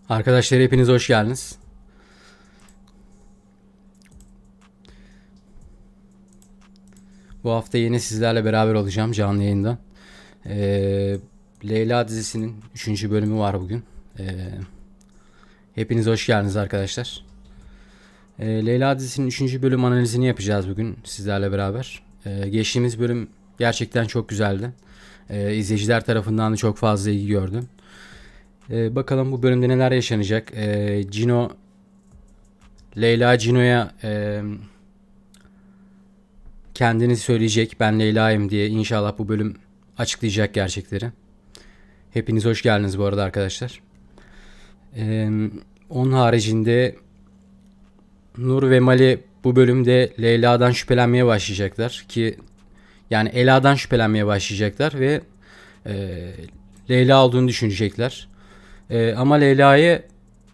Arkadaşlar hepiniz hoş geldiniz. Bu hafta yine sizlerle beraber olacağım canlı yayında. Leyla dizisinin 3. bölümü var bugün. Hepiniz hoş geldiniz arkadaşlar. Leyla dizisinin 3. bölüm analizini yapacağız bugün sizlerle beraber. Geçtiğimiz bölüm gerçekten çok güzeldi. İzleyiciler tarafından da çok fazla ilgi gördü. Bakalım bu bölümde neler yaşanacak. Leyla Cino'ya kendini söyleyecek, ben Leyla'yım diye. İnşallah bu bölüm açıklayacak gerçekleri. Hepiniz hoş geldiniz bu arada arkadaşlar. Onun haricinde Nur ve Mali bu bölümde Leyla'dan şüphelenmeye başlayacaklar ki yani Ela'dan şüphelenmeye başlayacaklar ve Leyla olduğunu düşünecekler. Ama Leyla'yı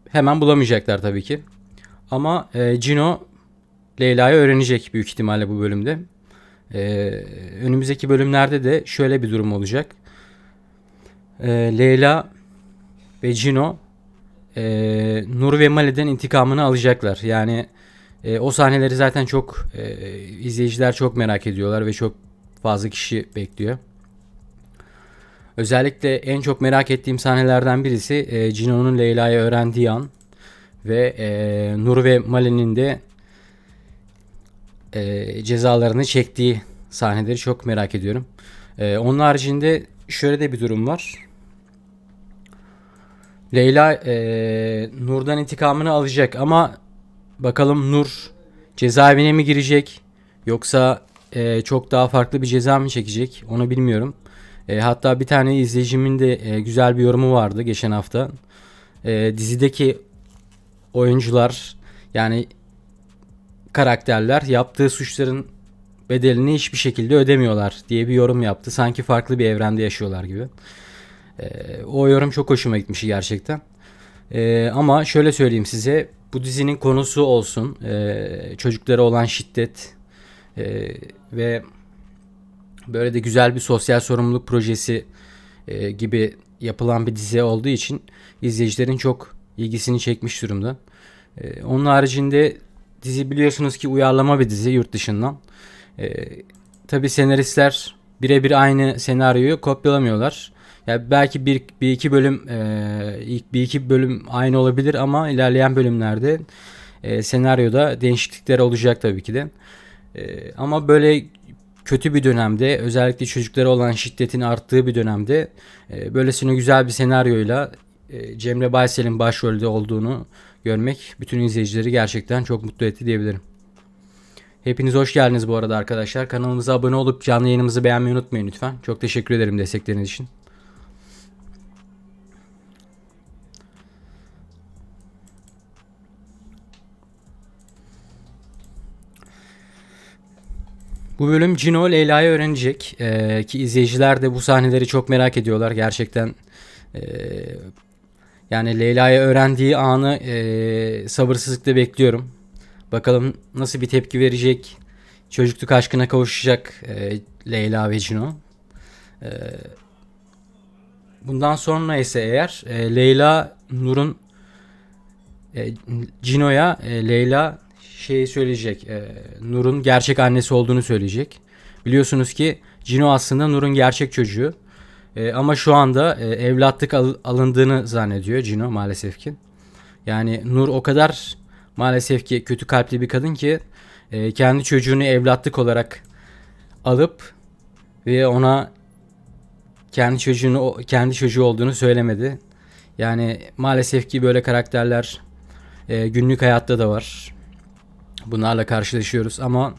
hemen bulamayacaklar tabii ki. Ama Cino Leyla'yı öğrenecek büyük ihtimalle bu bölümde. Önümüzdeki bölümlerde de şöyle bir durum olacak. Leyla ve Cino Nur ve Mali'den intikamını alacaklar. Yani o sahneleri zaten çok izleyiciler çok merak ediyorlar ve çok fazla kişi bekliyor. Özellikle en çok merak ettiğim sahnelerden birisi Cino'nun Leyla'yı öğrendiği an ve Nur ve Mali'nin de cezalarını çektiği sahneleri çok merak ediyorum. Onun haricinde şöyle de bir durum var. Leyla Nur'dan intikamını alacak ama bakalım Nur cezaevine mi girecek yoksa çok daha farklı bir ceza mı çekecek onu bilmiyorum. Hatta bir tane izleyicimin de güzel bir yorumu vardı geçen hafta. Dizideki oyuncular yani karakterler yaptığı suçların bedelini hiçbir şekilde ödemiyorlar diye bir yorum yaptı. Sanki farklı bir evrende yaşıyorlar gibi. O yorum çok hoşuma gitmiş gerçekten. Ama şöyle söyleyeyim size. Bu dizinin konusu olsun. Çocuklara olan şiddet. Ve böyle de güzel bir sosyal sorumluluk projesi gibi yapılan bir dizi olduğu için izleyicilerin çok ilgisini çekmiş durumda. Onun haricinde dizi biliyorsunuz ki uyarlama bir dizi yurt dışından. Tabi senaristler birebir aynı senaryoyu kopyalamıyorlar. Ya belki bir iki bölüm ilk bir iki bölüm aynı olabilir ama ilerleyen bölümlerde senaryoda değişiklikler olacak tabii ki de. Ama böyle kötü bir dönemde özellikle çocuklara olan şiddetin arttığı bir dönemde böylesine güzel bir senaryoyla Cemre Baysel'in başrolde olduğunu görmek bütün izleyicileri gerçekten çok mutlu etti diyebilirim. Hepiniz hoş geldiniz bu arada arkadaşlar. Kanalımıza abone olup canlı yayınımızı beğenmeyi unutmayın lütfen. Çok teşekkür ederim destekleriniz için. Bu bölüm Cino Leyla'yı öğrenecek. Ki izleyiciler de bu sahneleri çok merak ediyorlar. Gerçekten yani Leyla'yı öğrendiği anı sabırsızlıkla bekliyorum. Bakalım nasıl bir tepki verecek. Çocukluk aşkına kavuşacak Leyla ve Cino. Bundan sonra ise eğer Leyla Nur'un Cino'ya Leyla şeyi söyleyecek. Nur'un gerçek annesi olduğunu söyleyecek. Biliyorsunuz ki Cino aslında Nur'un gerçek çocuğu. Ama şu anda evlatlık alındığını zannediyor Cino maalesef ki. Yani Nur o kadar maalesef ki kötü kalpli bir kadın ki kendi çocuğunu evlatlık olarak alıp ve ona kendi çocuğu olduğunu söylemedi. Yani maalesef ki böyle karakterler günlük hayatta da var. Bunlarla karşılaşıyoruz ama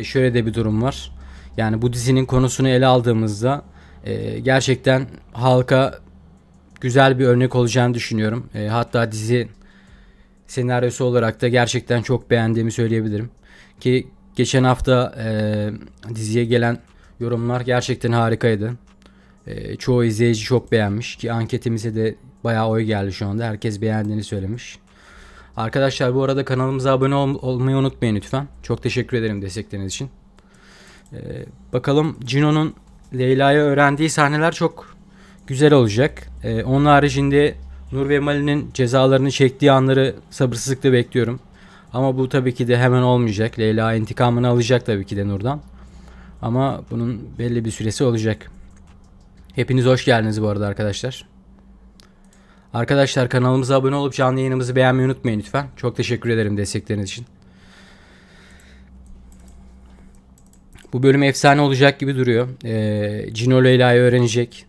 şöyle de bir durum var. Yani bu dizinin konusunu ele aldığımızda gerçekten halka güzel bir örnek olacağını düşünüyorum. Hatta dizi senaryosu olarak da gerçekten çok beğendiğimi söyleyebilirim. Ki geçen hafta diziye gelen yorumlar gerçekten harikaydı. Çoğu izleyici çok beğenmiş ki anketimize de bayağı oy geldi şu anda. Herkes beğendiğini söylemiş. Arkadaşlar bu arada kanalımıza abone olmayı unutmayın lütfen. Çok teşekkür ederim destekleriniz için. Bakalım Cino'nun Leyla'yı öğrendiği sahneler çok güzel olacak. Onun haricinde Nur ve Mali'nin cezalarını çektiği anları sabırsızlıkla bekliyorum. Ama bu tabii ki de hemen olmayacak. Leyla intikamını alacak tabii ki de Nur'dan. Ama bunun belli bir süresi olacak. Hepiniz hoş geldiniz bu arada arkadaşlar. Arkadaşlar kanalımıza abone olup canlı yayınımızı beğenmeyi unutmayın lütfen. Çok teşekkür ederim destekleriniz için. Bu bölüm efsane olacak gibi duruyor. Cino Leyla'yı öğrenecek.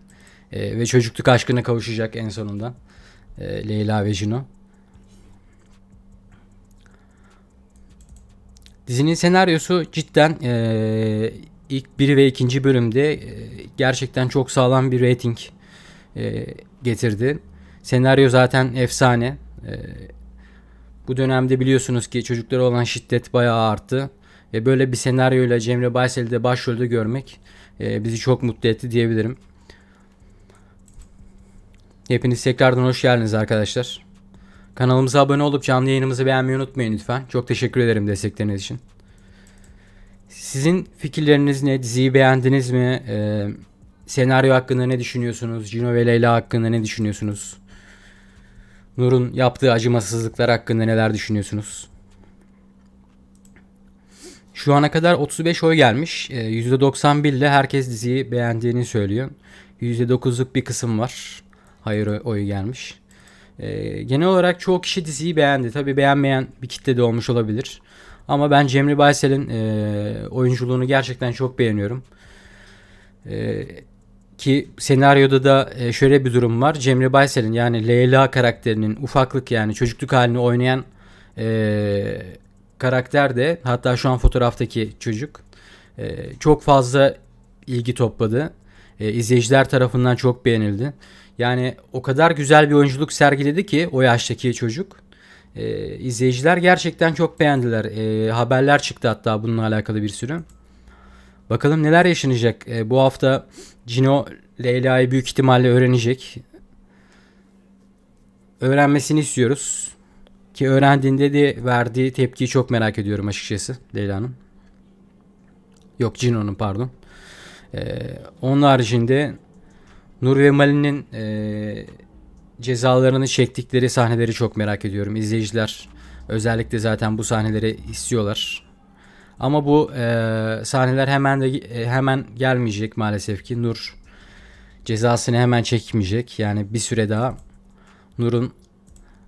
Ve çocukluk aşkına kavuşacak en sonunda. Leyla ve Cino. Dizinin senaryosu cidden ilk 1 ve 2. bölümde gerçekten çok sağlam bir rating getirdi. Senaryo zaten efsane. Bu dönemde biliyorsunuz ki çocuklara olan şiddet bayağı arttı. Ve böyle bir senaryoyla Cemre Baysel'i de başrolde görmek bizi çok mutlu etti diyebilirim. Hepiniz tekrardan hoş geldiniz arkadaşlar. Kanalımıza abone olup canlı yayınımızı beğenmeyi unutmayın lütfen. Çok teşekkür ederim destekleriniz için. Sizin fikirleriniz ne? Diziyi beğendiniz mi? Senaryo hakkında ne düşünüyorsunuz? Cino ve Leyla hakkında ne düşünüyorsunuz? Nur'un yaptığı acımasızlıklar hakkında neler düşünüyorsunuz? Şu ana kadar 35 oy gelmiş. %91 ile herkes diziyi beğendiğini söylüyor. %9'luk bir kısım var. Hayır oyu gelmiş. Genel olarak çoğu kişi diziyi beğendi. Tabii beğenmeyen bir kitle de olmuş olabilir. Ama ben Cemre Baysel'in oyunculuğunu gerçekten çok beğeniyorum. Ki senaryoda da şöyle bir durum var. Cemre Baysel'in yani Leyla karakterinin ufaklık yani çocukluk halini oynayan karakter de hatta şu an fotoğraftaki çocuk çok fazla ilgi topladı. İzleyiciler tarafından çok beğenildi. Yani o kadar güzel bir oyunculuk sergiledi ki o yaştaki çocuk. İzleyiciler gerçekten çok beğendiler. Haberler çıktı hatta bununla alakalı bir sürü. Bakalım neler yaşanacak. Bu hafta Cino Leyla'yı büyük ihtimalle öğrenecek. Öğrenmesini istiyoruz. Ki öğrendiğinde de verdiği tepkiyi çok merak ediyorum açıkçası Leyla'nın. Yok Cino'nun pardon. Onun haricinde Nur ve Mali'nin cezalarını çektikleri sahneleri çok merak ediyorum. İzleyiciler özellikle zaten bu sahneleri istiyorlar. Ama bu sahneler hemen gelmeyecek maalesef ki. Nur cezasını hemen çekmeyecek. Yani bir süre daha Nur'un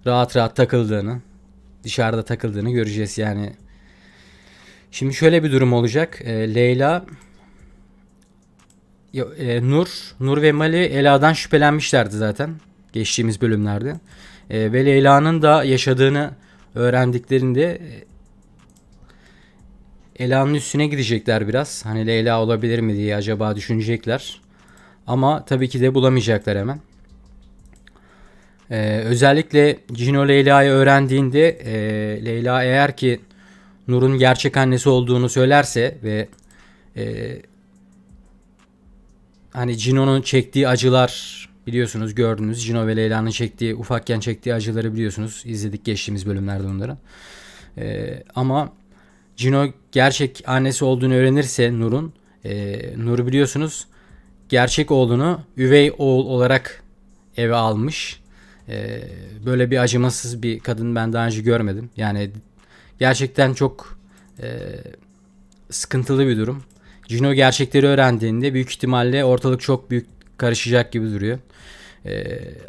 rahat rahat takıldığını, dışarıda takıldığını göreceğiz yani. Şimdi şöyle bir durum olacak. Leyla Nur ve Mali Ela'dan şüphelenmişlerdi zaten geçtiğimiz bölümlerde. Ve Leyla'nın da yaşadığını öğrendiklerinde Ela'nın üstüne gidecekler biraz. Hani Leyla olabilir mi diye acaba düşünecekler. Ama tabii ki de bulamayacaklar hemen. Özellikle Cino Leyla'yı öğrendiğinde Leyla eğer ki Nur'un gerçek annesi olduğunu söylerse ve hani Cino'nun çektiği acılar biliyorsunuz gördünüz. Cino ve Leyla'nın ufakken çektiği acıları biliyorsunuz. İzledik geçtiğimiz bölümlerde onları. Ama Cino gerçek annesi olduğunu öğrenirse Nur'un Nur biliyorsunuz gerçek oğlunu üvey oğul olarak eve almış. Böyle bir acımasız bir kadın ben daha önce görmedim. Yani gerçekten çok sıkıntılı bir durum. Cino gerçekleri öğrendiğinde büyük ihtimalle ortalık çok büyük karışacak gibi duruyor.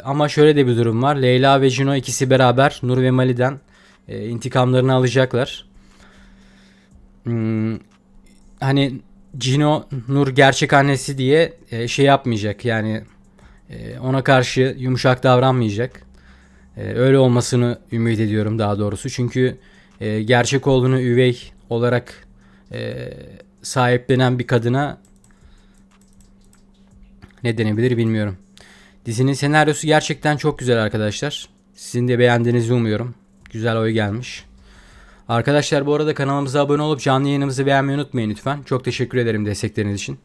Ama şöyle de bir durum var. Leyla ve Cino ikisi beraber Nur ve Mali'den intikamlarını alacaklar. Hani Cino Nur gerçek annesi diye şey yapmayacak. Yani ona karşı yumuşak davranmayacak. Öyle olmasını ümit ediyorum daha doğrusu. Çünkü gerçek oğlunu üvey olarak sahiplenen bir kadına ne denebilir bilmiyorum. Dizinin senaryosu gerçekten çok güzel arkadaşlar. Sizin de beğendiğinizi umuyorum. Güzel oy gelmiş. Arkadaşlar bu arada kanalımıza abone olup canlı yayınımızı beğenmeyi unutmayın lütfen. Çok teşekkür ederim destekleriniz için.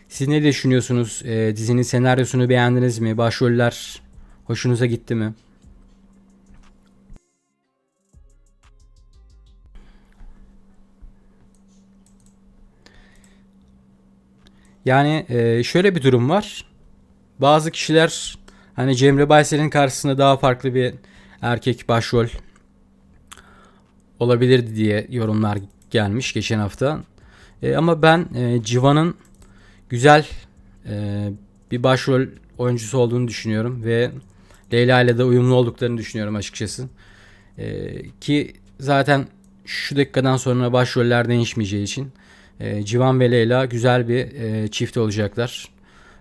Siz ne düşünüyorsunuz? Dizinin senaryosunu beğendiniz mi? Başroller hoşunuza gitti mi? Yani şöyle bir durum var. Bazı kişiler Hani Cemre Baysel'in karşısında daha farklı bir erkek başrol olabilirdi diye yorumlar gelmiş geçen hafta. Ama ben Civan'ın güzel bir başrol oyuncusu olduğunu düşünüyorum ve Leyla ile de uyumlu olduklarını düşünüyorum açıkçası. Ki zaten şu dakikadan sonra başroller değişmeyeceği için Civan ve Leyla güzel bir çift olacaklar.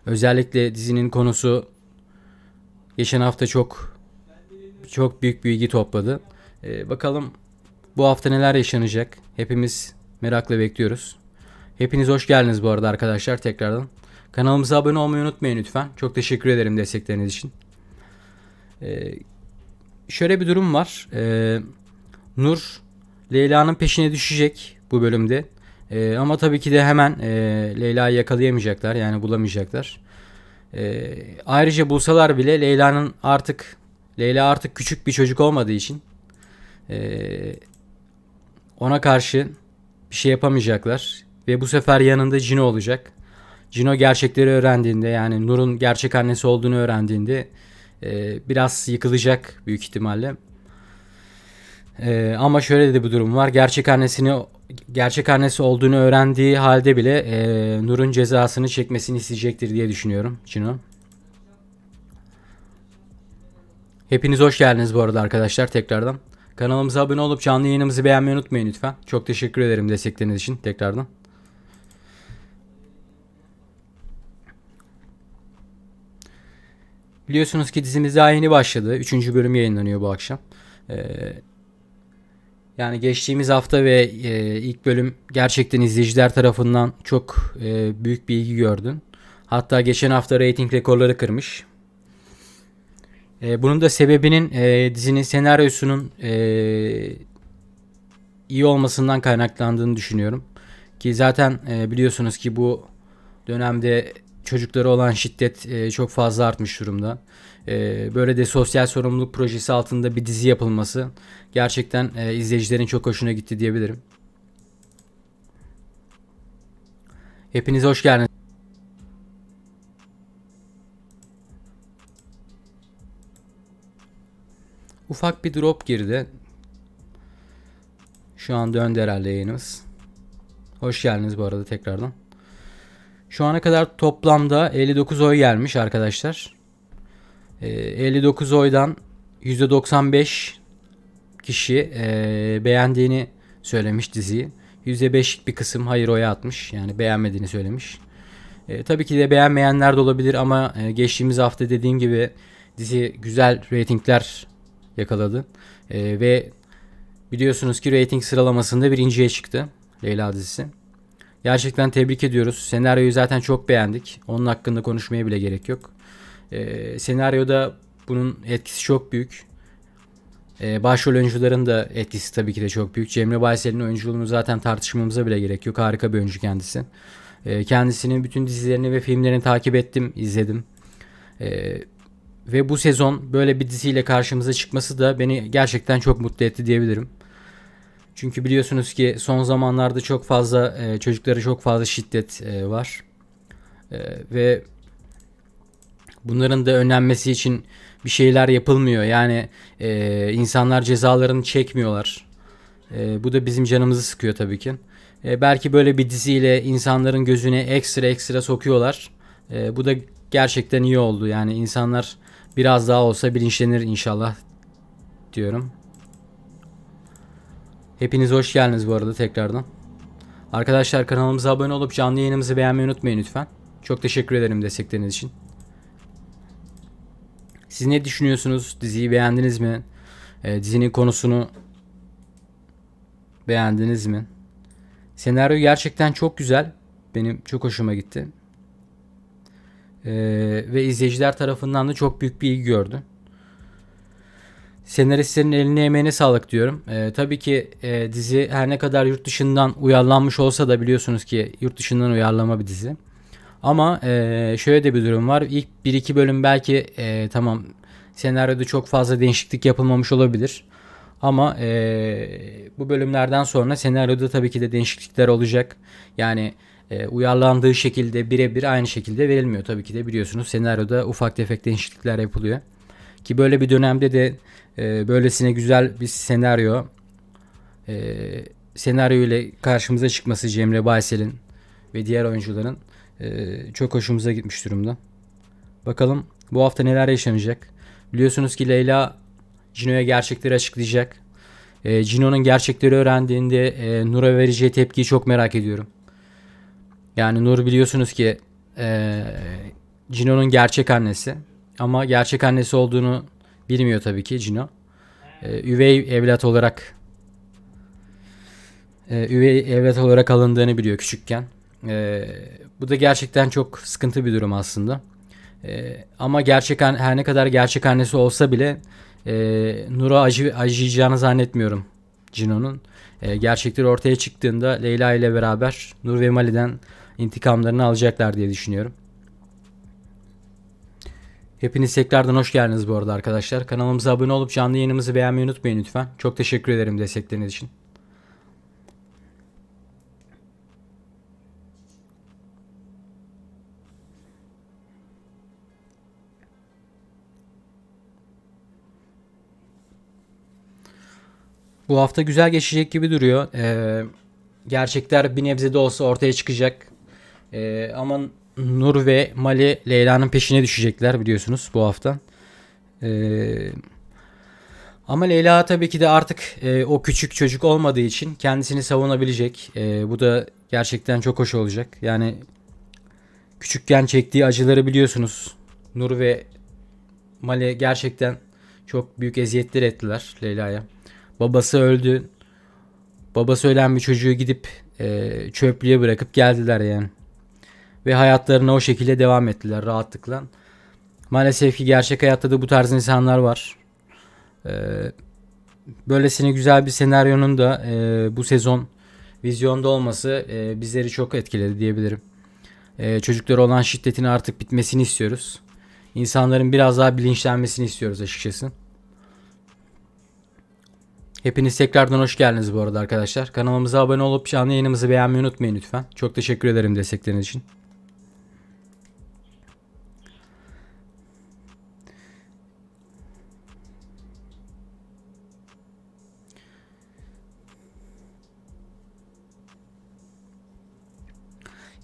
Özellikle dizinin konusu geçen hafta çok büyük bir ilgi topladı. Bakalım bu hafta neler yaşanacak? Hepimiz merakla bekliyoruz. Hepiniz hoş geldiniz bu arada arkadaşlar tekrardan. Kanalımıza abone olmayı unutmayın lütfen. Çok teşekkür ederim destekleriniz için. Şöyle bir durum var. Nur Leyla'nın peşine düşecek bu bölümde. Ama tabii ki de hemen Leyla'yı yakalayamayacaklar. Yani bulamayacaklar. Ayrıca bulsalar bile Leyla artık küçük bir çocuk olmadığı için ona karşı bir şey yapamayacaklar. Ve bu sefer yanında Cino olacak. Cino gerçekleri öğrendiğinde, yani Nur'un gerçek annesi olduğunu öğrendiğinde biraz yıkılacak büyük ihtimalle. Ama şöyle de bir durum var. Gerçek annesi olduğunu öğrendiği halde bile Nur'un cezasını çekmesini isteyecektir diye düşünüyorum Cino. Hepiniz hoş geldiniz bu arada arkadaşlar tekrardan. Kanalımıza abone olup canlı yayınımızı beğenmeyi unutmayın lütfen. Çok teşekkür ederim destekleriniz için tekrardan. Biliyorsunuz ki dizimiz daha yeni başladı. 3. bölüm yayınlanıyor bu akşam. Yani geçtiğimiz hafta ve ilk bölüm gerçekten izleyiciler tarafından çok büyük bir ilgi gördü. Hatta geçen hafta reyting rekorları kırmış. Bunun da sebebinin dizinin senaryosunun iyi olmasından kaynaklandığını düşünüyorum. Ki zaten biliyorsunuz ki bu dönemde çocuklara olan şiddet çok fazla artmış durumda. Böyle de sosyal sorumluluk projesi altında bir dizi yapılması gerçekten izleyicilerin çok hoşuna gitti diyebilirim. Hepiniz hoş geldiniz. Ufak bir drop girdi. Şu an döndü herhalde yayınımız. Hoş geldiniz bu arada tekrardan. Şu ana kadar toplamda 59 oy gelmiş arkadaşlar. 59 oydan %95 kişi beğendiğini söylemiş diziyi. %5'lik bir kısım hayır oyu atmış. Yani beğenmediğini söylemiş. Tabii ki de beğenmeyenler de olabilir ama geçtiğimiz hafta dediğim gibi dizi güzel reytingler yakaladı. Ve biliyorsunuz ki reyting sıralamasında birinciye çıktı Leyla dizisi. Gerçekten tebrik ediyoruz. Senaryoyu zaten çok beğendik. Onun hakkında konuşmaya bile gerek yok. Senaryoda bunun etkisi çok büyük. Başrol oyuncuların da etkisi tabii ki de çok büyük. Cemre Baysel'in oyunculuğunu zaten tartışmamıza bile gerek yok. Harika bir oyuncu kendisi. Kendisinin bütün dizilerini ve filmlerini takip ettim, izledim. Ve bu sezon böyle bir diziyle karşımıza çıkması da beni gerçekten çok mutlu etti diyebilirim. Çünkü biliyorsunuz ki son zamanlarda çok fazla çocuklara çok fazla şiddet var. Ve bunların da önlenmesi için bir şeyler yapılmıyor. Yani insanlar cezalarını çekmiyorlar. Bu da bizim canımızı sıkıyor tabii ki. Belki böyle bir diziyle insanların gözüne ekstra sokuyorlar. Bu da gerçekten iyi oldu. Yani insanlar biraz daha olsa bilinçlenir inşallah diyorum. Hepiniz hoş geldiniz bu arada tekrardan. Arkadaşlar kanalımıza abone olup canlı yayınımızı beğenmeyi unutmayın lütfen. Çok teşekkür ederim destekleriniz için. Siz ne düşünüyorsunuz? Diziyi beğendiniz mi? Dizinin konusunu beğendiniz mi? Senaryo gerçekten çok güzel. Benim çok hoşuma gitti. Ve izleyiciler tarafından da çok büyük bir ilgi gördü. Senaristlerin eline emeğine sağlık diyorum. Tabii ki dizi her ne kadar yurt dışından uyarlanmış olsa da biliyorsunuz ki yurt dışından uyarlama bir dizi. Ama şöyle de bir durum var. İlk 1-2 bölüm belki tamam senaryoda çok fazla değişiklik yapılmamış olabilir. Ama bu bölümlerden sonra senaryoda tabii ki de değişiklikler olacak. Yani uyarlandığı şekilde birebir aynı şekilde verilmiyor. Tabii ki de biliyorsunuz senaryoda ufak tefek değişiklikler yapılıyor. Ki böyle bir dönemde de böylesine güzel bir senaryo ile karşımıza çıkması Cemre Baysel'in ve diğer oyuncuların çok hoşumuza gitmiş durumda. Bakalım bu hafta neler yaşanacak. Biliyorsunuz ki Leyla Cino'ya gerçekleri açıklayacak. Cino'nun gerçekleri öğrendiğinde Nur'a vereceği tepkiyi çok merak ediyorum. Yani Nur biliyorsunuz ki Cino'nun gerçek annesi. Ama gerçek annesi olduğunu bilmiyor tabii ki Cino. Üvey evlat olarak alındığını biliyor küçükken. Bu da gerçekten çok sıkıntı bir durum aslında. Ama her ne kadar gerçek annesi olsa bile Nur'a acıyacağını zannetmiyorum Cino'nun. Gerçekleri ortaya çıktığında Leyla ile beraber Nur ve Mali'den intikamlarını alacaklar diye düşünüyorum. Hepiniz tekrardan hoş geldiniz bu arada arkadaşlar. Kanalımıza abone olup canlı yayınımızı beğenmeyi unutmayın lütfen. Çok teşekkür ederim destekleriniz için. Bu hafta güzel geçecek gibi duruyor. Gerçekler bir nebze de olsa ortaya çıkacak. Ama Nur ve Mali Leyla'nın peşine düşecekler biliyorsunuz bu hafta. Ama Leyla tabii ki de artık o küçük çocuk olmadığı için kendisini savunabilecek. Bu da gerçekten çok hoş olacak. Yani küçükken çektiği acıları biliyorsunuz. Nur ve Mali gerçekten çok büyük eziyetler ettiler Leyla'ya. Babası öldü. Babası ölen bir çocuğu gidip çöplüğe bırakıp geldiler yani. Ve hayatlarına o şekilde devam ettiler rahatlıkla. Maalesef ki gerçek hayatta da bu tarz insanlar var. Böylesine güzel bir senaryonun da bu sezon vizyonda olması bizleri çok etkiledi diyebilirim. Çocuklara olan şiddetin artık bitmesini istiyoruz. İnsanların biraz daha bilinçlenmesini istiyoruz açıkçası. Hepiniz tekrardan hoş geldiniz bu arada arkadaşlar. Kanalımıza abone olup canlı yayınımızı beğenmeyi unutmayın lütfen. Çok teşekkür ederim destekleriniz için.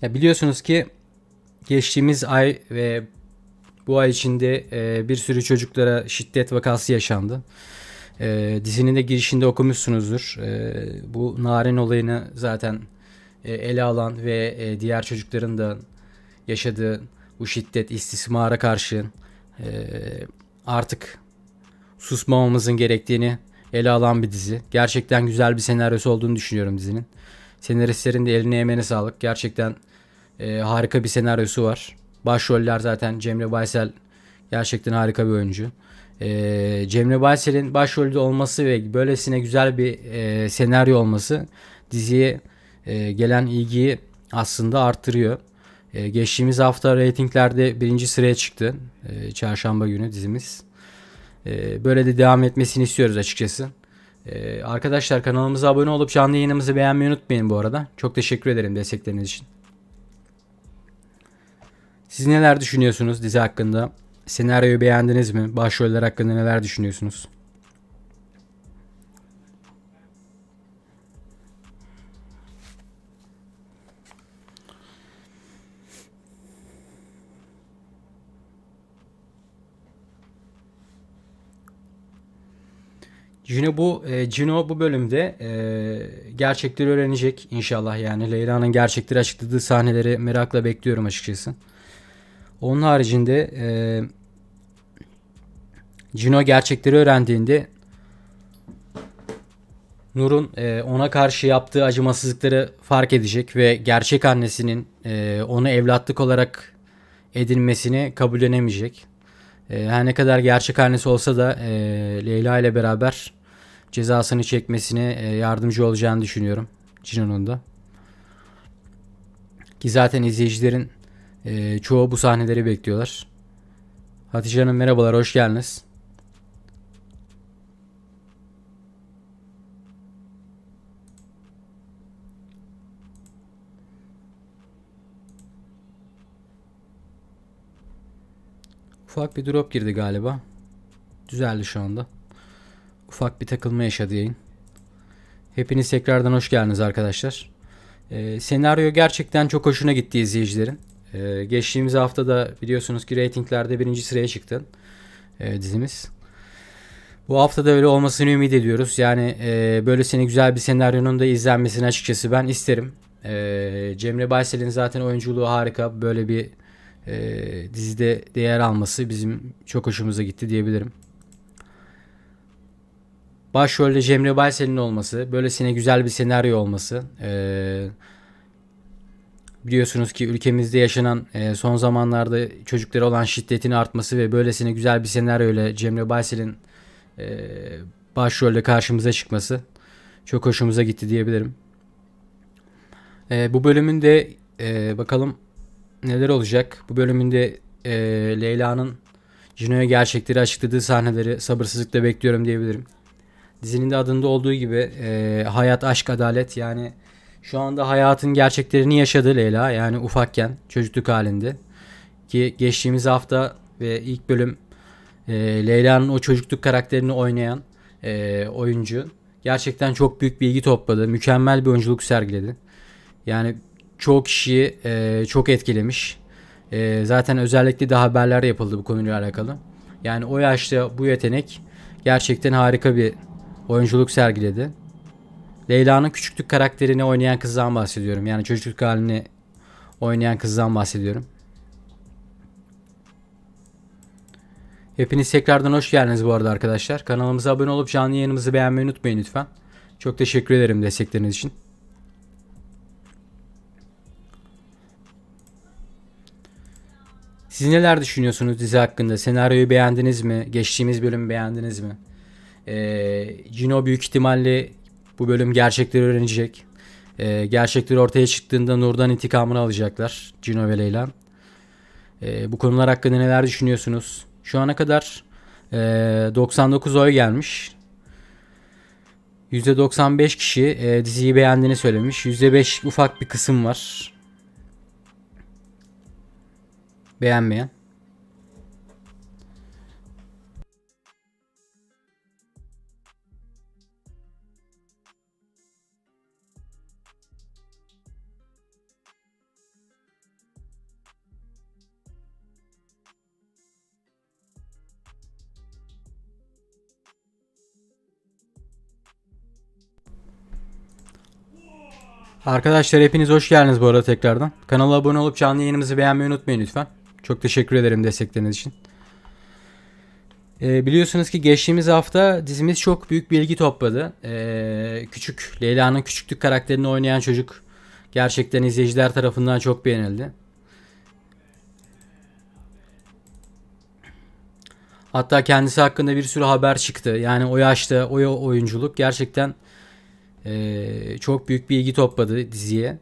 Ya biliyorsunuz ki geçtiğimiz ay ve bu ay içinde bir sürü çocuklara şiddet vakası yaşandı. Dizinin de girişinde okumuşsunuzdur. Bu Naren olayını zaten ele alan ve diğer çocukların da yaşadığı bu şiddet, istismara karşı e, artık susmamamızın gerektiğini ele alan bir dizi. Gerçekten güzel bir senaryosu olduğunu düşünüyorum dizinin. Senaristlerin de eline emeğine sağlık. Gerçekten harika bir senaryosu var. Başroller zaten Cemre Baysel gerçekten harika bir oyuncu. Cemre Baysel'in başrolde olması ve böylesine güzel bir senaryo olması diziye gelen ilgiyi aslında arttırıyor. Geçtiğimiz hafta reytinglerde birinci sıraya çıktı. Çarşamba günü dizimiz. Böyle de devam etmesini istiyoruz açıkçası. Arkadaşlar kanalımıza abone olup canlı yayınımızı beğenmeyi unutmayın bu arada. Çok teşekkür ederim destekleriniz için. Siz neler düşünüyorsunuz dizi hakkında? Senaryoyu beğendiniz mi? Başroller hakkında neler düşünüyorsunuz? Cino bu bölümde gerçekleri öğrenecek inşallah yani. Leyla'nın gerçekleri açıkladığı sahneleri merakla bekliyorum açıkçası. Onun haricinde Cino gerçekleri öğrendiğinde Nur'un ona karşı yaptığı acımasızlıkları fark edecek ve gerçek annesinin onu evlatlık olarak edinmesini kabullenemeyecek. Her ne kadar gerçek annesi olsa da Leyla ile beraber cezasını çekmesine yardımcı olacağını düşünüyorum Cino'nun da. Ki zaten izleyicilerin çoğu bu sahneleri bekliyorlar. Hatice Hanım merhabalar, hoş geldiniz. Ufak bir drop girdi galiba. Düzeldi şu anda. Ufak bir takılma yaşadı yayın. Hepiniz tekrardan hoş geldiniz arkadaşlar. Senaryo gerçekten çok hoşuna gitti izleyicilerin. Geçtiğimiz hafta da biliyorsunuz ki reytinglerde 1. sıraya çıktı dizimiz. Bu hafta da öyle olmasını ümit ediyoruz. Yani böylesine güzel bir senaryonun da izlenmesini açıkçası ben isterim. Cemre Baysel'in zaten oyunculuğu harika. Böyle bir dizide değer alması bizim çok hoşumuza gitti diyebilirim. Başrolde Cemre Baysel'in olması, böylesine güzel bir senaryo olması, biliyorsunuz ki ülkemizde yaşanan son zamanlarda çocuklara olan şiddetin artması ve böylesine güzel bir senaryo ile Cemre Baysel'in başrolde karşımıza çıkması çok hoşumuza gitti diyebilirim. Bu bölümünde bakalım neler olacak. Bu bölümünde Leyla'nın Cino'ya gerçekleri açıkladığı sahneleri sabırsızlıkla bekliyorum diyebilirim. Dizinin de adında olduğu gibi hayat, aşk, adalet, yani şu anda hayatın gerçeklerini yaşadı Leyla, yani ufakken çocukluk halinde ki geçtiğimiz hafta ve ilk bölüm Leyla'nın o çocukluk karakterini oynayan oyuncu gerçekten çok büyük bilgi topladı, mükemmel bir oyunculuk sergiledi. Yani çoğu kişiyi çok etkilemiş. Zaten özellikle de haberler yapıldı bu konuyla alakalı. Yani o yaşta bu yetenek gerçekten harika bir oyunculuk sergiledi. Leyla'nın küçüklük karakterini oynayan kızdan bahsediyorum. Yani çocukluk halini oynayan kızdan bahsediyorum. Hepiniz tekrardan hoş geldiniz bu arada arkadaşlar. Kanalımıza abone olup canlı yayınımızı beğenmeyi unutmayın lütfen. Çok teşekkür ederim destekleriniz için. Siz neler düşünüyorsunuz dizi hakkında? Senaryoyu beğendiniz mi? Geçtiğimiz bölümü beğendiniz mi? Cino büyük ihtimalle bu bölüm gerçekleri öğrenecek. Gerçekler ortaya çıktığında Nur'dan intikamını alacaklar Cino ve Leyla. Bu konular hakkında neler düşünüyorsunuz? Şu ana kadar 99 oy gelmiş. %95 kişi diziyi beğendiğini söylemiş. %5 ufak bir kısım var beğenmeyen. Arkadaşlar hepiniz hoş geldiniz bu arada tekrardan. Kanala abone olup canlı yayınımızı beğenmeyi unutmayın lütfen. Çok teşekkür ederim destekleriniz için. Biliyorsunuz ki geçtiğimiz hafta dizimiz çok büyük bilgi topladı. Leyla'nın küçüklük karakterini oynayan çocuk gerçekten izleyiciler tarafından çok beğenildi. Hatta kendisi hakkında bir sürü haber çıktı. Yani o yaşta o oyunculuk gerçekten çok büyük bir ilgi topladı diziye.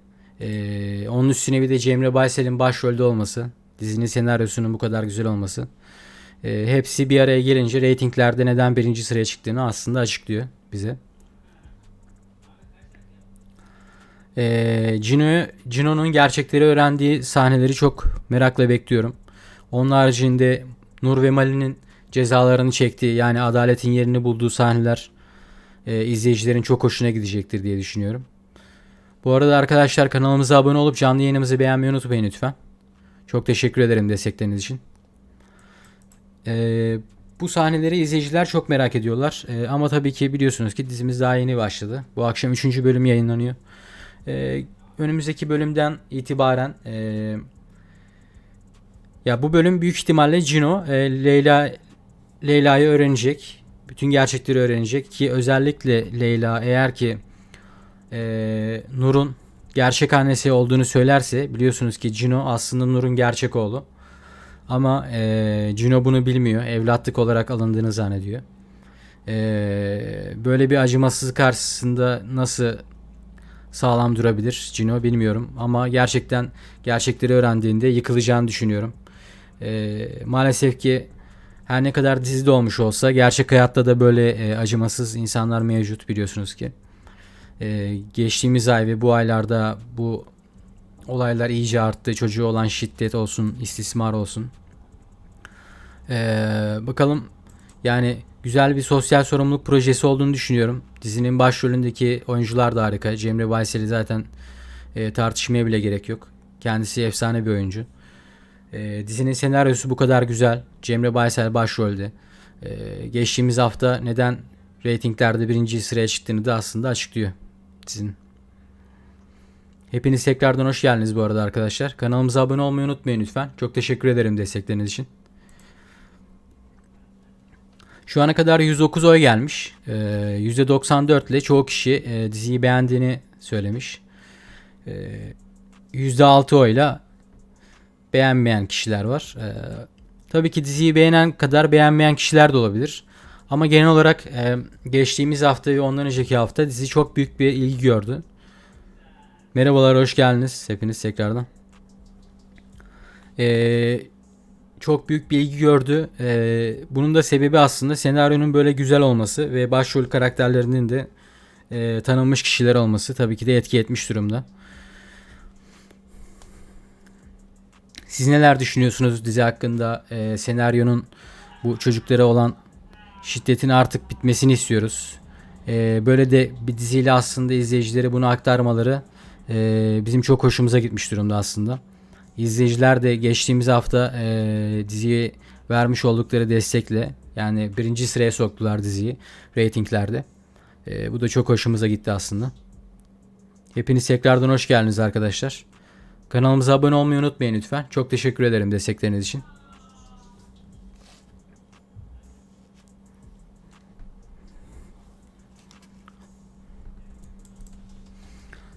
Onun üstüne bir de Cemre Baysel'in başrolde olması, dizinin senaryosunun bu kadar güzel olması, hepsi bir araya gelince reytinglerde neden 1. sıraya çıktığını aslında açıklıyor bize. Cino'nun gerçekleri öğrendiği sahneleri çok merakla bekliyorum. Onun haricinde Nur ve Mali'nin cezalarını çektiği, yani adaletin yerini bulduğu sahneler izleyicilerin çok hoşuna gidecektir diye düşünüyorum. Bu arada arkadaşlar kanalımıza abone olup canlı yayınımızı beğenmeyi unutmayın lütfen. Çok teşekkür ederim destekleriniz için. Bu sahneleri izleyiciler çok merak ediyorlar. Ama tabii ki biliyorsunuz ki dizimiz daha yeni başladı. Bu akşam 3. bölüm yayınlanıyor. Önümüzdeki bölümden itibaren ya bu bölüm büyük ihtimalle Cino Leyla'yı öğrenecek. Bütün gerçekleri öğrenecek ki özellikle Leyla eğer ki Nur'un gerçek annesi olduğunu söylerse, biliyorsunuz ki Cino aslında Nur'un gerçek oğlu. Ama Cino bunu bilmiyor. Evlatlık olarak alındığını zannediyor. Böyle bir acımasızlık karşısında nasıl sağlam durabilir Cino bilmiyorum. Ama gerçekten gerçekleri öğrendiğinde yıkılacağını düşünüyorum. Maalesef ki her ne kadar dizide olmuş olsa gerçek hayatta da böyle acımasız insanlar mevcut biliyorsunuz ki. Geçtiğimiz ay ve bu aylarda bu olaylar iyice arttı. Çocuğu olan şiddet olsun, istismar olsun. Bakalım, yani güzel bir sosyal sorumluluk projesi olduğunu düşünüyorum. Dizinin başrolündeki oyuncular da harika. Cemre Baysel'i zaten tartışmaya bile gerek yok. Kendisi efsane bir oyuncu. Dizinin senaryosu bu kadar güzel. Cemre Baysel başrolde. Geçtiğimiz hafta neden reytinglerde birinci sıraya çıktığını da aslında açıklıyor dizinin. Hepiniz tekrardan hoş geldiniz bu arada arkadaşlar. Kanalımıza abone olmayı unutmayın lütfen. Çok teşekkür ederim destekleriniz için. Şu ana kadar 109 oy gelmiş. %94 ile çoğu kişi diziyi beğendiğini söylemiş. %6 oyla beğenmeyen kişiler var. Tabii ki diziyi beğenen kadar beğenmeyen kişiler de olabilir. Ama genel olarak geçtiğimiz hafta ve ondan önceki hafta dizi çok büyük bir ilgi gördü. Merhabalar, hoş geldiniz hepiniz tekrardan. Çok büyük bir ilgi gördü. Bunun da sebebi aslında senaryonun böyle güzel olması ve başrol karakterlerinin de tanınmış kişiler olması tabii ki de etki etmiş durumda. Siz neler düşünüyorsunuz dizi hakkında? Senaryonun bu çocuklara olan şiddetin artık bitmesini istiyoruz. Böyle de bir diziyle aslında izleyicilere bunu aktarmaları bizim çok hoşumuza gitmiş durumda aslında. İzleyiciler de geçtiğimiz hafta diziye vermiş oldukları destekle, yani birinci sıraya soktular diziyi reytinglerde. Bu da çok hoşumuza gitti aslında. Hepiniz tekrardan hoş geldiniz arkadaşlar. Kanalımıza abone olmayı unutmayın lütfen. Çok teşekkür ederim destekleriniz için.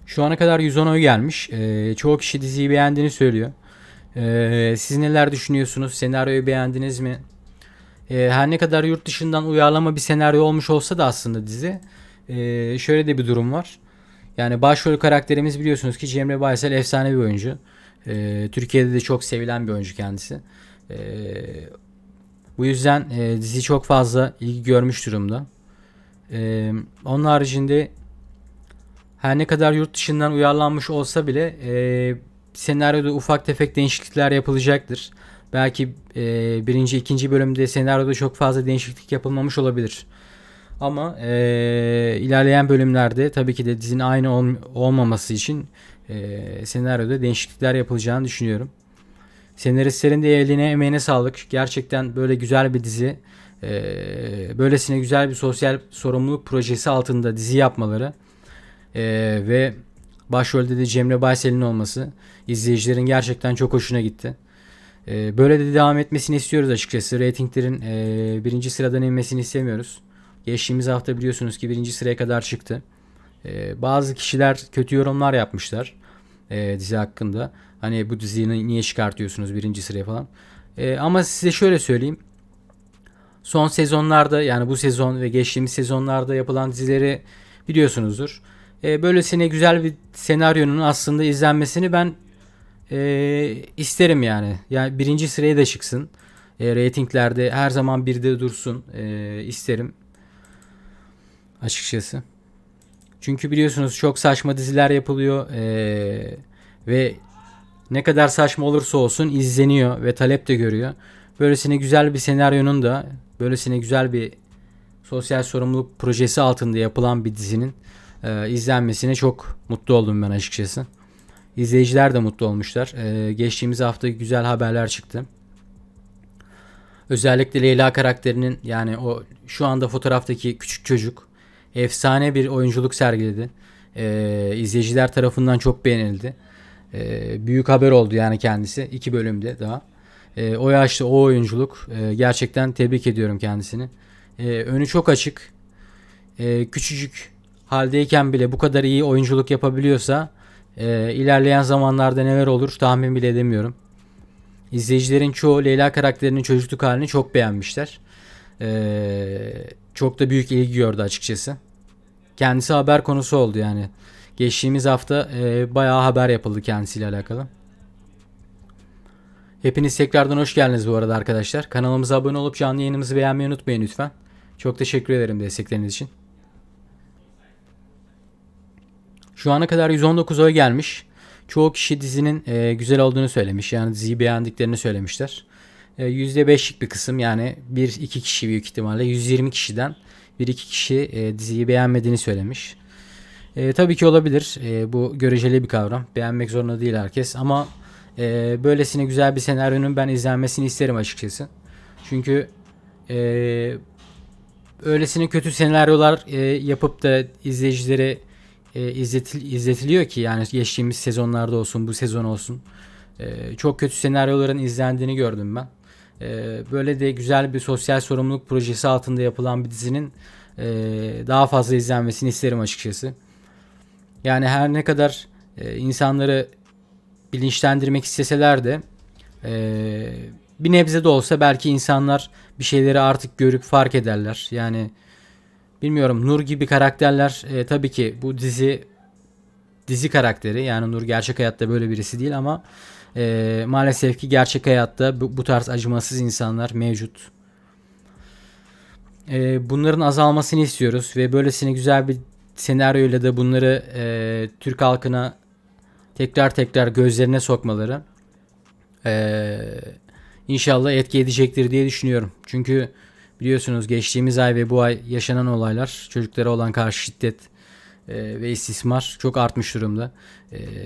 Şu ana kadar 110 oy gelmiş. Çoğu kişi diziyi beğendiğini söylüyor. Siz neler düşünüyorsunuz? Senaryoyu beğendiniz mi? Her ne kadar yurt dışından uyarlama bir senaryo olmuş olsa da aslında dizi, şöyle de bir durum var. Yani başrol karakterimiz biliyorsunuz ki Cemre Baysel efsane bir oyuncu. Türkiye'de de çok sevilen bir oyuncu kendisi. Bu yüzden dizi çok fazla ilgi görmüş durumda. Onun haricinde her ne kadar yurt dışından uyarlanmış olsa bile senaryoda ufak tefek değişiklikler yapılacaktır. Belki birinci, ikinci bölümde senaryoda çok fazla değişiklik yapılmamış olabilir. Ama ilerleyen bölümlerde tabii ki de dizinin aynı olmaması için senaryoda değişiklikler yapılacağını düşünüyorum. Senaristlerin de eline emeğine sağlık. Gerçekten böyle güzel bir dizi, böylesine güzel bir sosyal sorumluluk projesi altında dizi yapmaları ve başrolde de Cemre Baysel'in olması izleyicilerin gerçekten çok hoşuna gitti. Böyle de devam etmesini istiyoruz açıkçası. Ratinglerin birinci sıradan inmesini istemiyoruz. Geçtiğimiz hafta biliyorsunuz ki birinci sıraya kadar çıktı. Bazı kişiler kötü yorumlar yapmışlar dizi hakkında. Hani bu diziyi niye çıkartıyorsunuz birinci sıraya falan. Ama size şöyle söyleyeyim. Son sezonlarda, yani bu sezon ve geçtiğimiz sezonlarda yapılan dizileri biliyorsunuzdur. Böylesine güzel bir senaryonun aslında izlenmesini ben isterim yani. Yani birinci sıraya da çıksın. Ratinglerde her zaman bir de dursun. İsterim. Açıkçası. Çünkü biliyorsunuz çok saçma diziler yapılıyor. Ve ne kadar saçma olursa olsun izleniyor ve talep de görüyor. Böylesine güzel bir senaryonun da, böylesine güzel bir sosyal sorumluluk projesi altında yapılan bir dizinin izlenmesine çok mutlu oldum ben açıkçası. İzleyiciler de mutlu olmuşlar. Geçtiğimiz hafta güzel haberler çıktı. Özellikle Leyla karakterinin, yani o şu anda fotoğraftaki küçük çocuk efsane bir oyunculuk sergiledi. İzleyiciler tarafından çok beğenildi. Büyük haber oldu yani kendisi. 2 bölümde daha. O yaşta o oyunculuk, gerçekten tebrik ediyorum kendisini. Önü çok açık. Küçücük haldeyken bile bu kadar iyi oyunculuk yapabiliyorsa ilerleyen zamanlarda neler olur tahmin bile edemiyorum. İzleyicilerin çoğu Leyla karakterinin çocukluk halini çok beğenmişler. Çok da büyük ilgi gördü açıkçası. Kendisi haber konusu oldu yani. Geçtiğimiz hafta bayağı haber yapıldı kendisiyle alakalı. Hepiniz tekrardan hoş geldiniz bu arada arkadaşlar. Kanalımıza abone olup canlı yayınımızı beğenmeyi unutmayın lütfen. Çok teşekkür ederim destekleriniz için. Şu ana kadar 119 oy gelmiş. Çoğu kişi dizinin güzel olduğunu söylemiş. Yani diziyi beğendiklerini söylemişler. %5'lik bir kısım, yani 1-2 kişi, büyük ihtimalle 120 kişiden 1-2 kişi diziyi beğenmediğini söylemiş. Tabii ki olabilir. Bu göreceli bir kavram. Beğenmek zorunda değil herkes, ama böylesine güzel bir senaryonun ben izlenmesini isterim açıkçası. Çünkü öylesine kötü senaryolar yapıp da izleyicilere izletiliyor ki, yani geçtiğimiz sezonlarda olsun, bu sezon olsun. Çok kötü senaryoların izlendiğini gördüm ben. Böyle de güzel bir sosyal sorumluluk projesi altında yapılan bir dizinin daha fazla izlenmesini isterim açıkçası. Yani her ne kadar insanları bilinçlendirmek isteseler de bir nebze de olsa belki insanlar bir şeyleri artık görüp fark ederler. Yani bilmiyorum, Nur gibi karakterler tabii ki bu dizi karakteri, yani Nur gerçek hayatta böyle birisi değil, ama maalesef ki gerçek hayatta bu tarz acımasız insanlar mevcut. Bunların azalmasını istiyoruz ve böylesine güzel bir senaryoyla da bunları Türk halkına tekrar gözlerine sokmaları inşallah etki edecektir diye düşünüyorum. Çünkü biliyorsunuz geçtiğimiz ay ve bu ay yaşanan olaylar, çocuklara olan karşı şiddet ve istismar çok artmış durumda.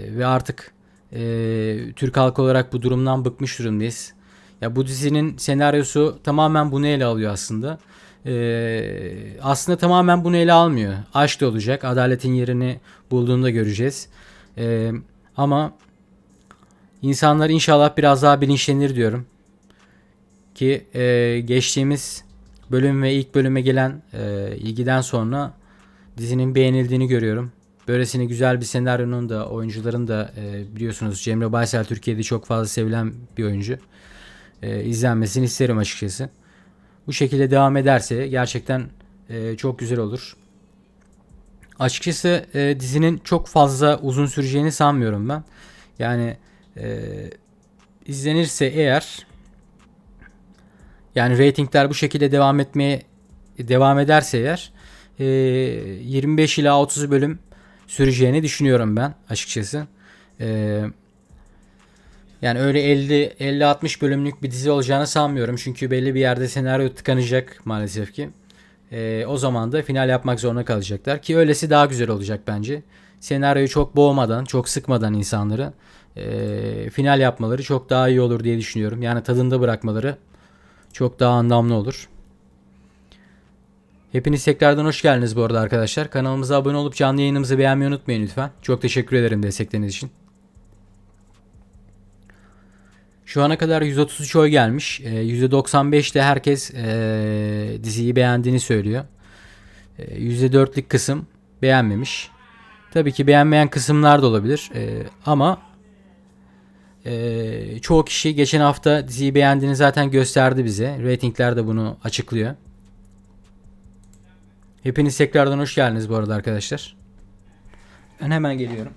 Ve artık Türk halkı olarak bu durumdan bıkmış durumdayız. Ya bu dizinin senaryosu tamamen bunu ele alıyor aslında. Aslında tamamen bunu ele almıyor. Aşk da olacak. Adaletin yerini bulduğunu da göreceğiz. Ama insanlar inşallah biraz daha bilinçlenir diyorum. Ki geçtiğimiz bölüm ve ilk bölüme gelen ilgiden sonra dizinin beğenildiğini görüyorum. Böylesine güzel bir senaryonun da, oyuncuların da biliyorsunuz Cemre Baysal Türkiye'de çok fazla sevilen bir oyuncu. İzlenmesini isterim açıkçası. Bu şekilde devam ederse gerçekten çok güzel olur. Açıkçası dizinin çok fazla uzun süreceğini sanmıyorum ben. Yani izlenirse eğer, yani reytingler bu şekilde devam ederse eğer 25 ila 30 bölüm süreceğini düşünüyorum ben açıkçası. Yani öyle 50-60 bölümlük bir dizi olacağını sanmıyorum. Çünkü belli bir yerde senaryo tıkanacak maalesef ki. O zaman da final yapmak zorunda kalacaklar. Ki öylesi daha güzel olacak bence. Senaryoyu çok boğmadan, çok sıkmadan insanları final yapmaları çok daha iyi olur diye düşünüyorum. Yani tadında bırakmaları çok daha anlamlı olur. Hepiniz tekrardan hoş geldiniz bu arada arkadaşlar. Kanalımıza abone olup canlı yayınımızı beğenmeyi unutmayın lütfen. Çok teşekkür ederim destekleriniz için. Şu ana kadar 133 oy gelmiş. %95'te herkes diziyi beğendiğini söylüyor. %4'lük kısım beğenmemiş. Tabii ki beğenmeyen kısımlar da olabilir. Ama çoğu kişi geçen hafta diziyi beğendiğini zaten gösterdi bize. Ratingler de bunu açıklıyor. Hepiniz tekrardan hoş geldiniz bu arada arkadaşlar. Ben hemen geliyorum.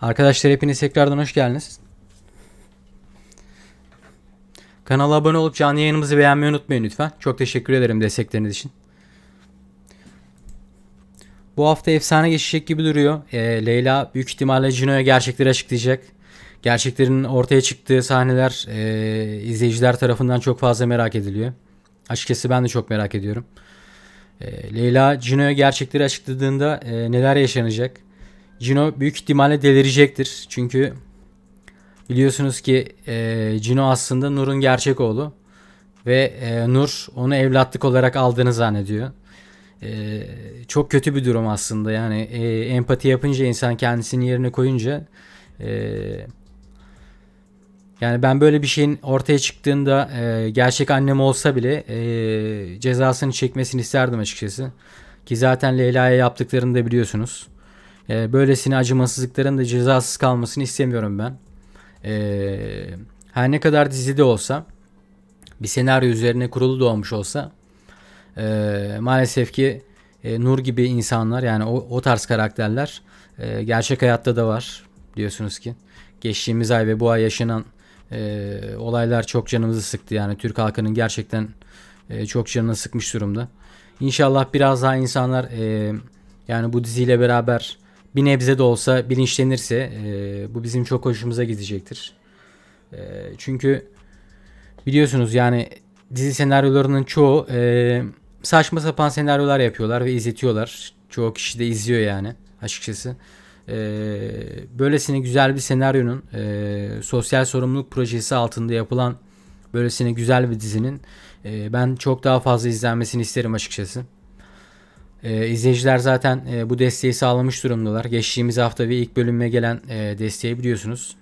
Arkadaşlar hepiniz tekrardan hoş geldiniz. Kanala abone olup canlı yayınımızı beğenmeyi unutmayın lütfen. Çok teşekkür ederim destekleriniz için. Bu hafta efsane geçecek gibi duruyor. Leyla büyük ihtimalle Cino'ya gerçekleri açıklayacak. Gerçeklerin ortaya çıktığı sahneler izleyiciler tarafından çok fazla merak ediliyor. Açıkçası ben de çok merak ediyorum. Leyla Cino'ya gerçekleri açıkladığında neler yaşanacak? Cino büyük ihtimalle delirecektir. Çünkü biliyorsunuz ki Cino aslında Nur'un gerçek oğlu. Ve Nur onu evlatlık olarak aldığını zannediyor. Çok kötü bir durum aslında. Yani empati yapınca, insan kendisinin yerine koyunca, yani ben böyle bir şeyin ortaya çıktığında gerçek annem olsa bile cezasını çekmesini isterdim açıkçası. Ki zaten Leyla'ya yaptıklarını da biliyorsunuz. Böylesine acımasızlıkların da cezasız kalmasını istemiyorum ben. Her ne kadar dizide olsa, bir senaryo üzerine kurulu da olmuş olsa, maalesef ki Nur gibi insanlar, yani o tarz karakterler gerçek hayatta da var, biliyorsunuz ki. Geçtiğimiz ay ve bu ay yaşanan olaylar çok canımızı sıktı. Yani Türk halkının gerçekten çok canını sıkmış durumda. İnşallah biraz daha insanlar yani bu diziyle beraber bir nebze de olsa bilinçlenirse bu bizim çok hoşumuza gidecektir. Çünkü biliyorsunuz yani dizi senaryolarının çoğu saçma sapan senaryolar yapıyorlar ve izletiyorlar. Çoğu kişi de izliyor yani açıkçası. Böylesine güzel bir senaryonun sosyal sorumluluk projesi altında yapılan böylesine güzel bir dizinin ben çok daha fazla izlenmesini isterim açıkçası. İzleyiciler zaten bu desteği sağlamış durumdalar. Geçtiğimiz hafta ve ilk bölüme gelen desteği biliyorsunuz.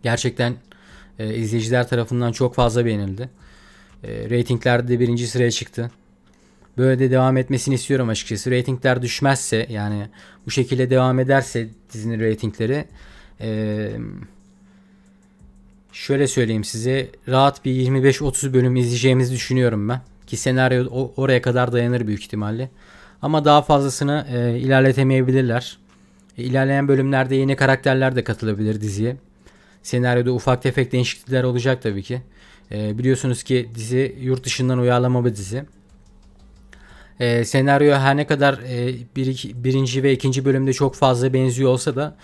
Gerçekten izleyiciler tarafından çok fazla beğenildi. Ratinglerde de birinci sıraya çıktı. Böyle de devam etmesini istiyorum açıkçası. Ratingler düşmezse, yani bu şekilde devam ederse dizinin ratingleri, şöyle söyleyeyim size, rahat bir 25-30 bölüm izleyeceğimizi düşünüyorum ben. Ki senaryo oraya kadar dayanır büyük ihtimalle. Ama daha fazlasını ilerletemeyebilirler. İlerleyen bölümlerde yeni karakterler de katılabilir diziye. Senaryoda ufak tefek değişiklikler olacak tabii ki. Biliyorsunuz ki dizi yurt dışından uyarlama bir dizi. Senaryo her ne kadar birinci ve ikinci bölümde çok fazla benziyor olsa da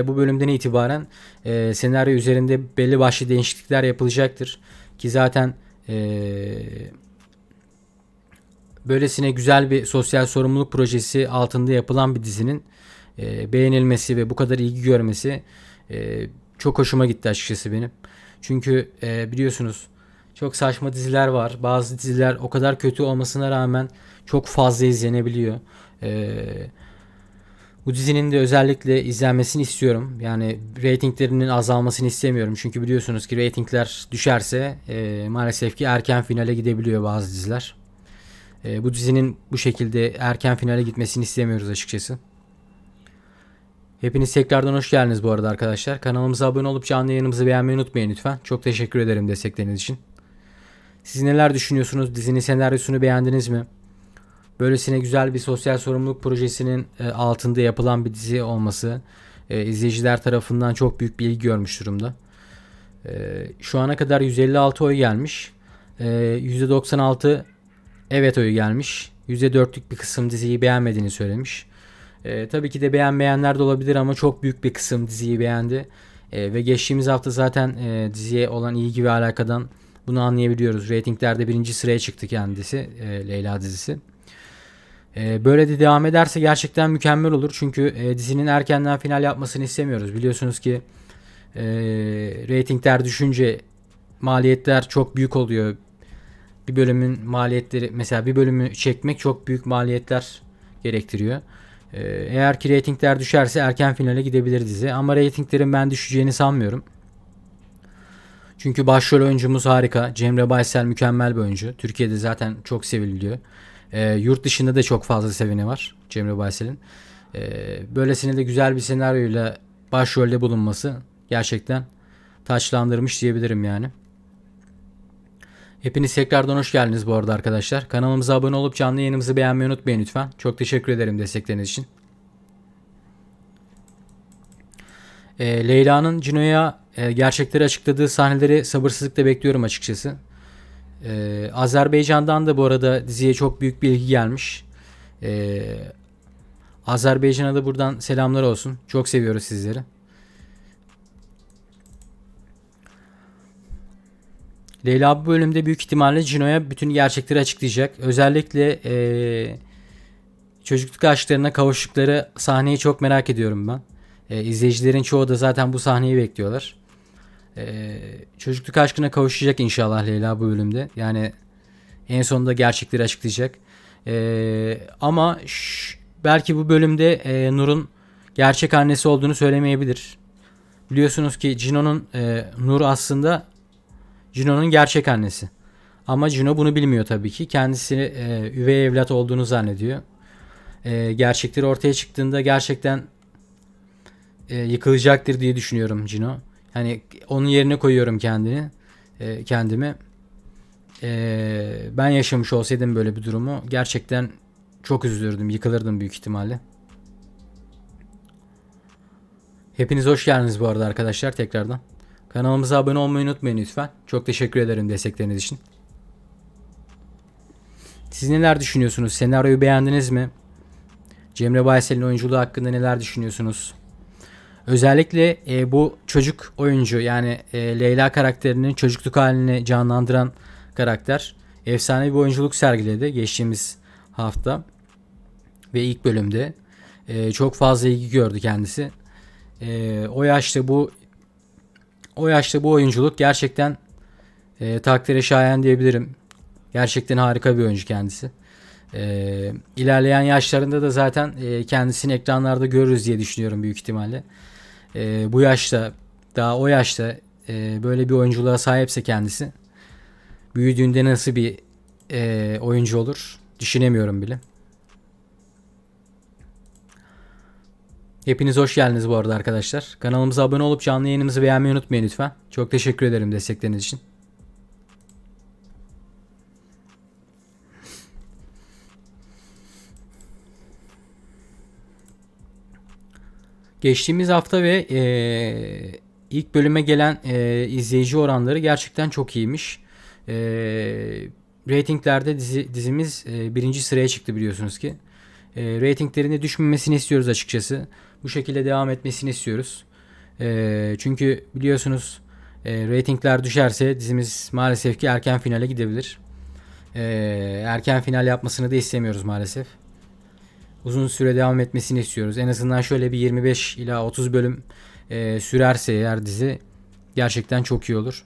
bu bölümden itibaren senaryo üzerinde belli başlı değişiklikler yapılacaktır. Ki zaten böylesine güzel bir sosyal sorumluluk projesi altında yapılan bir dizinin beğenilmesi ve bu kadar ilgi görmesi çok hoşuma gitti açıkçası benim. Çünkü biliyorsunuz çok saçma diziler var. Bazı diziler o kadar kötü olmasına rağmen çok fazla izlenebiliyor. Bu dizinin de özellikle izlenmesini istiyorum. Yani reytinglerinin azalmasını istemiyorum. Çünkü biliyorsunuz ki reytingler düşerse maalesef ki erken finale gidebiliyor bazı diziler. Bu dizinin bu şekilde erken finale gitmesini istemiyoruz açıkçası. Hepiniz tekrardan hoş geldiniz bu arada arkadaşlar. Kanalımıza abone olup canlı yayınımızı beğenmeyi unutmayın lütfen. Çok teşekkür ederim destekleriniz için. Siz neler düşünüyorsunuz? Dizinin senaryosunu beğendiniz mi? Böylesine güzel bir sosyal sorumluluk projesinin altında yapılan bir dizi olması izleyiciler tarafından çok büyük bir ilgi görmüş durumda. Şu ana kadar 156 oy gelmiş. %96 evet oyu gelmiş. %4'lük bir kısım diziyi beğenmediğini söylemiş. Tabii ki de beğenmeyenler de olabilir ama çok büyük bir kısım diziyi beğendi. Ve geçtiğimiz hafta zaten diziye olan ilgi ve alakadan bunu anlayabiliyoruz. Ratinglerde birinci sıraya çıktı kendisi, Leyla dizisi. Böyle de devam ederse gerçekten mükemmel olur. Çünkü dizinin erkenden final yapmasını istemiyoruz. Biliyorsunuz ki reytingler düşünce maliyetler çok büyük oluyor. Bir bölümün maliyetleri, mesela bir bölümü çekmek çok büyük maliyetler gerektiriyor. Eğer ki reytingler düşerse erken finale gidebilir dizi. Ama reytinglerin ben düşeceğini sanmıyorum. Çünkü başrol oyuncumuz harika. Cemre Baysel mükemmel bir oyuncu. Türkiye'de zaten çok seviliyor. Yurt dışında da çok fazla seveni var Cemre Baysel'in. Böylesine de güzel bir senaryoyla başrolde bulunması gerçekten taçlandırmış diyebilirim yani. Hepiniz tekrardan hoş geldiniz bu arada arkadaşlar. Kanalımıza abone olup canlı yayınımızı beğenmeyi unutmayın lütfen. Çok teşekkür ederim destekleriniz için. Leyla'nın Cino'ya gerçekleri açıkladığı sahneleri sabırsızlıkla bekliyorum açıkçası. Azerbaycan'dan da bu arada diziye çok büyük bir ilgi gelmiş. Azerbaycan'a da buradan selamlar olsun. Çok seviyoruz sizleri. Leyla bu bölümde büyük ihtimalle Cino'ya bütün gerçekleri açıklayacak. Özellikle çocukluk aşklarına kavuştukları sahneyi çok merak ediyorum ben. İzleyicilerin çoğu da zaten bu sahneyi bekliyorlar. Çocukluk aşkına kavuşacak inşallah Leyla bu bölümde. Yani en sonunda gerçekleri açıklayacak. Ama belki bu bölümde Nur'un gerçek annesi olduğunu söylemeyebilir. Biliyorsunuz ki Nur aslında Cino'nun gerçek annesi. Ama Cino bunu bilmiyor tabii ki. Kendisi üvey evlat olduğunu zannediyor. Gerçekleri ortaya çıktığında gerçekten yıkılacaktır diye düşünüyorum Cino. Hani onun yerine koyuyorum kendimi. Ben yaşamış olsaydım böyle bir durumu gerçekten çok üzülürdüm, yıkılırdım büyük ihtimalle. Hepiniz hoş geldiniz bu arada arkadaşlar tekrardan. Kanalımıza abone olmayı unutmayın lütfen. Çok teşekkür ederim destekleriniz için. Siz neler düşünüyorsunuz? Senaryoyu beğendiniz mi? Cemre Baysel'in oyunculuğu hakkında neler düşünüyorsunuz? Özellikle bu çocuk oyuncu yani Leyla karakterinin çocukluk halini canlandıran karakter efsane bir oyunculuk sergiledi geçtiğimiz hafta ve ilk bölümde. Çok fazla ilgi gördü kendisi. O yaşta bu oyunculuk gerçekten takdire şayan diyebilirim. Gerçekten harika bir oyuncu kendisi. İlerleyen yaşlarında da zaten kendisini ekranlarda görürüz diye düşünüyorum büyük ihtimalle. Bu yaşta, daha o yaşta böyle bir oyunculuğa sahipse kendisi, büyüdüğünde nasıl bir oyuncu olur düşünemiyorum bile. Hepiniz hoş geldiniz bu arada arkadaşlar. Kanalımıza abone olup canlı yayınımızı beğenmeyi unutmayın lütfen. Çok teşekkür ederim destekleriniz için. Geçtiğimiz hafta ve ilk bölüme gelen izleyici oranları gerçekten çok iyiymiş. Ratinglerde dizimiz birinci sıraya çıktı biliyorsunuz ki. Ratinglerinde düşmemesini istiyoruz açıkçası. Bu şekilde devam etmesini istiyoruz. Çünkü biliyorsunuz ratingler düşerse dizimiz maalesef ki erken finale gidebilir. Erken final yapmasını da istemiyoruz maalesef. Uzun süre devam etmesini istiyoruz. En azından şöyle bir 25 ila 30 bölüm sürerse eğer dizi gerçekten çok iyi olur.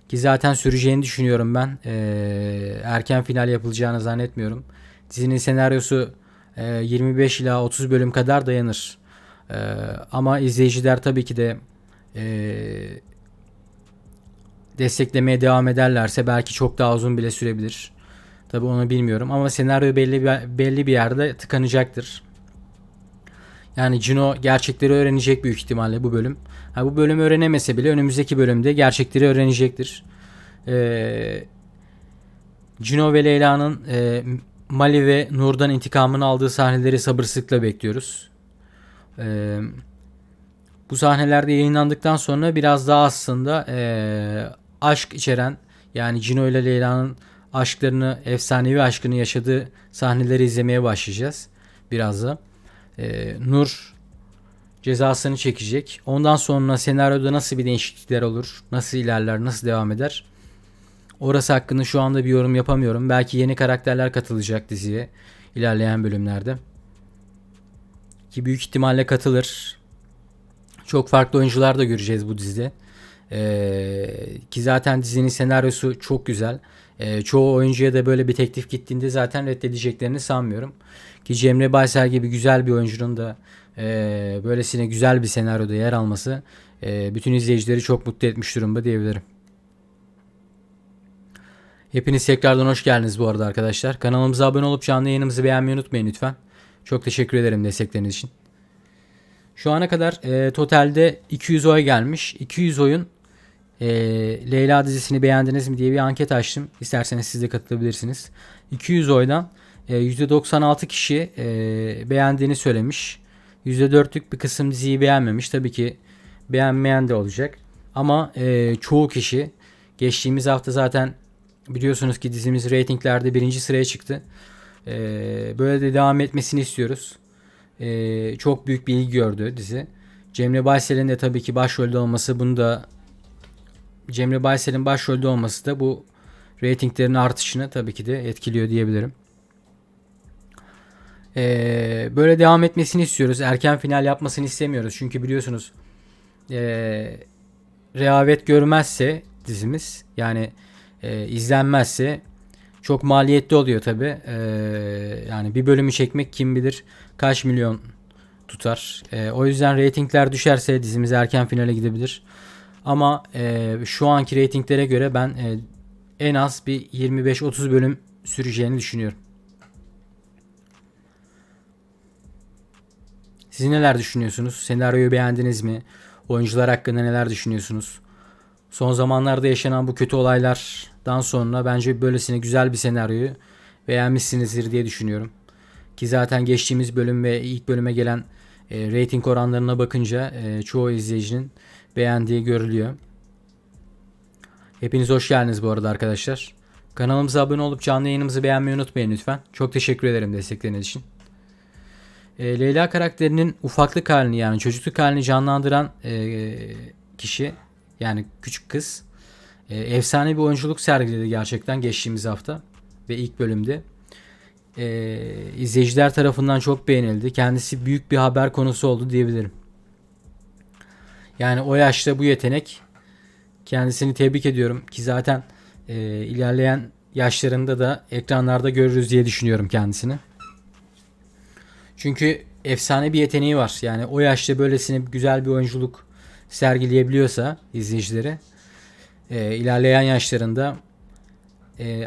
Ki zaten süreceğini düşünüyorum ben. Erken final yapılacağını zannetmiyorum. Dizinin senaryosu 25 ila 30 bölüm kadar dayanır. Ama izleyiciler tabii ki de desteklemeye devam ederlerse belki çok daha uzun bile sürebilir. Tabii onu bilmiyorum ama senaryo belli bir yerde tıkanacaktır. Yani Cino gerçekleri öğrenecek büyük ihtimalle bu bölüm. Bu bölümü öğrenemese bile önümüzdeki bölümde gerçekleri öğrenecektir. Cino ve Leyla'nın Mali ve Nur'dan intikamını aldığı sahneleri sabırsızlıkla bekliyoruz. Bu sahnelerde yayınlandıktan sonra biraz daha aslında aşk içeren, yani Cino ile Leyla'nın aşklarını, efsanevi aşkını yaşadığı sahneleri izlemeye başlayacağız biraz da. Nur cezasını çekecek. Ondan sonra senaryoda nasıl bir değişiklikler olur, nasıl ilerler, nasıl devam eder, orası hakkında şu anda bir yorum yapamıyorum. Belki yeni karakterler katılacak diziye ilerleyen bölümlerde. Ki büyük ihtimalle katılır. Çok farklı oyuncular da göreceğiz bu dizide. Ki zaten dizinin senaryosu çok güzel. Çoğu oyuncuya da böyle bir teklif gittiğinde zaten reddedeceklerini sanmıyorum. Ki Cemre Baysel gibi güzel bir oyuncunun da böylesine güzel bir senaryoda yer alması bütün izleyicileri çok mutlu etmiş durumda diyebilirim. Hepiniz tekrardan hoş geldiniz bu arada arkadaşlar. Kanalımıza abone olup canlı yayınımızı beğenmeyi unutmayın lütfen. Çok teşekkür ederim destekleriniz için. Şu ana kadar totalde 200 oy gelmiş. 200 oyun Leyla dizisini beğendiniz mi diye bir anket açtım. İsterseniz siz de katılabilirsiniz. 200 oydan %96 kişi beğendiğini söylemiş. %4'lük bir kısım diziyi beğenmemiş. Tabii ki beğenmeyen de olacak. Ama çoğu kişi, geçtiğimiz hafta zaten biliyorsunuz ki dizimiz reytinglerde birinci sıraya çıktı. Böyle de devam etmesini istiyoruz. Çok büyük bir ilgi gördü dizi. Cemre Baysel'in de tabii ki başrolde olması, Cemre Baysel'in başrolde olması da bu reytinglerin artışını tabii ki de etkiliyor diyebilirim. Böyle devam etmesini istiyoruz. Erken final yapmasını istemiyoruz. Çünkü biliyorsunuz rehavet görmezse dizimiz, yani izlenmezse Çok maliyetli oluyor tabi. Yani bir bölümü çekmek kim bilir kaç milyon tutar. O yüzden reytingler düşerse dizimiz erken finale gidebilir. Ama şu anki reytinglere göre ben en az bir 25-30 bölüm süreceğini düşünüyorum. Siz neler düşünüyorsunuz? Senaryoyu beğendiniz mi? Oyuncular hakkında neler düşünüyorsunuz? Son zamanlarda yaşanan bu kötü olaylardan sonra bence böylesine güzel bir senaryoyu beğenmişsinizdir diye düşünüyorum. Ki zaten geçtiğimiz bölüm ve ilk bölüme gelen rating oranlarına bakınca çoğu izleyicinin beğendiği görülüyor. Hepiniz hoş geldiniz bu arada arkadaşlar. Kanalımıza abone olup canlı yayınımızı beğenmeyi unutmayın lütfen. Çok teşekkür ederim destekleriniz için. Leyla karakterinin ufaklık halini yani çocukluk halini canlandıran kişi yani küçük kız efsane bir oyunculuk sergiledi gerçekten geçtiğimiz hafta ve ilk bölümde. İzleyiciler tarafından çok beğenildi. Kendisi büyük bir haber konusu oldu diyebilirim. Yani o yaşta bu yetenek, kendisini tebrik ediyorum ki zaten ilerleyen yaşlarında da ekranlarda görürüz diye düşünüyorum kendisini. Çünkü efsane bir yeteneği var. Yani o yaşta böylesine güzel bir oyunculuk sergileyebiliyorsa izleyicileri ilerleyen yaşlarında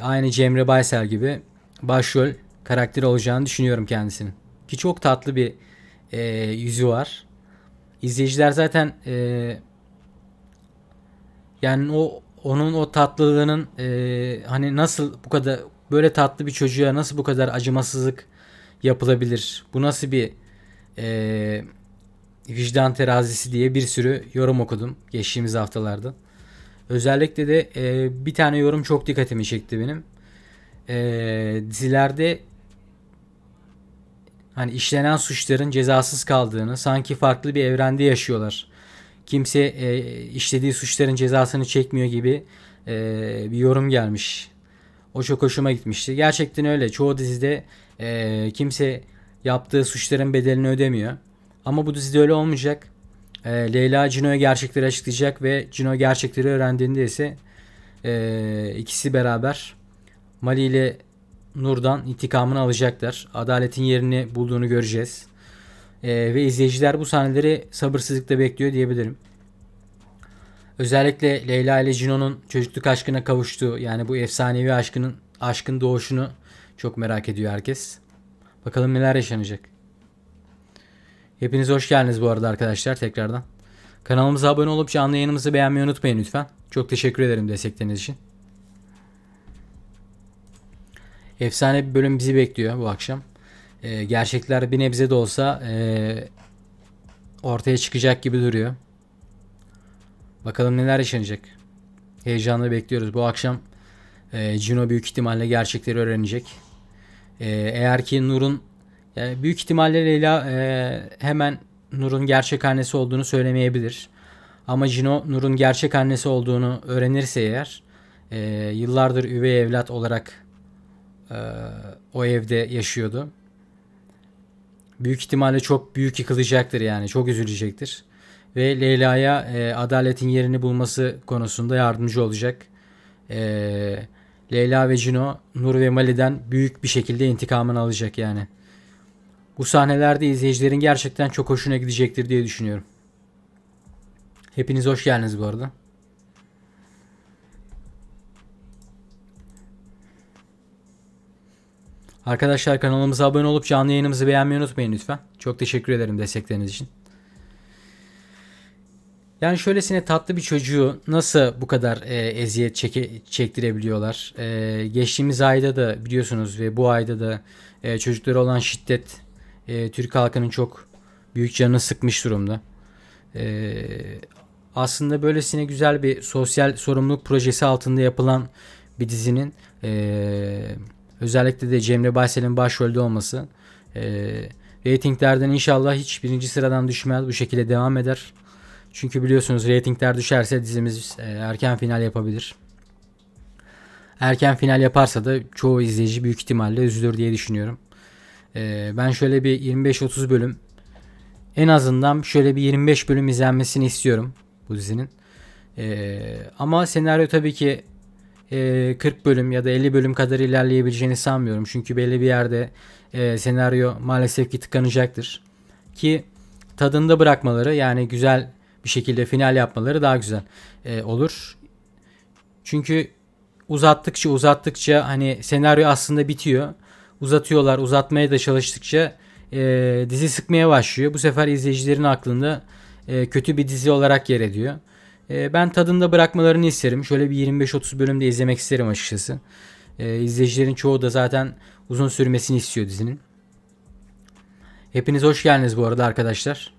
aynı Cemre Baysel gibi başrol karakteri olacağını düşünüyorum kendisinin. Ki çok tatlı bir yüzü var. İzleyiciler zaten yani onun o tatlılığının hani nasıl bu kadar böyle tatlı bir çocuğa nasıl bu kadar acımasızlık yapılabilir? Bu nasıl bir vicdan terazisi diye bir sürü yorum okudum geçtiğimiz haftalarda. Özellikle de bir tane yorum çok dikkatimi çekti benim. Dizilerde hani işlenen suçların cezasız kaldığını, sanki farklı bir evrende yaşıyorlar. Kimse işlediği suçların cezasını çekmiyor gibi bir yorum gelmiş. O çok hoşuma gitmişti. Gerçekten öyle. Çoğu dizide kimse yaptığı suçların bedelini ödemiyor. Ama bu dizide öyle olmayacak. Leyla Cino'ya gerçekleri açıklayacak ve Cino gerçekleri öğrendiğinde ise ikisi beraber Mali ile Nur'dan intikamını alacaklar. Adaletin yerini bulduğunu göreceğiz. Ve izleyiciler bu sahneleri sabırsızlıkla bekliyor diyebilirim. Özellikle Leyla ile Cino'nun çocukluk aşkına kavuştuğu yani bu efsanevi aşkın doğuşunu çok merak ediyor herkes. Bakalım neler yaşanacak. Hepiniz hoş geldiniz bu arada arkadaşlar tekrardan. Kanalımıza abone olup canlı yayınımızı beğenmeyi unutmayın lütfen. Çok teşekkür ederim destekleriniz için. Efsane bir bölüm bizi bekliyor bu akşam. Gerçekler bir nebze de olsa ortaya çıkacak gibi duruyor. Bakalım neler yaşanacak. Heyecanla bekliyoruz. Bu akşam Cino büyük ihtimalle gerçekleri öğrenecek. Eğer ki Nur'un yani büyük ihtimalle Leyla hemen Nur'un gerçek annesi olduğunu söylemeyebilir. Ama Cino Nur'un gerçek annesi olduğunu öğrenirse eğer yıllardır üvey evlat olarak o evde yaşıyordu. Büyük ihtimalle çok büyük yıkılacaktır yani. Çok üzülecektir. Ve Leyla'ya adaletin yerini bulması konusunda yardımcı olacak. Leyla ve Cino Nur ve Mali'den büyük bir şekilde intikamını alacak yani. Bu sahnelerde izleyicilerin gerçekten çok hoşuna gidecektir diye düşünüyorum. Hepiniz hoş geldiniz bu arada. Arkadaşlar kanalımıza abone olup canlı yayınımızı beğenmeyi unutmayın lütfen. Çok teşekkür ederim destekleriniz için. Yani şöylesine tatlı bir çocuğu nasıl bu kadar eziyet çektirebiliyorlar? Geçtiğimiz ayda da biliyorsunuz ve bu ayda da çocuklara olan şiddet Türk halkının çok büyük canını sıkmış durumda. Aslında böylesine güzel bir sosyal sorumluluk projesi altında yapılan bir dizinin özellikle de Cemre Baysel'in başrolde olması reytinglerden inşallah hiç birinci sıradan düşmez, bu şekilde devam eder. Çünkü biliyorsunuz reytingler düşerse dizimiz erken final yapabilir. Erken final yaparsa da çoğu izleyici büyük ihtimalle üzülür diye düşünüyorum. Ben şöyle bir 25-30 bölüm en azından şöyle bir 25 bölüm izlenmesini istiyorum bu dizinin. Ama senaryo tabii ki 40 bölüm ya da 50 bölüm kadar ilerleyebileceğini sanmıyorum. Çünkü belli bir yerde senaryo maalesef ki tıkanacaktır. Ki tadında bırakmaları, yani güzel bir şekilde final yapmaları daha güzel olur. Çünkü uzattıkça hani senaryo aslında bitiyor. Uzatıyorlar, uzatmaya da çalıştıkça dizi sıkmaya başlıyor. Bu sefer izleyicilerin aklında kötü bir dizi olarak yer ediyor. Ben tadında bırakmalarını isterim. Şöyle bir 25-30 bölümde izlemek isterim açıkçası. İzleyicilerin çoğu da zaten uzun sürmesini istiyor dizinin. Hepiniz hoş geldiniz bu arada arkadaşlar.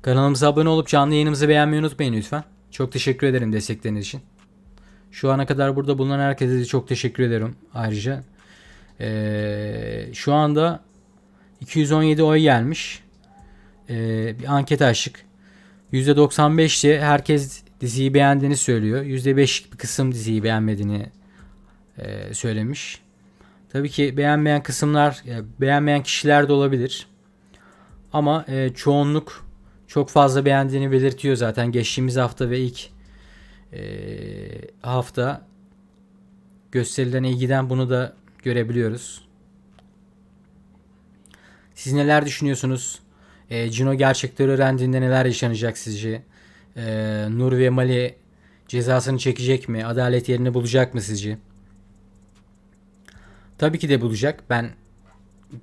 Kanalımıza abone olup canlı yayınımızı beğenmeyi unutmayın lütfen. Çok teşekkür ederim destekleriniz için. Şu ana kadar burada bulunan herkese de çok teşekkür ederim ayrıca. Şu anda 217 oy gelmiş. Bir anket açtık. %95'te herkes diziyi beğendiğini söylüyor. %5 bir kısım diziyi beğenmediğini söylemiş. Tabii ki beğenmeyen kişiler de olabilir. Ama çoğunluk çok fazla beğendiğini belirtiyor zaten. Geçtiğimiz hafta ve ilk hafta gösterilen ilgiden bunu da görebiliyoruz. Siz neler düşünüyorsunuz? Cino gerçekleri öğrendiğinde neler yaşanacak sizce? Nur ve Mali cezasını çekecek mi? Adalet yerini bulacak mı sizce? Tabii ki de bulacak.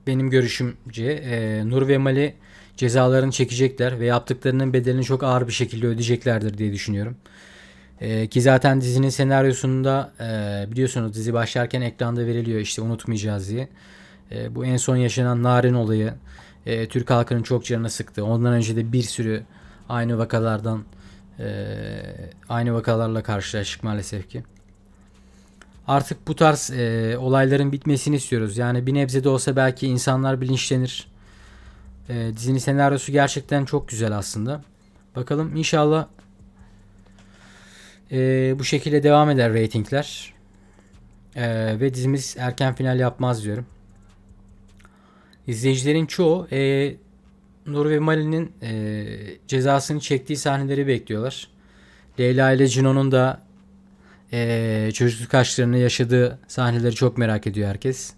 Benim görüşümce Nur ve Mali cezalarını çekecekler ve yaptıklarının bedelini çok ağır bir şekilde ödeyeceklerdir diye düşünüyorum. Ki zaten dizinin senaryosunda biliyorsunuz dizi başlarken ekranda veriliyor işte unutmayacağız diye. Bu en son yaşanan Narin olayı Türk halkının çok canını sıktı. Ondan önce de bir sürü aynı aynı vakalarla karşılaştık maalesef ki. Artık bu tarz olayların bitmesini istiyoruz. Yani bir nebze de olsa belki insanlar bilinçlenir. Dizinin senaryosu gerçekten çok güzel aslında. Bakalım inşallah bu şekilde devam eder reytingler. Ve dizimiz erken final yapmaz diyorum. İzleyicilerin çoğu Nur ve Mali'nin cezasını çektiği sahneleri bekliyorlar. Leyla ile Cino'nun da çocukluk aşklarını yaşadığı sahneleri çok merak ediyor herkes.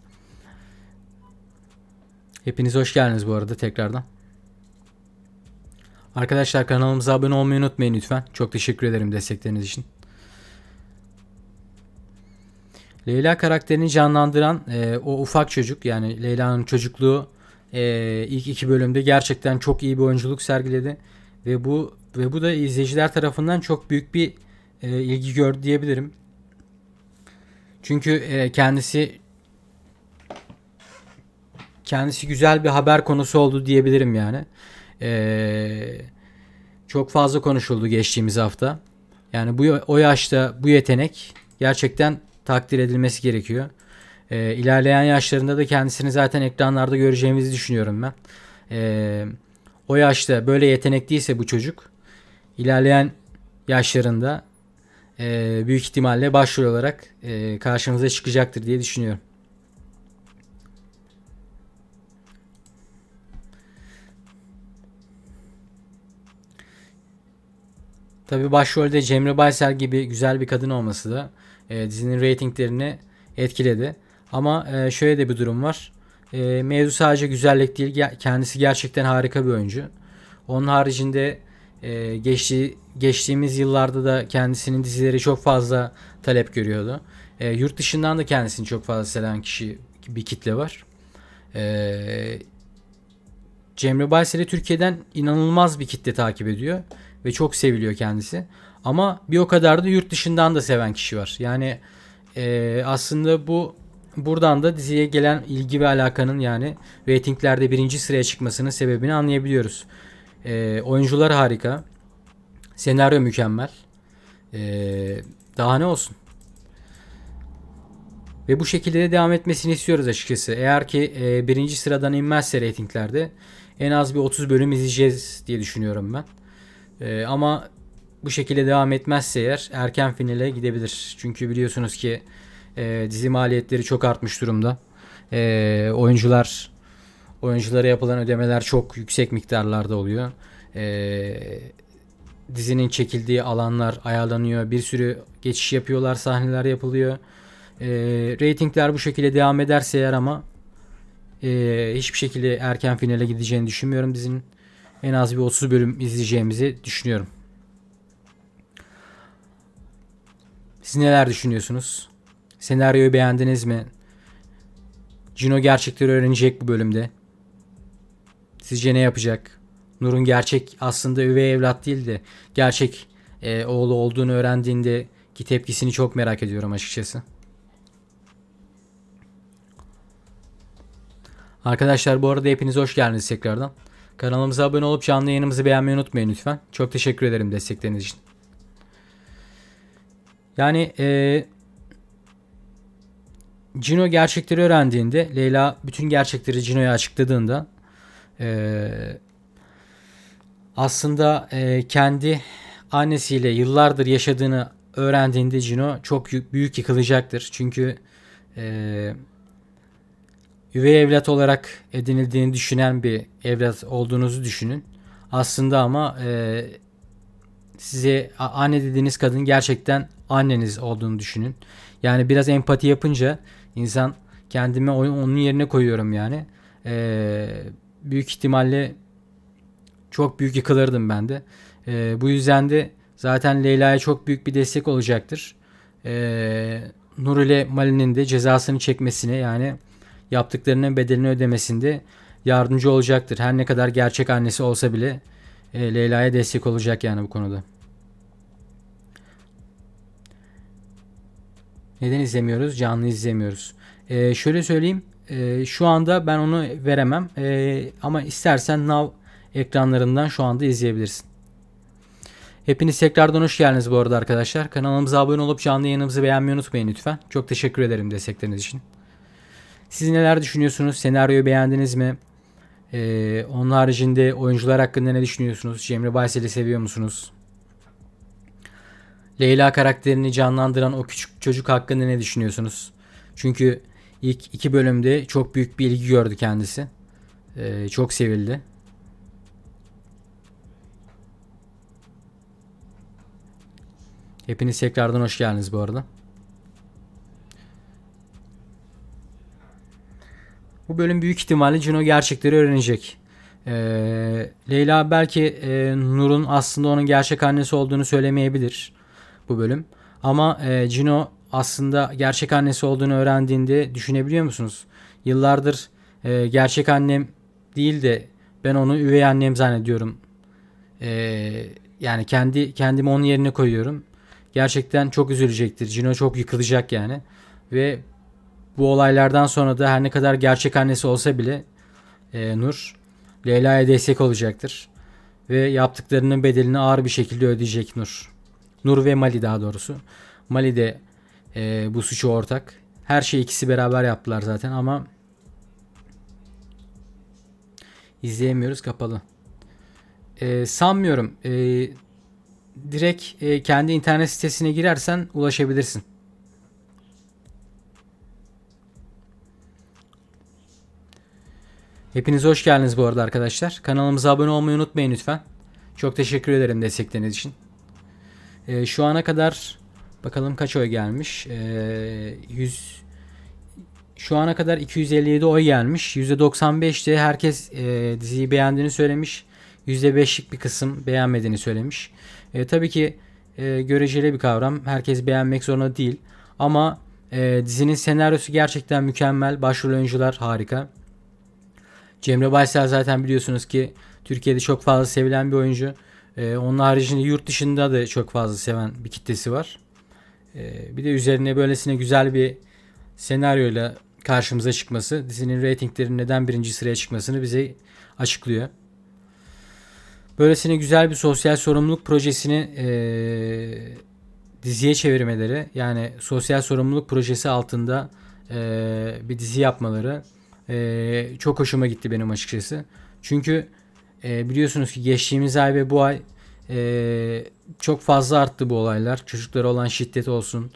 Hepiniz hoş geldiniz bu arada tekrardan. Arkadaşlar kanalımıza abone olmayı unutmayın lütfen. Çok teşekkür ederim destekleriniz için. Leyla karakterini canlandıran o ufak çocuk, yani Leyla'nın çocukluğu ilk iki bölümde gerçekten çok iyi bir oyunculuk sergiledi ve bu da izleyiciler tarafından çok büyük bir ilgi gördü diyebilirim. Çünkü kendisi güzel bir haber konusu oldu diyebilirim yani. Çok fazla konuşuldu geçtiğimiz hafta. Yani o yaşta bu yetenek gerçekten takdir edilmesi gerekiyor. İlerleyen yaşlarında da kendisini zaten ekranlarda göreceğimizi düşünüyorum ben. O yaşta böyle yetenekliyse bu çocuk, ilerleyen yaşlarında büyük ihtimalle başrol olarak karşımıza çıkacaktır diye düşünüyorum. Tabii başrolde Cemre Baysel gibi güzel bir kadın olması da dizinin reytinglerini etkiledi. Ama şöyle de bir durum var. Mevzu sadece güzellik değil. Kendisi gerçekten harika bir oyuncu. Onun haricinde geçtiğimiz yıllarda da kendisinin dizileri çok fazla talep görüyordu. Yurt dışından da kendisini çok fazla seven bir kitle var. Cemre Baysel'i Türkiye'den inanılmaz bir kitle takip ediyor ve çok seviliyor kendisi. Ama bir o kadar da yurt dışından da seven kişi var. Yani aslında buradan da diziye gelen ilgi ve alakanın, yani reytinglerde birinci sıraya çıkmasının sebebini anlayabiliyoruz. Oyuncular harika. Senaryo mükemmel. Daha ne olsun. Ve bu şekilde de devam etmesini istiyoruz açıkçası. Eğer ki birinci sıradan inmezse reytinglerde en az bir 30 bölüm izleyeceğiz diye düşünüyorum ben. Ama bu şekilde devam etmezse eğer erken finale gidebilir. Çünkü biliyorsunuz ki dizi maliyetleri çok artmış durumda. Oyunculara yapılan ödemeler çok yüksek miktarlarda oluyor. dizinin çekildiği alanlar ayarlanıyor. Bir sürü geçiş yapıyorlar, sahneler yapılıyor. Ratingler bu şekilde devam ederse eğer ama hiçbir şekilde erken finale gideceğini düşünmüyorum dizinin. En az bir 30 bölüm izleyeceğimizi düşünüyorum. Siz neler düşünüyorsunuz? Senaryoyu beğendiniz mi? Cino gerçekleri öğrenecek bu bölümde. Sizce ne yapacak? Nur'un gerçek aslında üvey evlat değil de gerçek oğlu olduğunu öğrendiğinde ki tepkisini çok merak ediyorum açıkçası. Arkadaşlar bu arada hepiniz hoş geldiniz tekrardan. Kanalımıza abone olup canlı yayınımızı beğenmeyi unutmayın lütfen. Çok teşekkür ederim destekleriniz için. Yani Cino gerçekleri öğrendiğinde, Leyla bütün gerçekleri Cino'ya açıkladığında aslında kendi annesiyle yıllardır yaşadığını öğrendiğinde Cino çok büyük yıkılacaktır. Çünkü üvey evlat olarak edinildiğini düşünen bir evlat olduğunuzu düşünün. Aslında ama size anne dediğiniz kadın gerçekten anneniz olduğunu düşünün. Yani biraz empati yapınca insan kendimi onun yerine koyuyorum yani. Büyük ihtimalle çok büyük yıkılırdım ben de. Bu yüzden de zaten Leyla'ya çok büyük bir destek olacaktır. Nur ile Mali'nin de cezasını çekmesine yani yaptıklarının bedelini ödemesinde yardımcı olacaktır. Her ne kadar gerçek annesi olsa bile Leyla'ya destek olacak yani bu konuda. Neden izlemiyoruz? Canlı izlemiyoruz. Şöyle söyleyeyim. Şu anda ben onu veremem. Ama istersen Now ekranlarından şu anda izleyebilirsin. Hepiniz tekrardan hoş geldiniz bu arada arkadaşlar. Kanalımıza abone olup canlı yayınımızı beğenmeyi unutmayın lütfen. Çok teşekkür ederim destekleriniz için. Siz neler düşünüyorsunuz? Senaryoyu beğendiniz mi? Onun haricinde oyuncular hakkında ne düşünüyorsunuz? Cemre Baysel'i seviyor musunuz? Leyla karakterini canlandıran o küçük çocuk hakkında ne düşünüyorsunuz? Çünkü ilk 2 bölümde çok büyük bir ilgi gördü kendisi. Çok sevildi. Hepiniz tekrardan hoş geldiniz bu arada. Bu bölüm büyük ihtimalle Cino gerçekleri öğrenecek. Leyla belki Nur'un aslında onun gerçek annesi olduğunu söylemeyebilir bu bölüm. Ama Cino aslında gerçek annesi olduğunu öğrendiğinde düşünebiliyor musunuz? Yıllardır gerçek annem değil de ben onu üvey annem zannediyorum. Yani kendimi onun yerine koyuyorum. Gerçekten çok üzülecektir. Cino çok yıkılacak yani. Ve bu olaylardan sonra da her ne kadar gerçek annesi olsa bile Nur Leyla'ya destek olacaktır. Ve yaptıklarının bedelini ağır bir şekilde ödeyecek Nur. Nur ve Mali daha doğrusu. Mali de bu suçu ortak. Her şeyi ikisi beraber yaptılar zaten ama izleyemiyoruz, kapalı. Sanmıyorum. Direkt kendi internet sitesine girersen ulaşabilirsin. Hepiniz hoş geldiniz bu arada arkadaşlar. Kanalımıza abone olmayı unutmayın lütfen. Çok teşekkür ederim destekleriniz için. Şu ana kadar bakalım kaç oy gelmiş. 100 şu ana kadar 257 oy gelmiş. %95'te herkes diziyi beğendiğini söylemiş. %5'lik bir kısım beğenmediğini söylemiş. Tabii ki göreceli bir kavram. Herkes beğenmek zorunda değil. Ama dizinin senaryosu gerçekten mükemmel. Başrol oyuncular harika. Cemre Baysel zaten biliyorsunuz ki Türkiye'de çok fazla sevilen bir oyuncu. Onun haricinde yurt dışında da çok fazla seven bir kitlesi var. Bir de üzerine böylesine güzel bir senaryoyla karşımıza çıkması, dizinin reytinglerinin neden birinci sıraya çıkmasını bize açıklıyor. Böylesine güzel bir sosyal sorumluluk projesini diziye çevirmeleri, yani sosyal sorumluluk projesi altında bir dizi yapmaları çok hoşuma gitti benim açıkçası. Çünkü biliyorsunuz ki geçtiğimiz ay ve bu ay çok fazla arttı bu olaylar. Çocuklara olan şiddet olsun,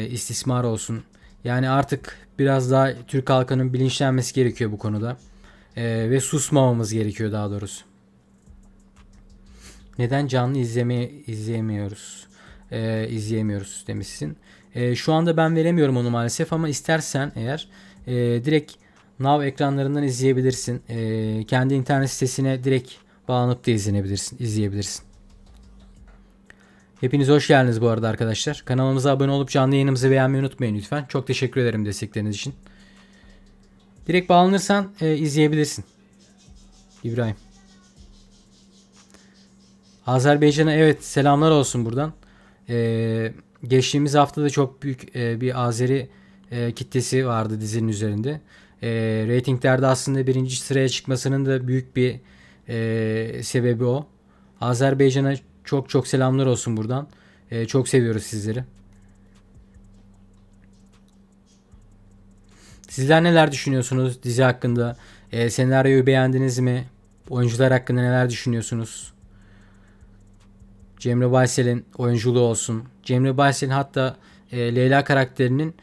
istismar olsun. Yani artık biraz daha Türk halkının bilinçlenmesi gerekiyor bu konuda. Ve susmamamız gerekiyor daha doğrusu. Neden canlı izleyemiyoruz demişsin. Şu anda ben veremiyorum onu maalesef ama istersen eğer direkt Now ekranlarından izleyebilirsin. Kendi internet sitesine direkt bağlanıp da izleyebilirsin. Hepiniz hoş geldiniz bu arada arkadaşlar. Kanalımıza abone olup canlı yayınımızı beğenmeyi unutmayın lütfen. Çok teşekkür ederim destekleriniz için. Direkt bağlanırsan izleyebilirsin. İbrahim. Azerbaycan'a evet selamlar olsun buradan. Geçtiğimiz hafta da çok büyük bir Azeri kitlesi vardı dizinin üzerinde. Ratinglerde aslında birinci sıraya çıkmasının da büyük bir sebebi o. Azerbaycan'a çok çok selamlar olsun buradan. Çok seviyoruz sizleri. Sizler neler düşünüyorsunuz dizi hakkında? Senaryoyu beğendiniz mi? Oyuncular hakkında neler düşünüyorsunuz? Cemre Baysel'in oyunculuğu olsun. Cemre Baysel'in hatta Leyla karakterinin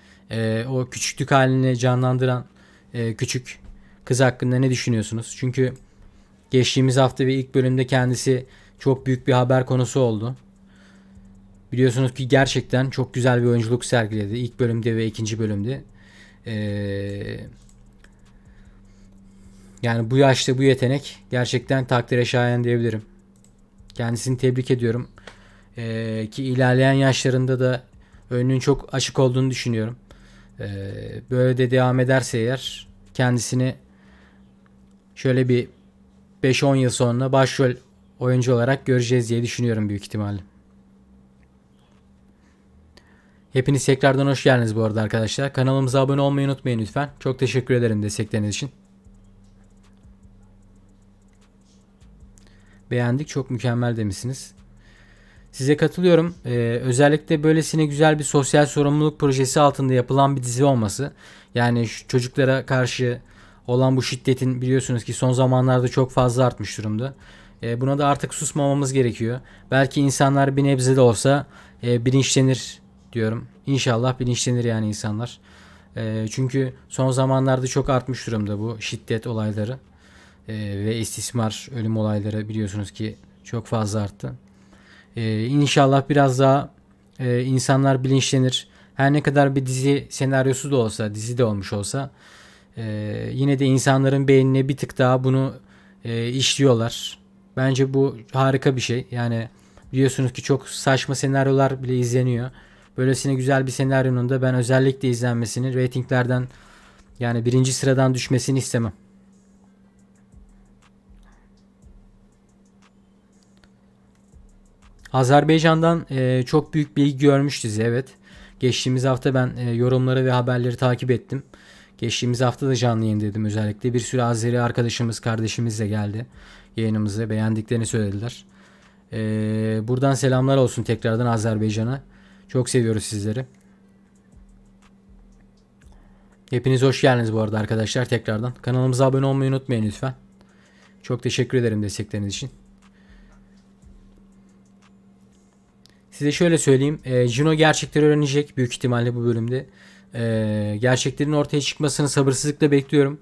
o küçüklük halini canlandıran küçük kız hakkında ne düşünüyorsunuz? Çünkü geçtiğimiz hafta ve ilk bölümde kendisi çok büyük bir haber konusu oldu. Biliyorsunuz ki gerçekten çok güzel bir oyunculuk sergiledi. İlk bölümde ve ikinci bölümde. Yani bu yaşta bu yetenek gerçekten takdire şayan diyebilirim. Kendisini tebrik ediyorum. Ki ilerleyen yaşlarında da önünün çok açık olduğunu düşünüyorum. Böyle de devam ederse eğer kendisini şöyle bir 5-10 yıl sonra başrol oyuncu olarak göreceğiz diye düşünüyorum büyük ihtimalle. Hepiniz tekrardan hoş geldiniz bu arada arkadaşlar. Kanalımıza abone olmayı unutmayın lütfen. Çok teşekkür ederim destekleriniz için. Beğendik, çok mükemmel demişsiniz. Size katılıyorum. Özellikle böylesine güzel bir sosyal sorumluluk projesi altında yapılan bir dizi olması. Yani şu çocuklara karşı olan bu şiddetin biliyorsunuz ki son zamanlarda çok fazla artmış durumda. Buna da artık susmamamız gerekiyor. Belki insanlar bir nebze de olsa bilinçlenir diyorum. İnşallah bilinçlenir yani insanlar. Çünkü son zamanlarda çok artmış durumda bu şiddet olayları. Ve istismar, ölüm olayları biliyorsunuz ki çok fazla arttı. İnşallah biraz daha insanlar bilinçlenir. Her ne kadar bir dizi senaryosu da olsa, dizi de olmuş olsa yine de insanların beynine bir tık daha bunu işliyorlar. Bence bu harika bir şey. Yani biliyorsunuz ki çok saçma senaryolar bile izleniyor. Böylesine güzel bir senaryonun da ben özellikle izlenmesini, reytinglerden yani birinci sıradan düşmesini istemem. Azerbaycan'dan çok büyük bir ilgi görmüştü evet. Geçtiğimiz hafta ben yorumları ve haberleri takip ettim. Geçtiğimiz hafta da canlı yayındaydım özellikle. Bir sürü Azeri arkadaşımız, kardeşimiz de geldi yayınımıza. Beğendiklerini söylediler. Buradan selamlar olsun tekrardan Azerbaycan'a. Çok seviyoruz sizleri. Hepiniz hoş geldiniz bu arada arkadaşlar tekrardan. Kanalımıza abone olmayı unutmayın lütfen. Çok teşekkür ederim destekleriniz için. Size şöyle söyleyeyim. Juno gerçekleri öğrenecek büyük ihtimalle bu bölümde. Gerçeklerin ortaya çıkmasını sabırsızlıkla bekliyorum.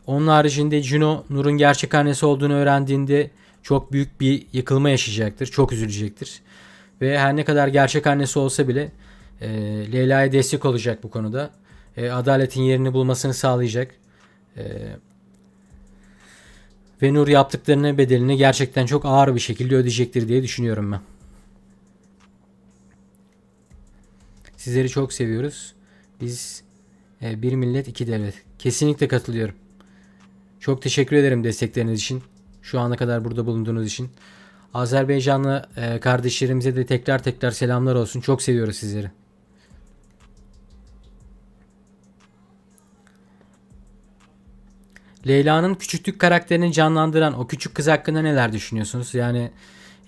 Onun haricinde Juno Nur'un gerçek annesi olduğunu öğrendiğinde çok büyük bir yıkılma yaşayacaktır. Çok üzülecektir. Ve her ne kadar gerçek annesi olsa bile Leyla'ya destek olacak bu konuda. Adaletin yerini bulmasını sağlayacak. Ve Nur yaptıklarının bedelini gerçekten çok ağır bir şekilde ödeyecektir diye düşünüyorum ben. Sizleri çok seviyoruz. Biz bir millet iki devlet. Kesinlikle katılıyorum. Çok teşekkür ederim destekleriniz için. Şu ana kadar burada bulunduğunuz için. Azerbaycanlı kardeşlerimize de tekrar tekrar selamlar olsun. Çok seviyoruz sizleri. Leyla'nın küçüklük karakterini canlandıran o küçük kız hakkında neler düşünüyorsunuz? Yani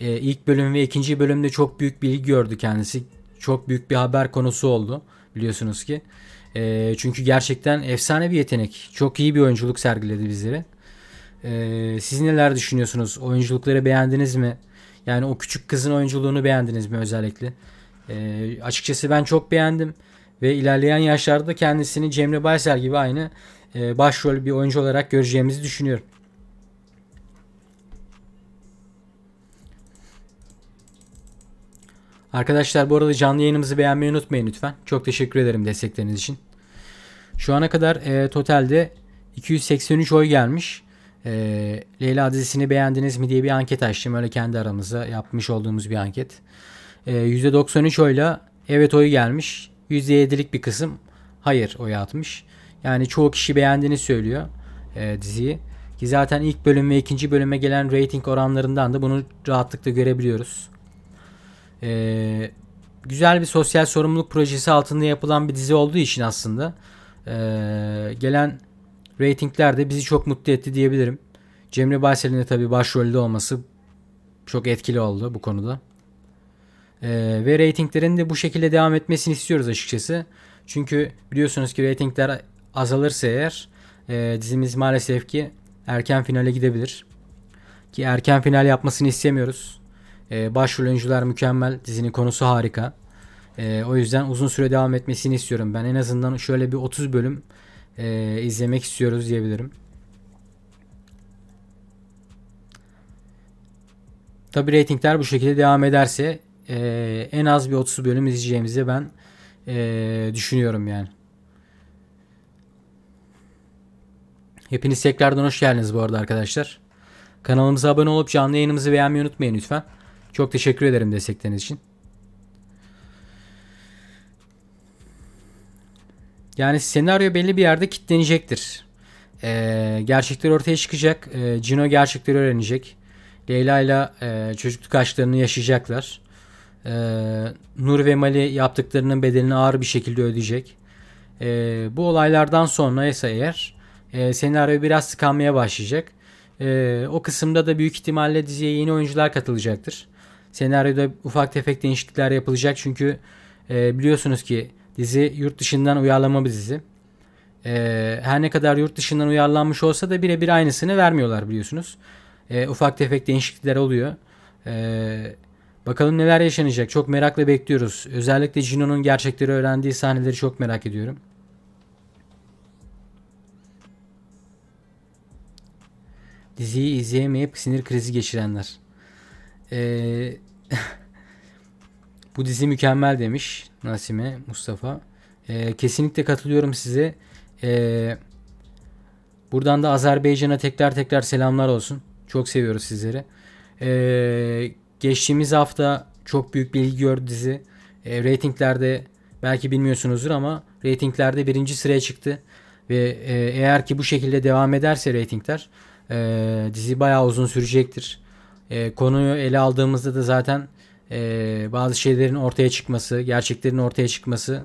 ilk bölüm ve ikinci bölümde çok büyük bir ilgi gördü kendisi. Çok büyük bir haber konusu oldu biliyorsunuz ki. Çünkü gerçekten efsane bir yetenek. Çok iyi bir oyunculuk sergiledi bizlere. Siz neler düşünüyorsunuz? Oyunculukları beğendiniz mi? Yani o küçük kızın oyunculuğunu beğendiniz mi özellikle? Açıkçası ben çok beğendim. Ve ilerleyen yaşlarda kendisini Cemre Baysel gibi aynı başrol bir oyuncu olarak göreceğimizi düşünüyorum. Arkadaşlar bu arada canlı yayınımızı beğenmeyi unutmayın lütfen. Çok teşekkür ederim destekleriniz için. Şu ana kadar totalde 283 oy gelmiş. Leyla dizisini beğendiniz mi diye bir anket açtım. Öyle kendi aramızda yapmış olduğumuz bir anket. %93 oyla evet oyu gelmiş. %7'lik bir kısım hayır oyu atmış. Yani çoğu kişi beğendiğini söylüyor diziyi. Ki zaten ilk bölüm ve ikinci bölüme gelen rating oranlarından da bunu rahatlıkla görebiliyoruz. Güzel bir sosyal sorumluluk projesi altında yapılan bir dizi olduğu için aslında gelen ratingler de bizi çok mutlu etti diyebilirim. Cemre Baysel'in de tabii başrolde olması çok etkili oldu bu konuda. Ve reytinglerin de bu şekilde devam etmesini istiyoruz açıkçası. Çünkü biliyorsunuz ki reytingler azalırsa eğer dizimiz maalesef ki erken finale gidebilir. Ki erken final yapmasını istemiyoruz. Başrol oyuncular mükemmel. Dizinin konusu harika. O yüzden uzun süre devam etmesini istiyorum. Ben en azından şöyle bir 30 bölüm izlemek istiyoruz diyebilirim. Tabi reytingler bu şekilde devam ederse en az bir 30 bölüm izleyeceğimizi ben düşünüyorum yani. Hepiniz tekrardan hoş geldiniz bu arada arkadaşlar. Kanalımıza abone olup canlı yayınımızı beğenmeyi unutmayın lütfen. Çok teşekkür ederim destekleriniz için. Yani senaryo belli bir yerde kilitlenecektir. Gerçekler ortaya çıkacak. Cino gerçekleri öğrenecek. Leyla ile çocukluk aşklarını yaşayacaklar. Nur ve Mali yaptıklarının bedelini ağır bir şekilde ödeyecek. Bu olaylardan sonra ise eğer senaryo biraz tıkanmaya başlayacak. O kısımda da büyük ihtimalle diziye yeni oyuncular katılacaktır. Senaryoda ufak tefek değişiklikler yapılacak çünkü biliyorsunuz ki dizi yurt dışından uyarlama bir dizi. Her ne kadar yurt dışından uyarlanmış olsa da birebir aynısını vermiyorlar biliyorsunuz. Ufak tefek değişiklikler oluyor. Bakalım neler yaşanacak. Çok merakla bekliyoruz. Özellikle Cino'nun gerçekleri öğrendiği sahneleri çok merak ediyorum. Diziyi izleyemeyip sinir krizi geçirenler. Ee, Bu dizi mükemmel demiş Nasime Mustafa. Kesinlikle katılıyorum size. Buradan da Azerbaycan'a tekrar selamlar olsun. Çok seviyoruz sizleri. Geçtiğimiz hafta çok büyük bir ilgi gördü dizi. Ratinglerde belki bilmiyorsunuzdur ama ratinglerde birinci sıraya çıktı. Ve eğer ki bu şekilde devam ederse ratingler dizi bayağı uzun sürecektir. Konuyu ele aldığımızda da zaten bazı şeylerin ortaya çıkması, gerçeklerin ortaya çıkması,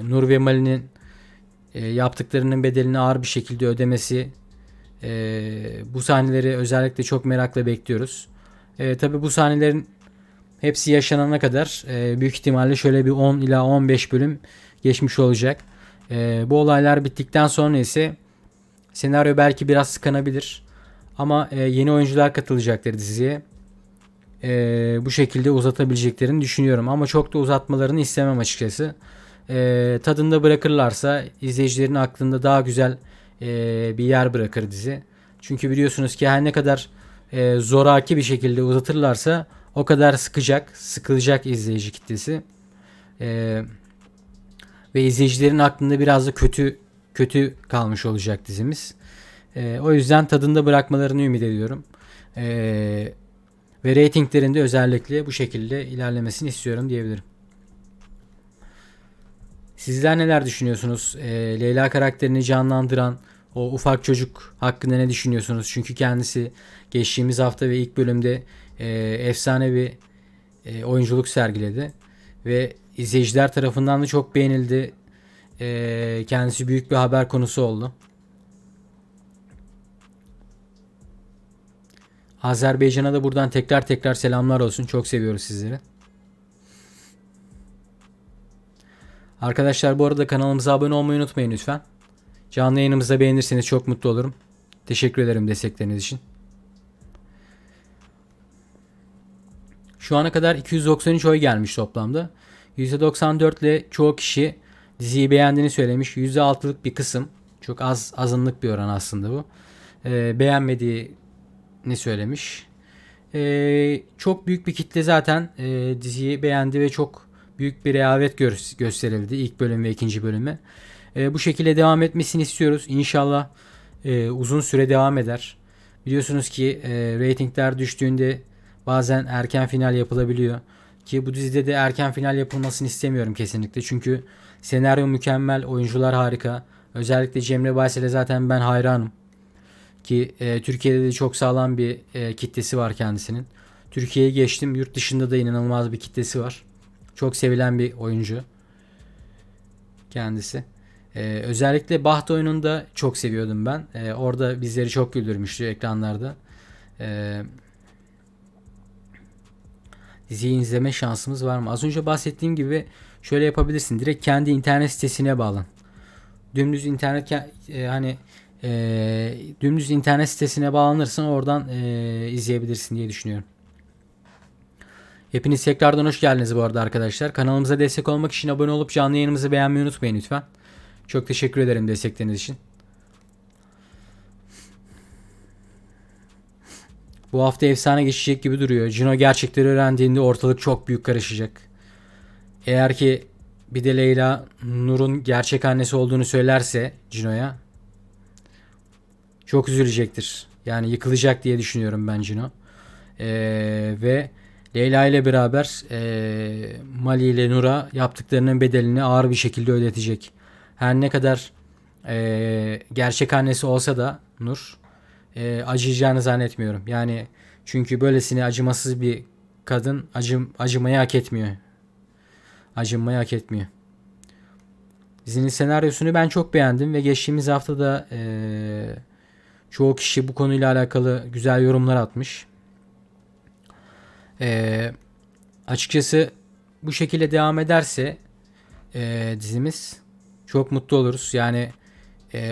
Nur ve Mali'nin yaptıklarının bedelini ağır bir şekilde ödemesi, bu sahneleri özellikle çok merakla bekliyoruz. Tabi bu sahnelerin hepsi yaşanana kadar büyük ihtimalle şöyle bir 10 ila 15 bölüm geçmiş olacak. Bu olaylar bittikten sonra ise senaryo belki biraz sıkanabilir. Ama yeni oyuncular katılacaktır diziye. Bu şekilde uzatabileceklerini düşünüyorum. Ama çok da uzatmalarını istemem açıkçası. Tadında bırakırlarsa izleyicilerin aklında daha güzel bir yer bırakır dizi. Çünkü biliyorsunuz ki her ne kadar zoraki bir şekilde uzatırlarsa o kadar sıkılacak izleyici kitlesi. Ve izleyicilerin aklında biraz da kötü kalmış olacak dizimiz. O yüzden tadında bırakmalarını ümit ediyorum. Ve reytinglerinde özellikle bu şekilde ilerlemesini istiyorum diyebilirim. Sizler neler düşünüyorsunuz? Leyla karakterini canlandıran o ufak çocuk hakkında ne düşünüyorsunuz? Çünkü kendisi geçtiğimiz hafta ve ilk bölümde efsane bir oyunculuk sergiledi. Ve izleyiciler tarafından da çok beğenildi. Kendisi büyük bir haber konusu oldu. Azerbaycan'a da buradan tekrar selamlar olsun. Çok seviyoruz sizleri. Arkadaşlar bu arada kanalımıza abone olmayı unutmayın lütfen. Canlı yayınımızda beğenirseniz çok mutlu olurum. Teşekkür ederim destekleriniz için. Şu ana kadar 293 oy gelmiş toplamda. %94 ile çoğu kişi diziyi beğendiğini söylemiş. %6'lık bir kısım. Çok azınlık bir oran aslında bu. Beğenmediğini söylemiş. Çok büyük bir kitle zaten diziyi beğendi ve çok büyük bir rehavet gösterildi ilk bölüm ve ikinci bölüme. Bu şekilde devam etmesini istiyoruz. İnşallah uzun süre devam eder. Biliyorsunuz ki reytingler düştüğünde bazen erken final yapılabiliyor. Ki bu dizide de erken final yapılmasını istemiyorum kesinlikle. Çünkü senaryo mükemmel, oyuncular harika. Özellikle Cemre Baysel'e zaten ben hayranım. Ki Türkiye'de de çok sağlam bir kitlesi var kendisinin. Türkiye'ye geçtim. Yurt dışında da inanılmaz bir kitlesi var. Çok sevilen bir oyuncu kendisi. Özellikle Baht oyununda çok seviyordum ben. Orada bizleri çok güldürmüştü ekranlarda. Diziyi izleme şansımız var mı? Az önce bahsettiğim gibi şöyle yapabilirsin. Direkt kendi internet sitesine bağlan. Dümdüz internet dümdüz internet sitesine bağlanırsan oradan izleyebilirsin diye düşünüyorum. Hepiniz tekrardan hoş geldiniz bu arada arkadaşlar. Kanalımıza destek olmak için abone olup canlı yayınımızı beğenmeyi unutmayın lütfen. Çok teşekkür ederim destekleriniz için. Bu hafta efsane geçecek gibi duruyor. Cino gerçekleri öğrendiğinde ortalık çok büyük karışacak. Eğer ki bir de Leyla Nur'un gerçek annesi olduğunu söylerse Cino'ya çok üzülecektir. Yani yıkılacak diye düşünüyorum ben Cino. Ve Leyla ile beraber Mali ile Nur'a yaptıklarının bedelini ağır bir şekilde ödetecek. Her ne kadar gerçek annesi olsa da Nur acıyacağını zannetmiyorum. Yani çünkü böylesine acımasız bir kadın acımayı hak etmiyor. Acınmayı hak etmiyor. Dizinin senaryosunu ben çok beğendim ve geçtiğimiz hafta da çoğu kişi bu konuyla alakalı güzel yorumlar atmış. Açıkçası bu şekilde devam ederse dizimiz çok mutlu oluruz. Yani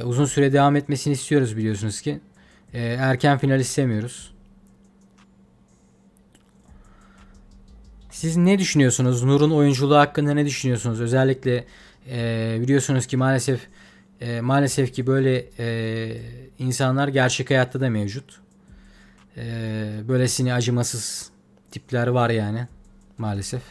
uzun süre devam etmesini istiyoruz biliyorsunuz ki. Erken final istemiyoruz. Siz ne düşünüyorsunuz? Nur'un oyunculuğu hakkında ne düşünüyorsunuz? Özellikle biliyorsunuz ki maalesef ki böyle insanlar gerçek hayatta da mevcut. Böylesine acımasız tipler var yani maalesef.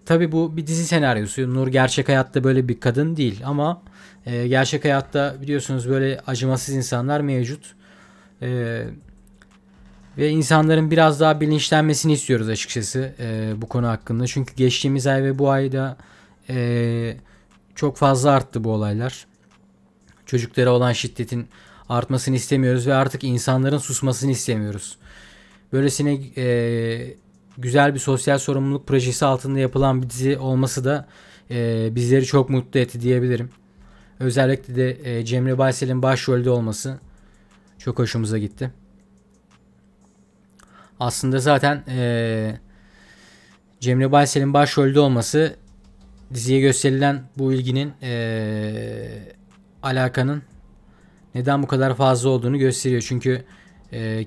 Tabii bu bir dizi senaryosu. Nur gerçek hayatta böyle bir kadın değil ama gerçek hayatta biliyorsunuz böyle acımasız insanlar mevcut. Ve insanların biraz daha bilinçlenmesini istiyoruz açıkçası bu konu hakkında. Çünkü geçtiğimiz ay ve bu ayda çok fazla arttı bu olaylar. Çocuklara olan şiddetin artmasını istemiyoruz ve artık insanların susmasını istemiyoruz. Böylesine güzel bir sosyal sorumluluk projesi altında yapılan bir dizi olması da bizleri çok mutlu etti diyebilirim. Özellikle de Cemre Baysel'in başrolde olması çok hoşumuza gitti. Aslında zaten Cemre Baysel'in başrolde olması diziye gösterilen bu ilginin alakanın neden bu kadar fazla olduğunu gösteriyor. Çünkü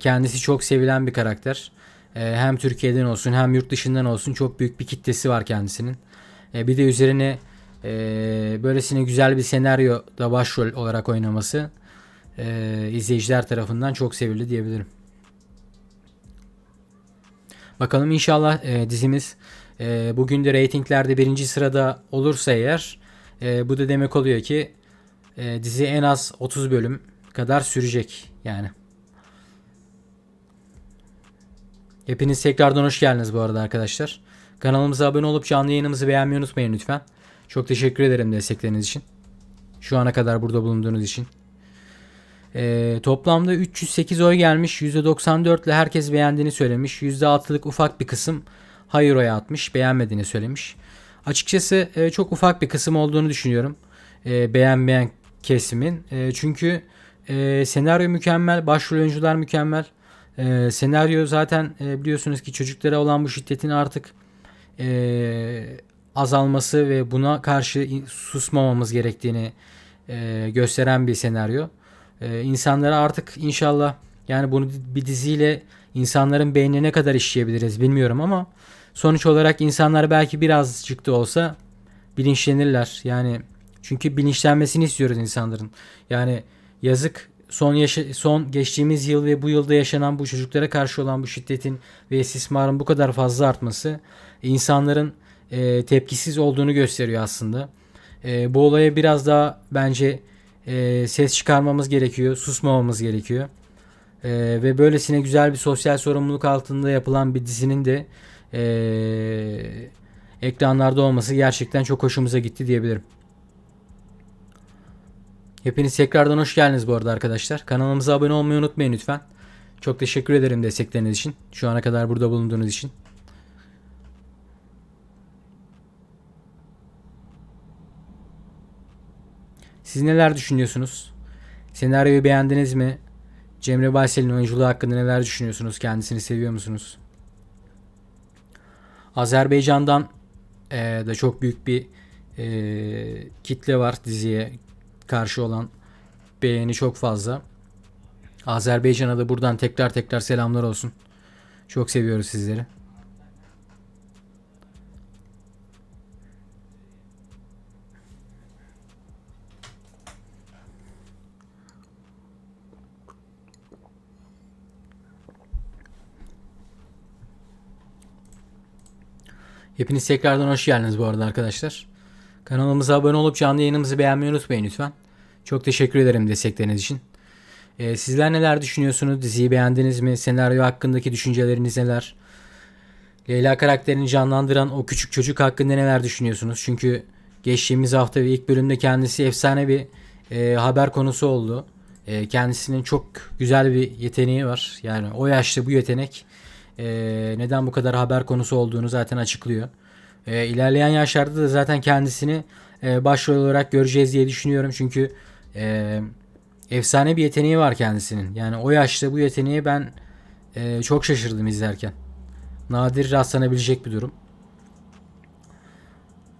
kendisi çok sevilen bir karakter. Hem Türkiye'den olsun hem yurt dışından olsun çok büyük bir kitlesi var kendisinin. Bir de üzerine böylesine güzel bir senaryo da başrol olarak oynaması izleyiciler tarafından çok sevildi diyebilirim. Bakalım inşallah dizimiz bugün de reytinglerde birinci sırada olursa eğer bu da demek oluyor ki dizi en az 30 bölüm kadar sürecek yani. Hepiniz tekrardan hoş geldiniz bu arada arkadaşlar. Kanalımıza abone olup canlı yayınımızı beğenmeyi unutmayın lütfen. Çok teşekkür ederim destekleriniz için. Şu ana kadar burada bulunduğunuz için. Toplamda 308 oy gelmiş. %94 ile herkes beğendiğini söylemiş. %6'lık ufak bir kısım hayır oyu atmış. Beğenmediğini söylemiş. Açıkçası çok ufak bir kısım olduğunu düşünüyorum. Beğenmeyen kesimin. Çünkü senaryo mükemmel. Başrol oyuncular mükemmel. Senaryo zaten biliyorsunuz ki çocuklara olan bu şiddetin artık azalması ve buna karşı susmamamız gerektiğini gösteren bir senaryo. İnsanlara artık inşallah yani bunu bir diziyle insanların beynine ne kadar işleyebiliriz bilmiyorum ama sonuç olarak insanlar belki birazcık da olsa bilinçlenirler. Yani çünkü bilinçlenmesini istiyoruz insanların. Yani yazık son geçtiğimiz yıl ve bu yılda yaşanan bu çocuklara karşı olan bu şiddetin ve istismarın bu kadar fazla artması insanların tepkisiz olduğunu gösteriyor aslında. Bu olaya biraz daha bence ses çıkarmamız gerekiyor, susmamamız gerekiyor. Ve böylesine güzel bir sosyal sorumluluk altında yapılan bir dizinin de ekranlarda olması gerçekten çok hoşumuza gitti diyebilirim. Hepiniz tekrardan hoş geldiniz bu arada arkadaşlar. Kanalımıza abone olmayı unutmayın lütfen. Çok teşekkür ederim destekleriniz için. Şu ana kadar burada bulunduğunuz için. Siz neler düşünüyorsunuz? Senaryoyu beğendiniz mi? Cemre Baysel'in oyunculuğu hakkında neler düşünüyorsunuz? Kendisini seviyor musunuz? Azerbaycan'dan da çok büyük bir kitle var diziye karşı olan beğeni çok fazla. Azerbaycan'a da buradan tekrar selamlar olsun. Çok seviyoruz sizleri. Hepiniz tekrardan hoş geldiniz bu arada arkadaşlar. Kanalımıza abone olup canlı yayınımızı beğenmeyi unutmayın lütfen. Çok teşekkür ederim destekleriniz için. Sizler neler düşünüyorsunuz? Diziyi beğendiniz mi? Senaryo hakkındaki düşünceleriniz neler? Leyla karakterini canlandıran o küçük çocuk hakkında neler düşünüyorsunuz? Çünkü geçtiğimiz hafta ve ilk bölümde kendisi efsane bir haber konusu oldu. Kendisinin çok güzel bir yeteneği var. Yani o yaşta bu yetenek neden bu kadar haber konusu olduğunu zaten açıklıyor. İlerleyen yaşlarda da zaten kendisini başrol olarak göreceğiz diye düşünüyorum. Çünkü efsane bir yeteneği var kendisinin. Yani o yaşta bu yeteneği ben çok şaşırdım izlerken. Nadir rastlanabilecek bir durum.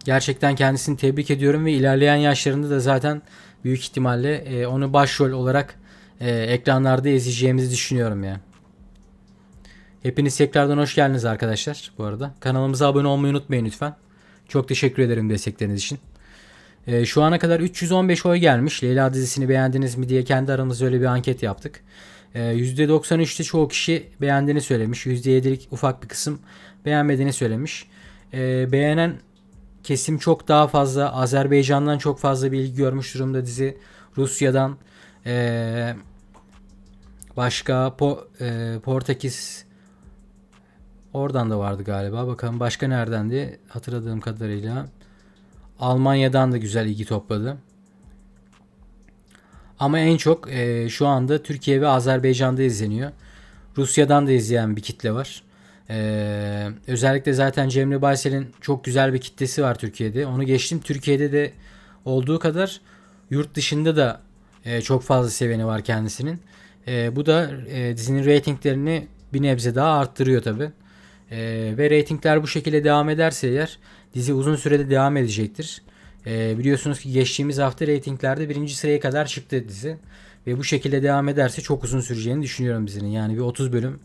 Gerçekten kendisini tebrik ediyorum ve ilerleyen yaşlarında da zaten büyük ihtimalle onu başrol olarak ekranlarda izleyeceğimizi düşünüyorum ya. Hepiniz tekrardan hoş geldiniz arkadaşlar bu arada. Kanalımıza abone olmayı unutmayın lütfen. Çok teşekkür ederim destekleriniz için. Şu ana kadar 315 oy gelmiş. Leyla dizisini beğendiniz mi diye kendi aramızda öyle bir anket yaptık. %93'te çoğu kişi beğendiğini söylemiş. %7'lik ufak bir kısım beğenmediğini söylemiş. Beğenen kesim çok daha fazla. Azerbaycan'dan çok fazla bilgi görmüş durumda dizi. Rusya'dan başka Portekiz oradan da vardı galiba. Bakalım başka neredendi hatırladığım kadarıyla. Almanya'dan da güzel ilgi topladı. Ama en çok şu anda Türkiye ve Azerbaycan'da izleniyor. Rusya'dan da izleyen bir kitle var. Özellikle zaten Cemre Baysel'in çok güzel bir kitlesi var Türkiye'de. Onu geçtim. Türkiye'de de olduğu kadar yurt dışında da çok fazla seveni var kendisinin. Bu da dizinin reytinglerini bir nebze daha arttırıyor tabi. Ve reytingler bu şekilde devam ederse eğer dizi uzun sürede devam edecektir. Biliyorsunuz ki geçtiğimiz hafta reytinglerde birinci sıraya kadar çıktı dizi. Ve bu şekilde devam ederse çok uzun süreceğini düşünüyorum dizinin. Yani bir 30 bölüm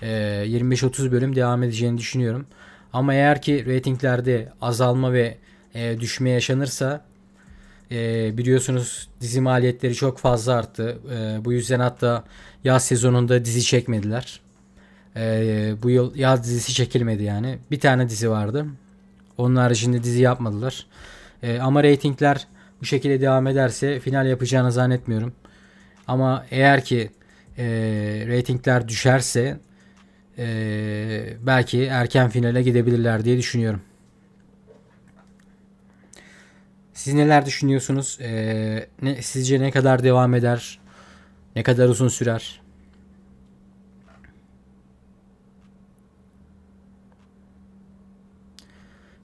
25-30 bölüm devam edeceğini düşünüyorum. Ama eğer ki reytinglerde azalma ve düşme yaşanırsa biliyorsunuz dizi maliyetleri çok fazla arttı. Bu yüzden hatta yaz sezonunda dizi çekmediler. Bu yıl yaz dizisi çekilmedi yani. Bir tane dizi vardı. Onun haricinde dizi yapmadılar. Ama reytingler bu şekilde devam ederse final yapacağını zannetmiyorum. Ama eğer ki reytingler düşerse belki erken finale gidebilirler diye düşünüyorum. Siz neler düşünüyorsunuz? Sizce ne kadar devam eder? Ne kadar uzun sürer?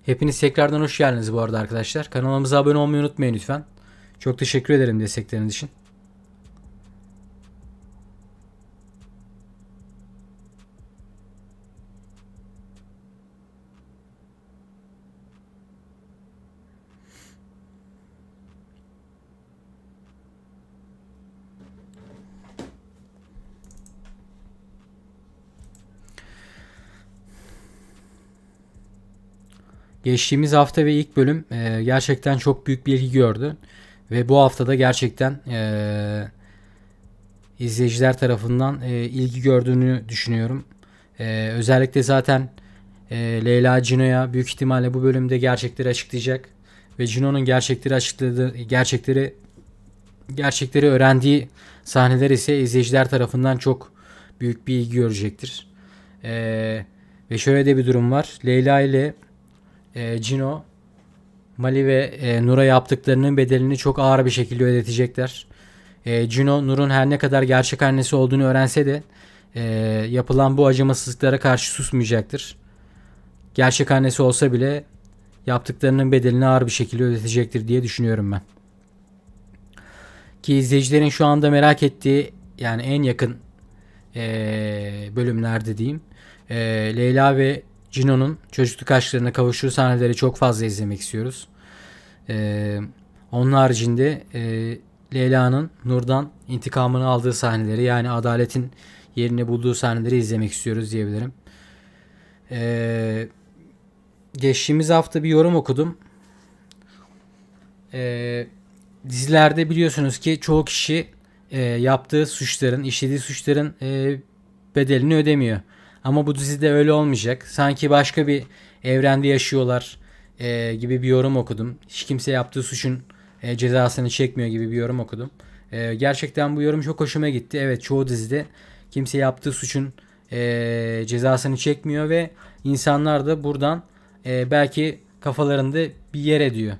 Hepiniz tekrardan hoş geldiniz bu arada arkadaşlar. Kanalımıza abone olmayı unutmayın lütfen. Çok teşekkür ederim destekleriniz için. Geçtiğimiz hafta ve ilk bölüm gerçekten çok büyük bir ilgi gördü. Ve bu haftada gerçekten izleyiciler tarafından ilgi gördüğünü düşünüyorum. Özellikle zaten Leyla Cino'ya büyük ihtimalle bu bölümde gerçekleri açıklayacak ve Cino'nun gerçekleri öğrendiği sahneler ise izleyiciler tarafından çok büyük bir ilgi görecektir. Ve şöyle de bir durum var. Leyla ile Cino, Mali ve Nur'a yaptıklarının bedelini çok ağır bir şekilde ödetecekler. Cino, Nur'un her ne kadar gerçek annesi olduğunu öğrense de yapılan bu acımasızlıklara karşı susmayacaktır. Gerçek annesi olsa bile yaptıklarının bedelini ağır bir şekilde ödetecektir diye düşünüyorum ben. Ki izleyicilerin şu anda merak ettiği, yani en yakın bölümlerde diyeyim, Leyla ve Cino'nun çocukluk aşklarına kavuştuğu sahneleri çok fazla izlemek istiyoruz. Onun haricinde Leyla'nın Nur'dan intikamını aldığı sahneleri, yani adaletin yerini bulduğu sahneleri izlemek istiyoruz diyebilirim. Geçtiğimiz hafta bir yorum okudum. Dizilerde biliyorsunuz ki çoğu kişi yaptığı suçların, işlediği suçların bedelini ödemiyor. Ama bu dizide öyle olmayacak. Sanki başka bir evrende yaşıyorlar gibi bir yorum okudum. Hiç kimse yaptığı suçun cezasını çekmiyor gibi bir yorum okudum. Gerçekten bu yorum çok hoşuma gitti. Evet, çoğu dizide kimse yaptığı suçun cezasını çekmiyor ve insanlar da buradan belki kafalarında bir yer ediyor.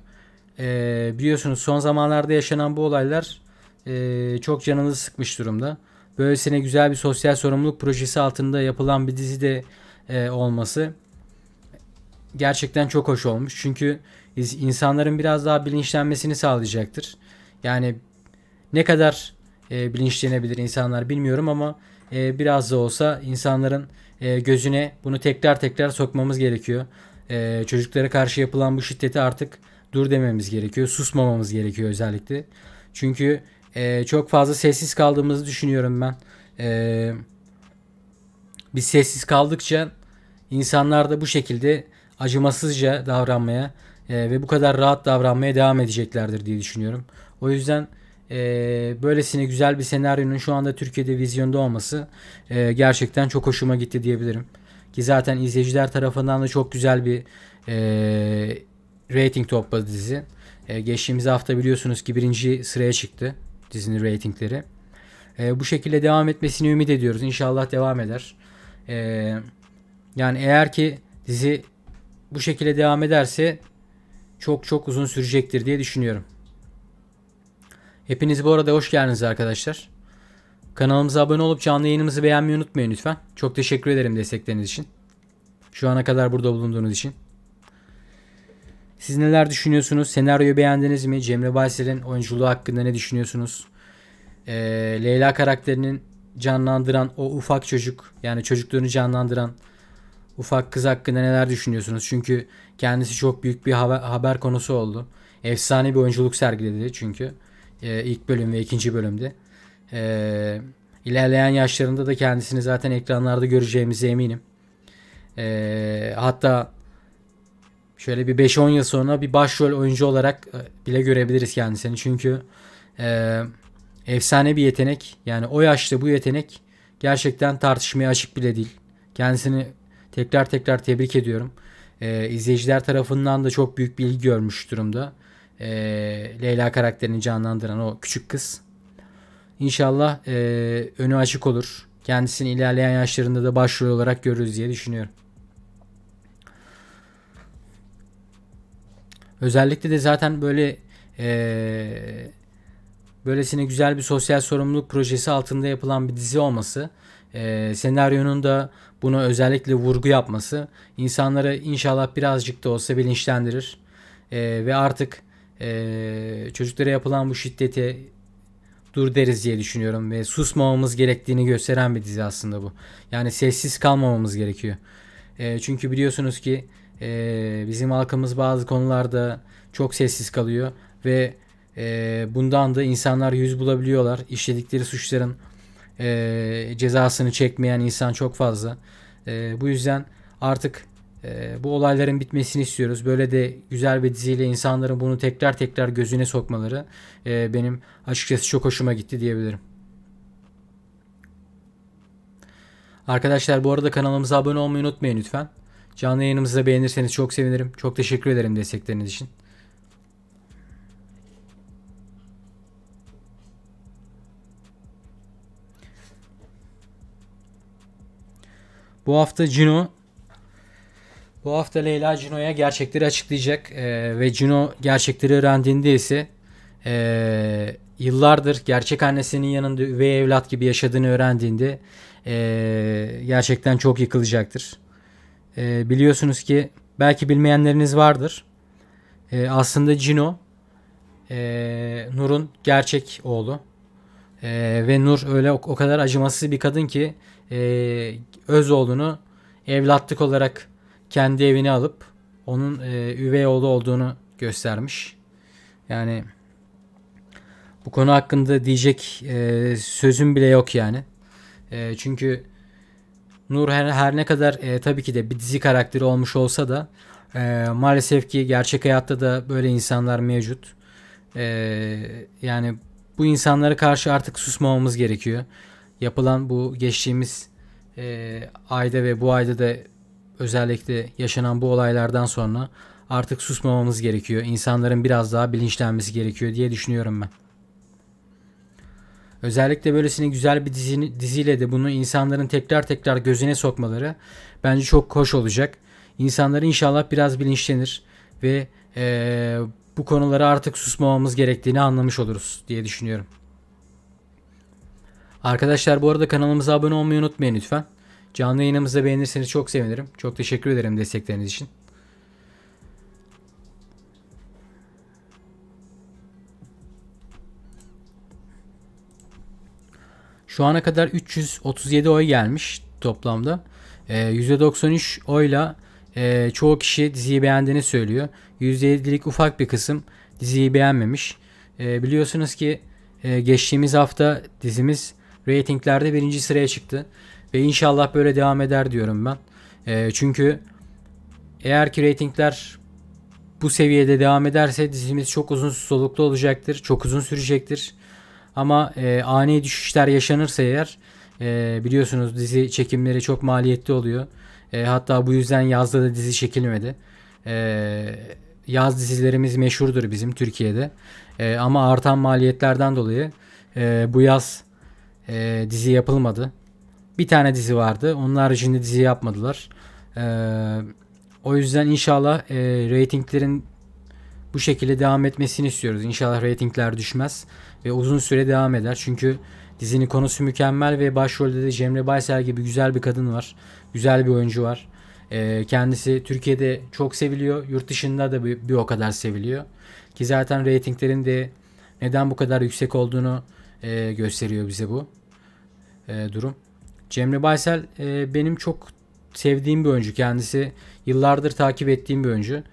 Biliyorsunuz son zamanlarda yaşanan bu olaylar çok canınızı sıkmış durumda. Böylesine güzel bir sosyal sorumluluk projesi altında yapılan bir dizide olması gerçekten çok hoş olmuş. Çünkü insanların biraz daha bilinçlenmesini sağlayacaktır. Yani ne kadar bilinçlenebilir insanlar bilmiyorum ama biraz da olsa insanların gözüne bunu tekrar tekrar sokmamız gerekiyor. Çocuklara karşı yapılan bu şiddeti artık dur dememiz gerekiyor. Susmamamız gerekiyor özellikle. Çünkü çok fazla sessiz kaldığımızı düşünüyorum ben. Biz sessiz kaldıkça insanlar da bu şekilde acımasızca davranmaya ve bu kadar rahat davranmaya devam edeceklerdir diye düşünüyorum. O yüzden böylesine güzel bir senaryonun şu anda Türkiye'de vizyonda olması gerçekten çok hoşuma gitti diyebilirim. Ki zaten izleyiciler tarafından da çok güzel bir rating topladı dizi. Geçtiğimiz hafta biliyorsunuz ki 1. sıraya çıktı dizinin ratingleri. Bu şekilde devam etmesini ümit ediyoruz. İnşallah devam eder. Yani eğer ki dizi bu şekilde devam ederse çok çok uzun sürecektir diye düşünüyorum. Hepiniz bu arada hoş geldiniz arkadaşlar. Kanalımıza abone olup canlı yayınımızı beğenmeyi unutmayın lütfen. Çok teşekkür ederim destekleriniz için. Şu ana kadar burada bulunduğunuz için. Siz neler düşünüyorsunuz? Senaryoyu beğendiniz mi? Cemre Baysel'in oyunculuğu hakkında ne düşünüyorsunuz? Leyla karakterinin canlandıran o ufak çocuk, yani çocukluğunu canlandıran ufak kız hakkında neler düşünüyorsunuz? Çünkü kendisi çok büyük bir haber konusu oldu. Efsane bir oyunculuk sergiledi çünkü. İlk bölüm ve ikinci bölümde. İlerleyen yaşlarında da kendisini zaten ekranlarda göreceğimize eminim. Hatta şöyle bir 5-10 yıl sonra bir başrol oyuncu olarak bile görebiliriz kendisini. Çünkü efsane bir yetenek. Yani o yaşta bu yetenek gerçekten tartışmaya açık bile değil. Kendisini tekrar tekrar tebrik ediyorum. İzleyiciler tarafından da çok büyük bir ilgi görmüş durumda. Leyla karakterini canlandıran o küçük kız. İnşallah önü açık olur. Kendisini ilerleyen yaşlarında da başrol olarak görürüz diye düşünüyorum. Özellikle de zaten böyle böylesine güzel bir sosyal sorumluluk projesi altında yapılan bir dizi olması, senaryonun da buna özellikle vurgu yapması insanları inşallah birazcık da olsa bilinçlendirir. Ve artık çocuklara yapılan bu şiddete dur deriz diye düşünüyorum ve susmamamız gerektiğini gösteren bir dizi aslında bu. Yani sessiz kalmamamız gerekiyor. Çünkü biliyorsunuz ki bizim halkımız bazı konularda çok sessiz kalıyor ve bundan da insanlar yüz bulabiliyorlar. İşledikleri suçların cezasını çekmeyen insan çok fazla. Bu yüzden artık bu olayların bitmesini istiyoruz. Böyle de güzel bir diziyle insanların bunu tekrar tekrar gözüne sokmaları benim açıkçası çok hoşuma gitti diyebilirim. Arkadaşlar bu arada kanalımıza abone olmayı unutmayın lütfen. Canlı yayınımızı da beğenirseniz çok sevinirim. Çok teşekkür ederim destekleriniz için. Bu hafta Cino Bu hafta Leyla Cino'ya gerçekleri açıklayacak. Ve Cino gerçekleri öğrendiğinde ise yıllardır gerçek annesinin yanında üvey evlat gibi yaşadığını öğrendiğinde gerçekten çok yıkılacaktır. Biliyorsunuz ki belki bilmeyenleriniz vardır. Aslında Cino Nur'un gerçek oğlu. Ve Nur öyle o kadar acımasız bir kadın ki öz oğlunu evlatlık olarak kendi evine alıp onun üvey oğlu olduğunu göstermiş. Yani bu konu hakkında diyecek sözüm bile yok yani. Çünkü Nur her ne kadar tabii ki de bir dizi karakteri olmuş olsa da maalesef ki gerçek hayatta da böyle insanlar mevcut. Yani bu insanlara karşı artık susmamamız gerekiyor. Yapılan bu geçtiğimiz ayda ve bu ayda da özellikle yaşanan bu olaylardan sonra artık susmamamız gerekiyor. İnsanların biraz daha bilinçlenmesi gerekiyor diye düşünüyorum ben. Özellikle böylesine güzel bir diziyle de bunu insanların tekrar tekrar gözüne sokmaları bence çok hoş olacak. İnsanlar inşallah biraz bilinçlenir ve bu konulara artık susmamamız gerektiğini anlamış oluruz diye düşünüyorum. Arkadaşlar bu arada kanalımıza abone olmayı unutmayın lütfen. Canlı yayınımızı da beğenirseniz çok sevinirim. Çok teşekkür ederim destekleriniz için. Şu ana kadar 337 oy gelmiş toplamda. %93 oyla çoğu kişi diziyi beğendiğini söylüyor. %7'lik ufak bir kısım diziyi beğenmemiş. Biliyorsunuz ki geçtiğimiz hafta dizimiz reytinglerde birinci sıraya çıktı. Ve inşallah böyle devam eder diyorum ben. Çünkü eğer ki reytingler bu seviyede devam ederse dizimiz çok uzun soluklu olacaktır. Çok uzun sürecektir. Ama ani düşüşler yaşanırsa eğer biliyorsunuz dizi çekimleri çok maliyetli oluyor. Hatta bu yüzden yazda da dizi çekilmedi. Yaz dizilerimiz meşhurdur bizim Türkiye'de. Ama artan maliyetlerden dolayı bu yaz dizi yapılmadı. Bir tane dizi vardı. Onun haricinde dizi yapmadılar. O yüzden inşallah reytinglerin bu şekilde devam etmesini istiyoruz. İnşallah reytingler düşmez ve uzun süre devam eder. Çünkü dizinin konusu mükemmel ve başrolde de Cemre Baysel gibi güzel bir kadın var. Güzel bir oyuncu var. Kendisi Türkiye'de çok seviliyor. Yurt dışında da bir o kadar seviliyor. Ki zaten reytinglerin de neden bu kadar yüksek olduğunu gösteriyor bize bu durum. Cemre Baysel benim çok sevdiğim bir oyuncu. Kendisi yıllardır takip ettiğim bir oyuncu.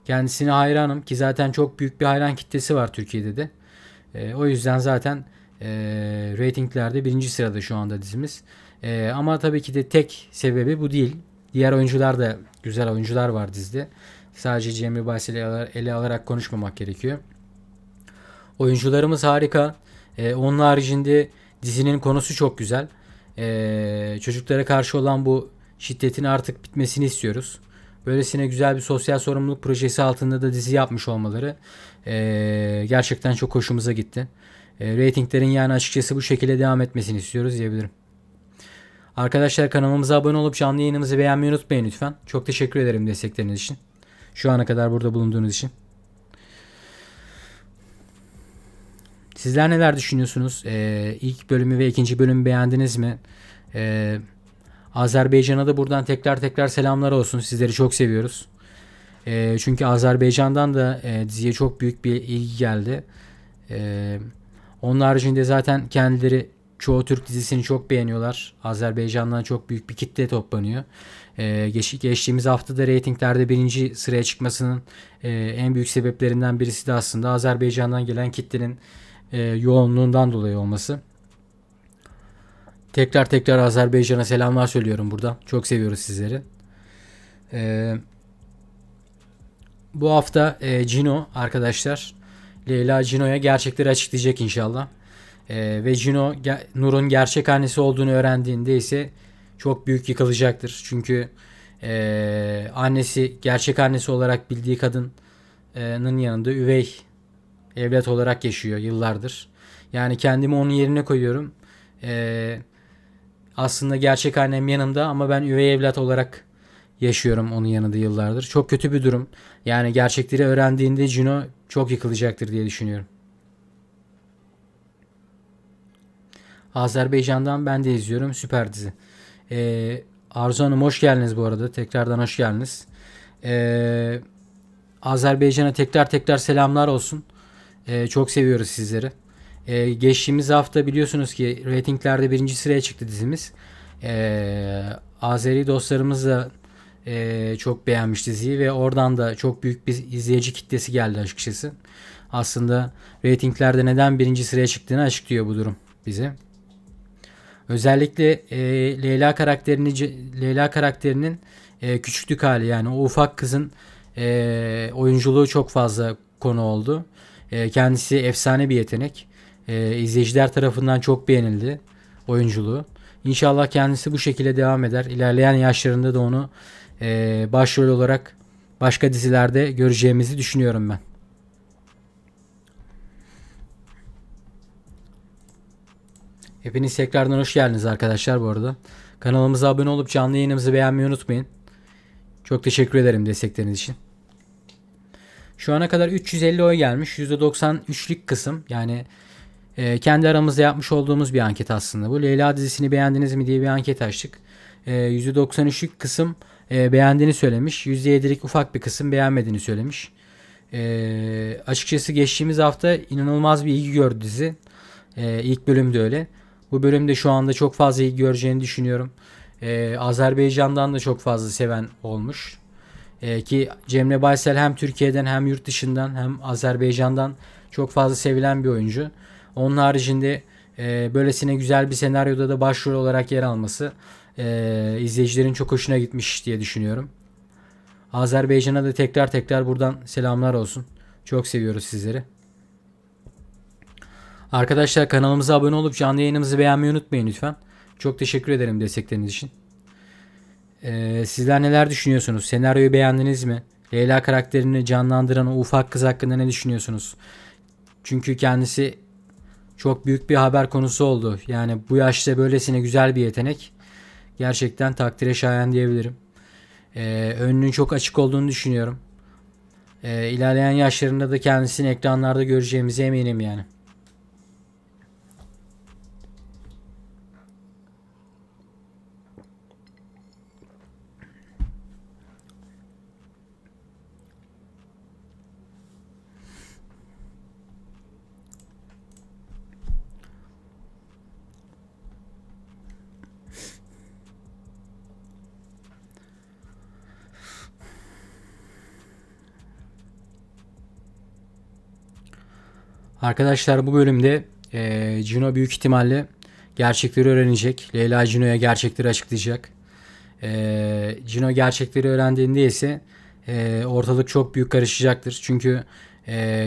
Kendisine hayranım ki zaten çok büyük bir hayran kitlesi var Türkiye'de de. O yüzden zaten reytinglerde birinci sırada şu anda dizimiz. Ama tabii ki de tek sebebi bu değil. Diğer oyuncular da güzel oyuncular var dizide. Sadece Cemre Baysel'i ele alarak konuşmamak gerekiyor. Oyuncularımız harika. Onun haricinde dizinin konusu çok güzel. Çocuklara karşı olan bu şiddetin artık bitmesini istiyoruz. Böylesine güzel bir sosyal sorumluluk projesi altında da dizi yapmış olmaları gerçekten çok hoşumuza gitti. Ratinglerin yani açıkçası bu şekilde devam etmesini istiyoruz diyebilirim. Arkadaşlar kanalımıza abone olup canlı yayınımızı beğenmeyi unutmayın lütfen. Çok teşekkür ederim destekleriniz için. Şu ana kadar burada bulunduğunuz için. Sizler neler düşünüyorsunuz? İlk bölümü ve ikinci bölümü beğendiniz mi? Azerbaycan'a da buradan tekrar selamlar olsun. Sizleri çok seviyoruz. Çünkü Azerbaycan'dan da diziye çok büyük bir ilgi geldi. Onun haricinde zaten kendileri çoğu Türk dizisini çok beğeniyorlar. Azerbaycan'dan çok büyük bir kitle toplanıyor. Geçtiğimiz haftada reytinglerde birinci sıraya çıkmasının en büyük sebeplerinden birisi de aslında Azerbaycan'dan gelen kitlenin yoğunluğundan dolayı olması. Tekrar Azerbaycan'a selamlar söylüyorum buradan. Çok seviyoruz sizleri. Bu hafta Cino arkadaşlar Leyla Cino'ya gerçekleri açıklayacak inşallah. Ve Cino Nur'un gerçek annesi olduğunu öğrendiğinde ise çok büyük yıkılacaktır. Çünkü annesi, gerçek annesi olarak bildiği kadının yanında üvey evlat olarak yaşıyor yıllardır. Yani kendimi onun yerine koyuyorum. Aslında gerçek annem yanımda ama ben üvey evlat olarak yaşıyorum onun yanında yıllardır. Çok kötü bir durum. Yani gerçekleri öğrendiğinde Juno çok yıkılacaktır diye düşünüyorum. Azerbaycan'dan ben de izliyorum. Süper dizi. Arzu Hanım hoş geldiniz bu arada. Tekrardan hoş geldiniz. Azerbaycan'a tekrar selamlar olsun. Çok seviyoruz sizleri. Geçtiğimiz hafta biliyorsunuz ki reytinglerde birinci sıraya çıktı dizimiz. Azeri dostlarımız da çok beğenmiş diziyi ve oradan da çok büyük bir izleyici kitlesi geldi açıkçası. Aslında reytinglerde neden birinci sıraya çıktığını açıklıyor bu durum bize. Özellikle Leyla karakterinin küçüklük hali, yani o ufak kızın oyunculuğu çok fazla konu oldu. Kendisi efsane bir yetenek. İzleyiciler tarafından çok beğenildi oyunculuğu. İnşallah kendisi bu şekilde devam eder. İlerleyen yaşlarında da onu başrol olarak başka dizilerde göreceğimizi düşünüyorum ben. Hepiniz tekrardan hoş geldiniz arkadaşlar bu arada. Kanalımıza abone olup canlı yayınımızı beğenmeyi unutmayın. Çok teşekkür ederim destekleriniz için. Şu ana kadar 350 oy gelmiş. %93'lük kısım. Yani kendi aramızda yapmış olduğumuz bir anket aslında bu. Leyla dizisini beğendiniz mi diye bir anket açtık. %93'lük kısım beğendiğini söylemiş. %7'lik ufak bir kısım beğenmediğini söylemiş. Açıkçası geçtiğimiz hafta inanılmaz bir ilgi gördü dizi. İlk bölüm de öyle. Bu bölümde şu anda çok fazla ilgi göreceğini düşünüyorum. Azerbaycan'dan da çok fazla seven olmuş. Ki Cemre Baysel hem Türkiye'den hem yurt dışından hem Azerbaycan'dan çok fazla sevilen bir oyuncu. Onun haricinde böylesine güzel bir senaryoda da başrol olarak yer alması izleyicilerin çok hoşuna gitmiş diye düşünüyorum. Azerbaycan'a da tekrar buradan selamlar olsun. Çok seviyoruz sizleri. Arkadaşlar kanalımıza abone olup canlı yayınımızı beğenmeyi unutmayın lütfen. Çok teşekkür ederim destekleriniz için. Sizler neler düşünüyorsunuz? Senaryoyu beğendiniz mi? Leyla karakterini canlandıran o ufak kız hakkında ne düşünüyorsunuz? Çünkü kendisi çok büyük bir haber konusu oldu. Yani bu yaşta böylesine güzel bir yetenek. Gerçekten takdire şayan diyebilirim. Önünün çok açık olduğunu düşünüyorum. İlerleyen yaşlarında da kendisini ekranlarda göreceğimize eminim yani. Arkadaşlar bu bölümde Juno büyük ihtimalle gerçekleri öğrenecek. Leyla Juno'ya gerçekleri açıklayacak. Juno gerçekleri öğrendiğinde ise ortalık çok büyük karışacaktır. Çünkü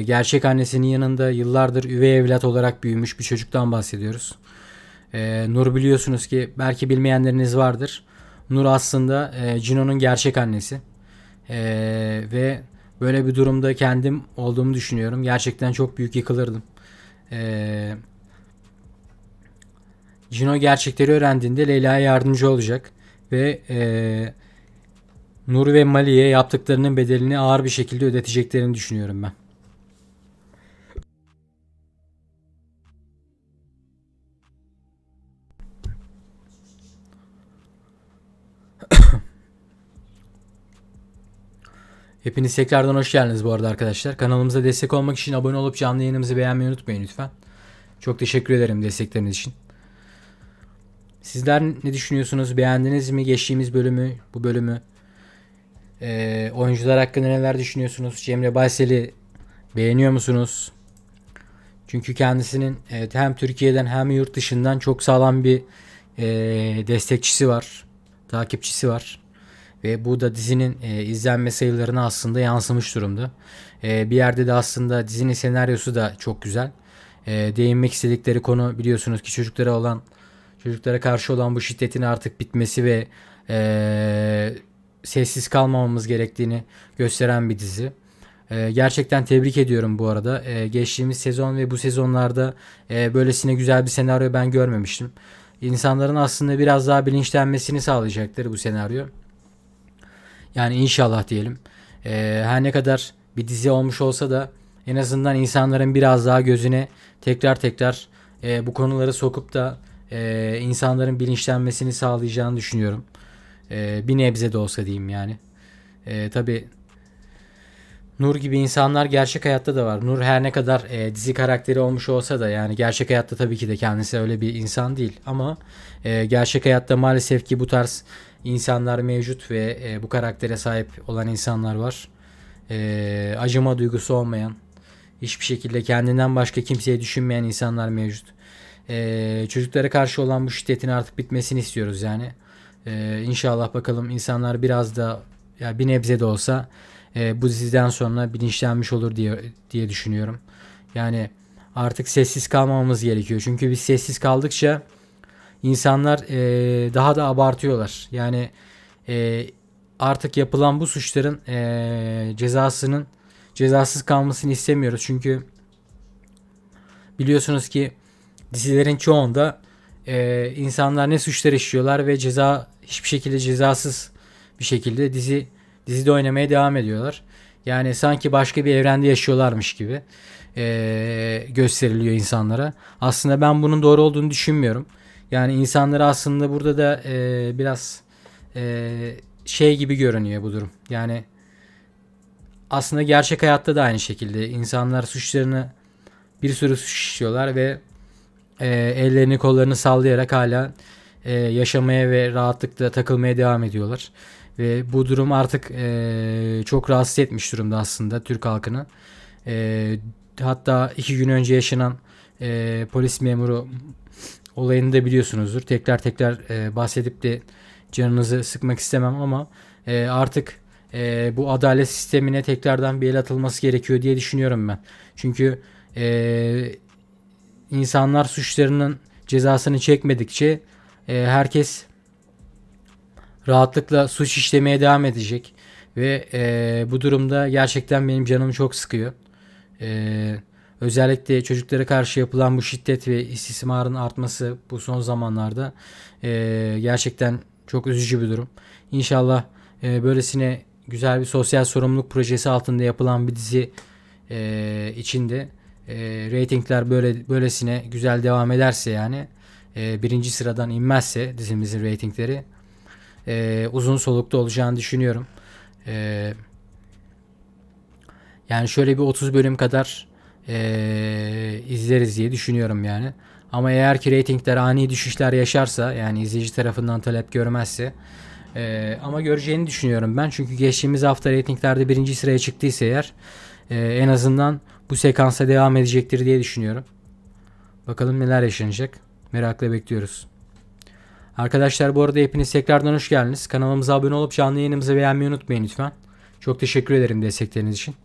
gerçek annesinin yanında yıllardır üvey evlat olarak büyümüş bir çocuktan bahsediyoruz. Nur biliyorsunuz ki, belki bilmeyenleriniz vardır. Nur aslında Juno'nun gerçek annesi. Ve böyle bir durumda kendim olduğumu düşünüyorum. Gerçekten çok büyük yıkılırdım. Juno gerçekleri öğrendiğinde Leyla'ya yardımcı olacak. Ve Nur ve Mali'ye yaptıklarının bedelini ağır bir şekilde ödeteceklerini düşünüyorum ben. Hepiniz tekrardan hoş geldiniz bu arada arkadaşlar. Kanalımıza destek olmak için abone olup canlı yayınımızı beğenmeyi unutmayın lütfen. Çok teşekkür ederim destekleriniz için. Sizler ne düşünüyorsunuz? Beğendiniz mi geçtiğimiz bölümü, bu bölümü? Oyuncular hakkında neler düşünüyorsunuz? Cemre Baysel'i beğeniyor musunuz? Çünkü kendisinin hem Türkiye'den hem yurt dışından çok sağlam bir destekçisi var, takipçisi var. Ve bu da dizinin izlenme sayılarına aslında yansımış durumda. Bir yerde de aslında dizinin senaryosu da çok güzel. Değinmek istedikleri konu biliyorsunuz ki çocuklara olan Çocuklara karşı olan bu şiddetin artık bitmesi ve sessiz kalmamamız gerektiğini gösteren bir dizi. Gerçekten tebrik ediyorum bu arada. Geçtiğimiz sezon ve bu sezonlarda böylesine güzel bir senaryo ben görmemiştim. İnsanların aslında biraz daha bilinçlenmesini sağlayacaktır bu senaryo. Yani inşallah diyelim. Her ne kadar bir dizi olmuş olsa da en azından insanların biraz daha gözüne tekrar tekrar bu konuları sokup da insanların bilinçlenmesini sağlayacağını düşünüyorum. Bir nebze de olsa diyeyim yani. Tabii Nur gibi insanlar gerçek hayatta da var. Nur her ne kadar dizi karakteri olmuş olsa da yani gerçek hayatta tabii ki de kendisi öyle bir insan değil. Ama gerçek hayatta maalesef ki bu tarz insanlar mevcut ve bu karaktere sahip olan insanlar var. Acıma duygusu olmayan, hiçbir şekilde kendinden başka kimseyi düşünmeyen insanlar mevcut. Çocuklara karşı olan bu şiddetin artık bitmesini istiyoruz yani. İnşallah bakalım insanlar biraz da ya bir nebze de olsa bu diziden sonra bilinçlenmiş olur diye düşünüyorum. Yani artık sessiz kalmamamız gerekiyor. Çünkü biz sessiz kaldıkça insanlar daha da abartıyorlar. Yani artık yapılan bu suçların cezasız kalmasını istemiyoruz. Çünkü biliyorsunuz ki dizilerin çoğunda insanlar ne suçlar işliyorlar ve hiçbir şekilde cezasız bir şekilde dizide oynamaya devam ediyorlar. Yani sanki başka bir evrende yaşıyorlarmış gibi gösteriliyor insanlara. Aslında ben bunun doğru olduğunu düşünmüyorum. Yani insanlara aslında burada da biraz şey gibi görünüyor bu durum. Yani aslında gerçek hayatta da aynı şekilde insanlar bir sürü suç işliyorlar ve ellerini kollarını sallayarak hala yaşamaya ve rahatlıkla takılmaya devam ediyorlar. Ve bu durum artık çok rahatsız etmiş durumda aslında Türk halkını. Hatta 2 gün önce yaşanan polis memuru olayını da biliyorsunuzdur. Tekrar tekrar bahsedip de canınızı sıkmak istemem ama artık bu adalet sistemine tekrardan bir el atılması gerekiyor diye düşünüyorum ben. Çünkü insanlar suçlarının cezasını çekmedikçe herkes rahatlıkla suç işlemeye devam edecek ve bu durumda gerçekten benim canımı çok sıkıyor. Özellikle çocuklara karşı yapılan bu şiddet ve istismarın artması bu son zamanlarda gerçekten çok üzücü bir durum. İnşallah böylesine güzel bir sosyal sorumluluk projesi altında yapılan bir dizi içinde reytingler böylesine güzel devam ederse yani birinci sıradan inmezse dizimizin reytingleri uzun solukta olacağını düşünüyorum. Yani şöyle bir 30 bölüm kadar izleriz diye düşünüyorum yani. Ama eğer ki reytingler ani düşüşler yaşarsa yani izleyici tarafından talep görmezse ama göreceğini düşünüyorum ben. Çünkü geçtiğimiz hafta reytinglerde birinci sıraya çıktıysa eğer en azından bu sekansa devam edecektir diye düşünüyorum. Bakalım neler yaşanacak. Merakla bekliyoruz. Arkadaşlar bu arada hepiniz tekrardan hoş geldiniz. Kanalımıza abone olup canlı yayınımızı beğenmeyi unutmayın lütfen. Çok teşekkür ederim destekleriniz için.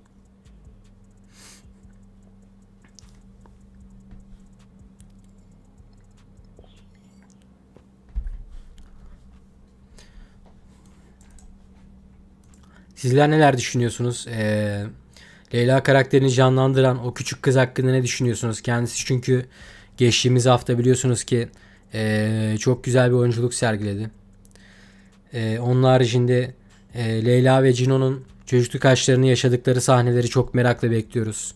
Sizler neler düşünüyorsunuz? Leyla karakterini canlandıran o küçük kız hakkında ne düşünüyorsunuz? Kendisi çünkü geçtiğimiz hafta biliyorsunuz ki çok güzel bir oyunculuk sergiledi. Onun haricinde Leyla ve Cino'nun çocukluk aşklarını yaşadıkları sahneleri çok merakla bekliyoruz.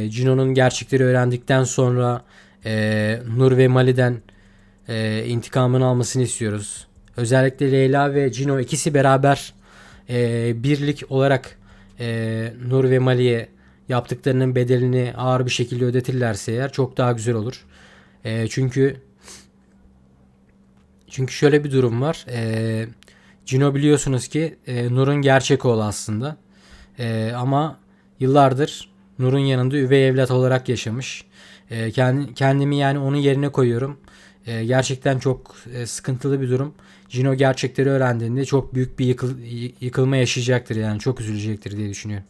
Cino'nun gerçekleri öğrendikten sonra Nur ve Mali'den intikamını almasını istiyoruz. Özellikle Leyla ve Cino ikisi beraber birlik olarak Nur ve Mali'ye yaptıklarının bedelini ağır bir şekilde ödetirlerse eğer çok daha güzel olur. Çünkü şöyle bir durum var. Cino biliyorsunuz ki Nur'un gerçek oğlu aslında. Ama yıllardır Nur'un yanında üvey evlat olarak yaşamış. Kendimi yani onun yerine koyuyorum. Gerçekten çok sıkıntılı bir durum. Cino gerçekleri öğrendiğinde çok büyük bir yıkılma yaşayacaktır yani çok üzülecektir diye düşünüyorum.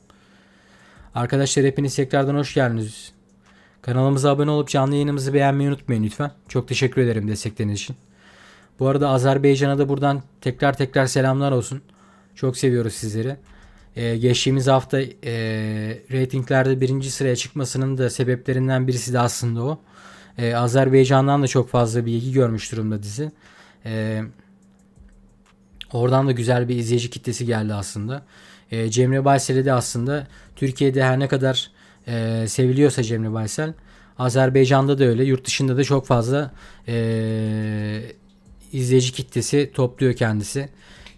Arkadaşlar hepiniz tekrardan hoş geldiniz. Kanalımıza abone olup canlı yayınımızı beğenmeyi unutmayın lütfen. Çok teşekkür ederim destekleriniz için. Bu arada Azerbaycan'a da buradan tekrar selamlar olsun. Çok seviyoruz sizleri. Geçtiğimiz hafta reytinglerde birinci sıraya çıkmasının da sebeplerinden birisi de aslında o. Azerbaycan'dan da çok fazla bir ilgi görmüş durumda dizi. Oradan da güzel bir izleyici kitlesi geldi aslında. Cemre Baysel'i de aslında Türkiye'de her ne kadar seviliyorsa Cemre Baysel, Azerbaycan'da da öyle, yurt dışında da çok fazla izleyici kitlesi topluyor kendisi.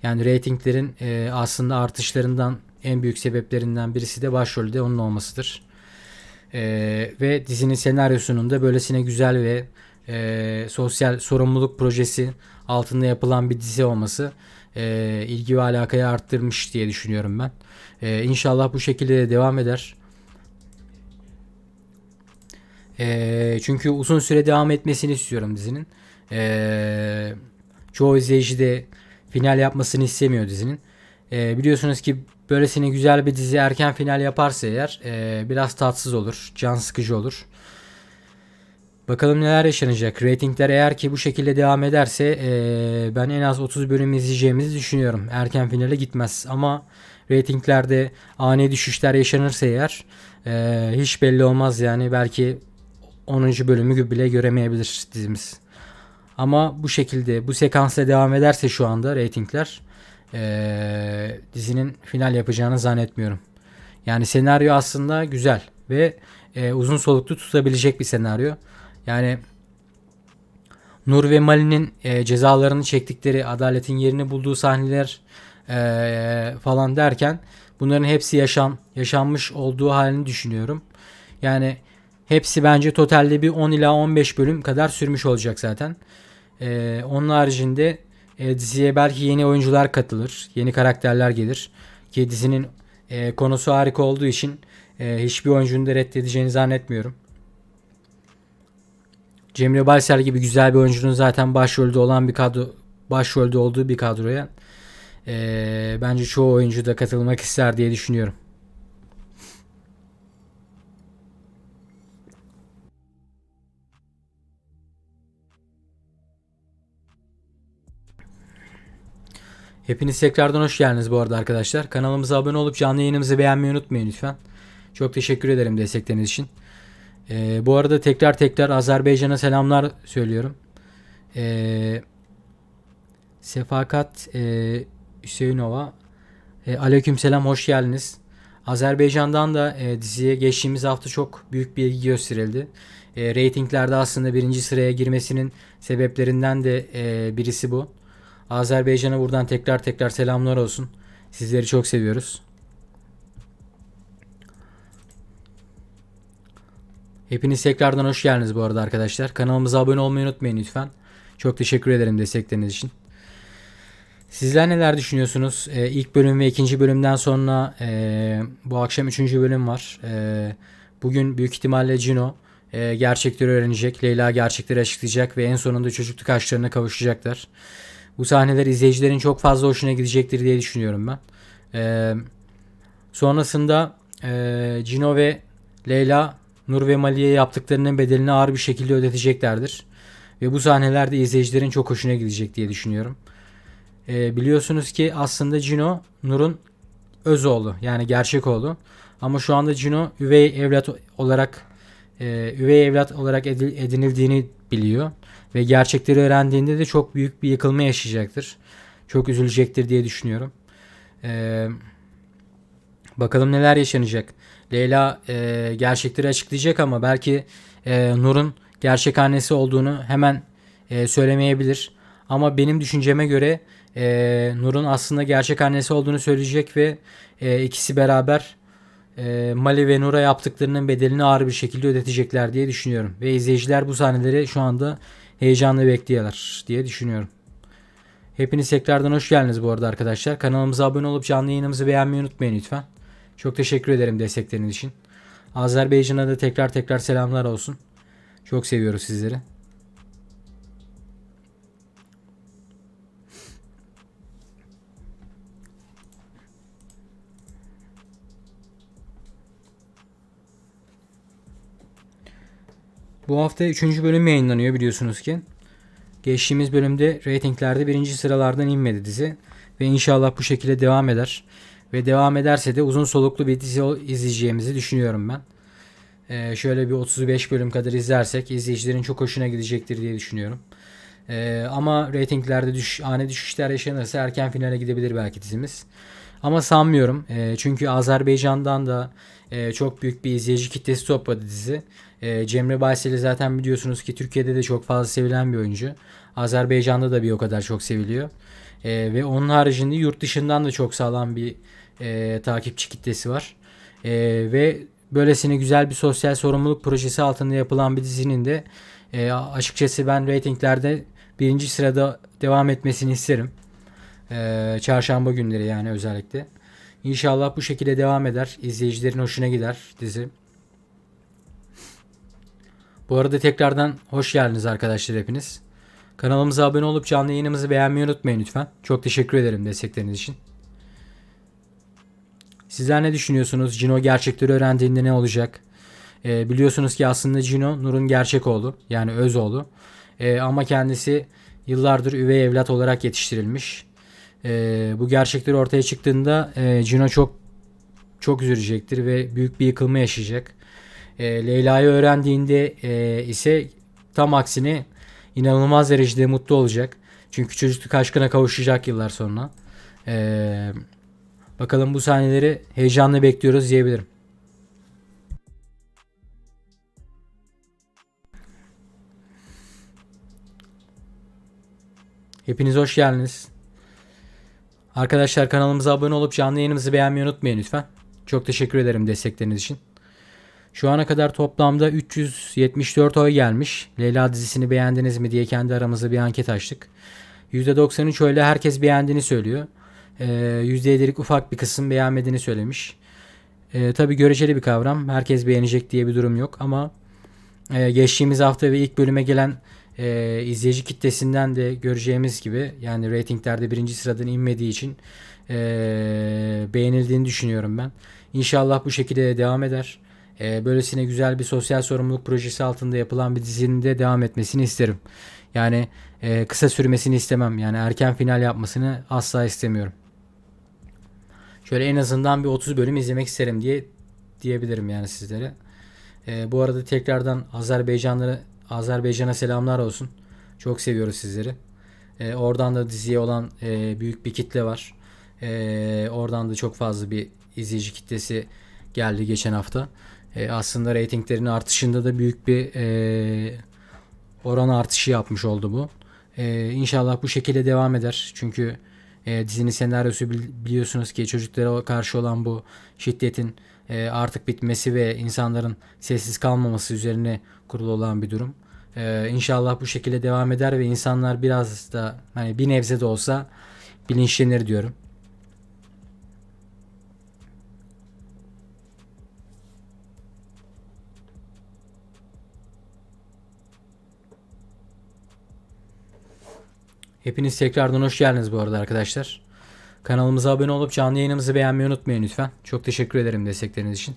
Yani reytinglerin aslında artışlarından en büyük sebeplerinden birisi de başrolde onun olmasıdır. Ve dizinin senaryosunun da böylesine güzel ve sosyal sorumluluk projesi altında yapılan bir dizi olması ilgi ve alakayı arttırmış diye düşünüyorum ben. İnşallah bu şekilde de devam eder. Çünkü uzun süre devam etmesini istiyorum dizinin. Çoğu izleyici de final yapmasını istemiyor dizinin. Biliyorsunuz ki böylesine güzel bir dizi erken final yaparsa eğer biraz tatsız olur, can sıkıcı olur. Bakalım neler yaşanacak. Ratingler eğer ki bu şekilde devam ederse ben en az 30 bölüm izleyeceğimizi düşünüyorum. Erken finale gitmez ama ratinglerde ani düşüşler yaşanırsa eğer hiç belli olmaz yani. Belki 10. bölümü bile göremeyebilir dizimiz. Ama bu şekilde bu sekansla devam ederse şu anda ratingler dizinin final yapacağını zannetmiyorum. Yani senaryo aslında güzel ve uzun soluklu tutabilecek bir senaryo. Yani Nur ve Mali'nin cezalarını çektikleri, adaletin yerini bulduğu sahneler falan derken bunların hepsi yaşanmış olduğu halini düşünüyorum. Yani hepsi bence totalde bir 10 ila 15 bölüm kadar sürmüş olacak zaten. Onun haricinde diziye belki yeni oyuncular katılır, yeni karakterler gelir. Ki dizinin konusu harika olduğu için hiçbir oyuncunun da reddedeceğini zannetmiyorum. Cemre Baysel gibi güzel bir oyuncunun zaten başrolde olduğu bir kadroya bence çoğu oyuncu da katılmak ister diye düşünüyorum. Hepiniz tekrardan hoş geldiniz bu arada arkadaşlar. Kanalımıza abone olup canlı yayınımızı beğenmeyi unutmayın lütfen. Çok teşekkür ederim destekleriniz için. Bu arada tekrar Azerbaycan'a selamlar söylüyorum. Sefakat Hüseyinova. Aleykümselam, hoş geldiniz. Azerbaycan'dan da diziye geçtiğimiz hafta çok büyük bir ilgi gösterildi. Ratinglerde aslında birinci sıraya girmesinin sebeplerinden de birisi bu. Azerbaycan'a buradan tekrar selamlar olsun. Sizleri çok seviyoruz. Hepiniz tekrardan hoş geldiniz bu arada arkadaşlar. Kanalımıza abone olmayı unutmayın lütfen. Çok teşekkür ederim destekleriniz için. Sizler neler düşünüyorsunuz? İlk bölüm ve ikinci bölümden sonra bu akşam üçüncü bölüm var. Bugün büyük ihtimalle Cino gerçekleri öğrenecek. Leyla gerçekleri açıklayacak ve en sonunda çocukluk aşklarına kavuşacaklar. Bu sahneler izleyicilerin çok fazla hoşuna gidecektir diye düşünüyorum ben. Sonrasında Cino ve Leyla Nur ve Mali'ye yaptıklarının bedelini ağır bir şekilde ödeteceklerdir. Ve bu sahnelerde izleyicilerin çok hoşuna gidecek diye düşünüyorum. Biliyorsunuz ki aslında Cino Nur'un öz oğlu, yani gerçek oğlu. Ama şu anda Cino üvey evlat olarak edinildiğini biliyor ve gerçekleri öğrendiğinde de çok büyük bir yıkılma yaşayacaktır. Çok üzülecektir diye düşünüyorum. Bakalım neler yaşanacak. Leyla gerçekleri açıklayacak ama belki Nur'un gerçek annesi olduğunu hemen söylemeyebilir. Ama benim düşünceme göre Nur'un aslında gerçek annesi olduğunu söyleyecek ve ikisi beraber Mali ve Nur'a yaptıklarının bedelini ağır bir şekilde ödetecekler diye düşünüyorum. Ve izleyiciler bu sahneleri şu anda heyecanla bekliyorlar diye düşünüyorum. Hepiniz tekrardan hoş geldiniz bu arada arkadaşlar. Kanalımıza abone olup canlı yayınımızı beğenmeyi unutmayın lütfen. Çok teşekkür ederim destekleriniz için. Azerbaycan'a da tekrar selamlar olsun. Çok seviyoruz sizleri. Bu hafta 3. bölüm yayınlanıyor biliyorsunuz ki. Geçtiğimiz bölümde reytinglerde birinci sıralardan inmedi dizi. Ve inşallah bu şekilde devam eder. Ve devam ederse de uzun soluklu bir dizi izleyeceğimizi düşünüyorum ben. Şöyle bir 35 bölüm kadar izlersek izleyicilerin çok hoşuna gidecektir diye düşünüyorum. Ama reytinglerde ani düşüşler yaşanırsa erken finale gidebilir belki dizimiz. Ama sanmıyorum. Çünkü Azerbaycan'dan da çok büyük bir izleyici kitlesi topladı dizi. Cemre Baysel'i zaten biliyorsunuz ki Türkiye'de de çok fazla sevilen bir oyuncu. Azerbaycan'da da bir o kadar çok seviliyor. Ve onun haricinde yurt dışından da çok sağlam bir takipçi kitlesi var. Ve böylesine güzel bir sosyal sorumluluk projesi altında yapılan bir dizinin de açıkçası ben reytinglerde birinci sırada devam etmesini isterim. Çarşamba günleri yani özellikle. İnşallah bu şekilde devam eder. İzleyicilerin hoşuna gider dizi. Bu arada tekrardan hoş geldiniz arkadaşlar hepiniz. Kanalımıza abone olup canlı yayınımızı beğenmeyi unutmayın lütfen. Çok teşekkür ederim destekleriniz için. Sizler ne düşünüyorsunuz? Cino gerçekleri öğrendiğinde ne olacak? Biliyorsunuz ki aslında Cino Nur'un gerçek oğlu. Yani öz oğlu. Ama kendisi yıllardır üvey evlat olarak yetiştirilmiş. Bu gerçekler ortaya çıktığında Cino çok üzülecektir ve büyük bir yıkılma yaşayacak. Leyla'yı öğrendiğinde ise tam aksine inanılmaz derecede mutlu olacak. Çünkü çocukluk aşkına kavuşacak yıllar sonra. Bakalım bu sahneleri heyecanla bekliyoruz diyebilirim. Hepiniz hoş geldiniz. Arkadaşlar kanalımıza abone olup canlı yayınımızı beğenmeyi unutmayın lütfen. Çok teşekkür ederim destekleriniz için. Şu ana kadar toplamda 374 oy gelmiş. Leyla dizisini beğendiniz mi diye kendi aramızda bir anket açtık. %93 oyla herkes beğendiğini söylüyor. %7'lik ufak bir kısım beğenmediğini söylemiş. Tabii göreceli bir kavram. Herkes beğenecek diye bir durum yok ama geçtiğimiz hafta ve ilk bölüme gelen izleyici kitlesinden de göreceğimiz gibi yani reytinglerde birinci sıradan inmediği için beğenildiğini düşünüyorum ben. İnşallah bu şekilde devam eder. Böylesine güzel bir sosyal sorumluluk projesi altında yapılan bir dizinin de devam etmesini isterim. Yani kısa sürmesini istemem. Yani erken final yapmasını asla istemiyorum. Şöyle en azından bir 30 bölüm izlemek isterim diyebilirim yani sizlere. Bu arada tekrardan Azerbaycan'a selamlar olsun. Çok seviyoruz sizleri. Oradan da diziye olan büyük bir kitle var. Oradan da çok fazla bir izleyici kitlesi geldi geçen hafta. Aslında reytinglerin artışında da büyük bir oran artışı yapmış oldu bu. İnşallah bu şekilde devam eder. Çünkü dizinin senaryosu biliyorsunuz ki çocuklara karşı olan bu şiddetin artık bitmesi ve insanların sessiz kalmaması üzerine kurulu olan bir durum. İnşallah bu şekilde devam eder ve insanlar biraz da hani bir nebze de olsa bilinçlenir diyorum. Hepiniz tekrardan hoş geldiniz bu arada arkadaşlar. Kanalımıza abone olup canlı yayınımızı beğenmeyi unutmayın lütfen. Çok teşekkür ederim destekleriniz için.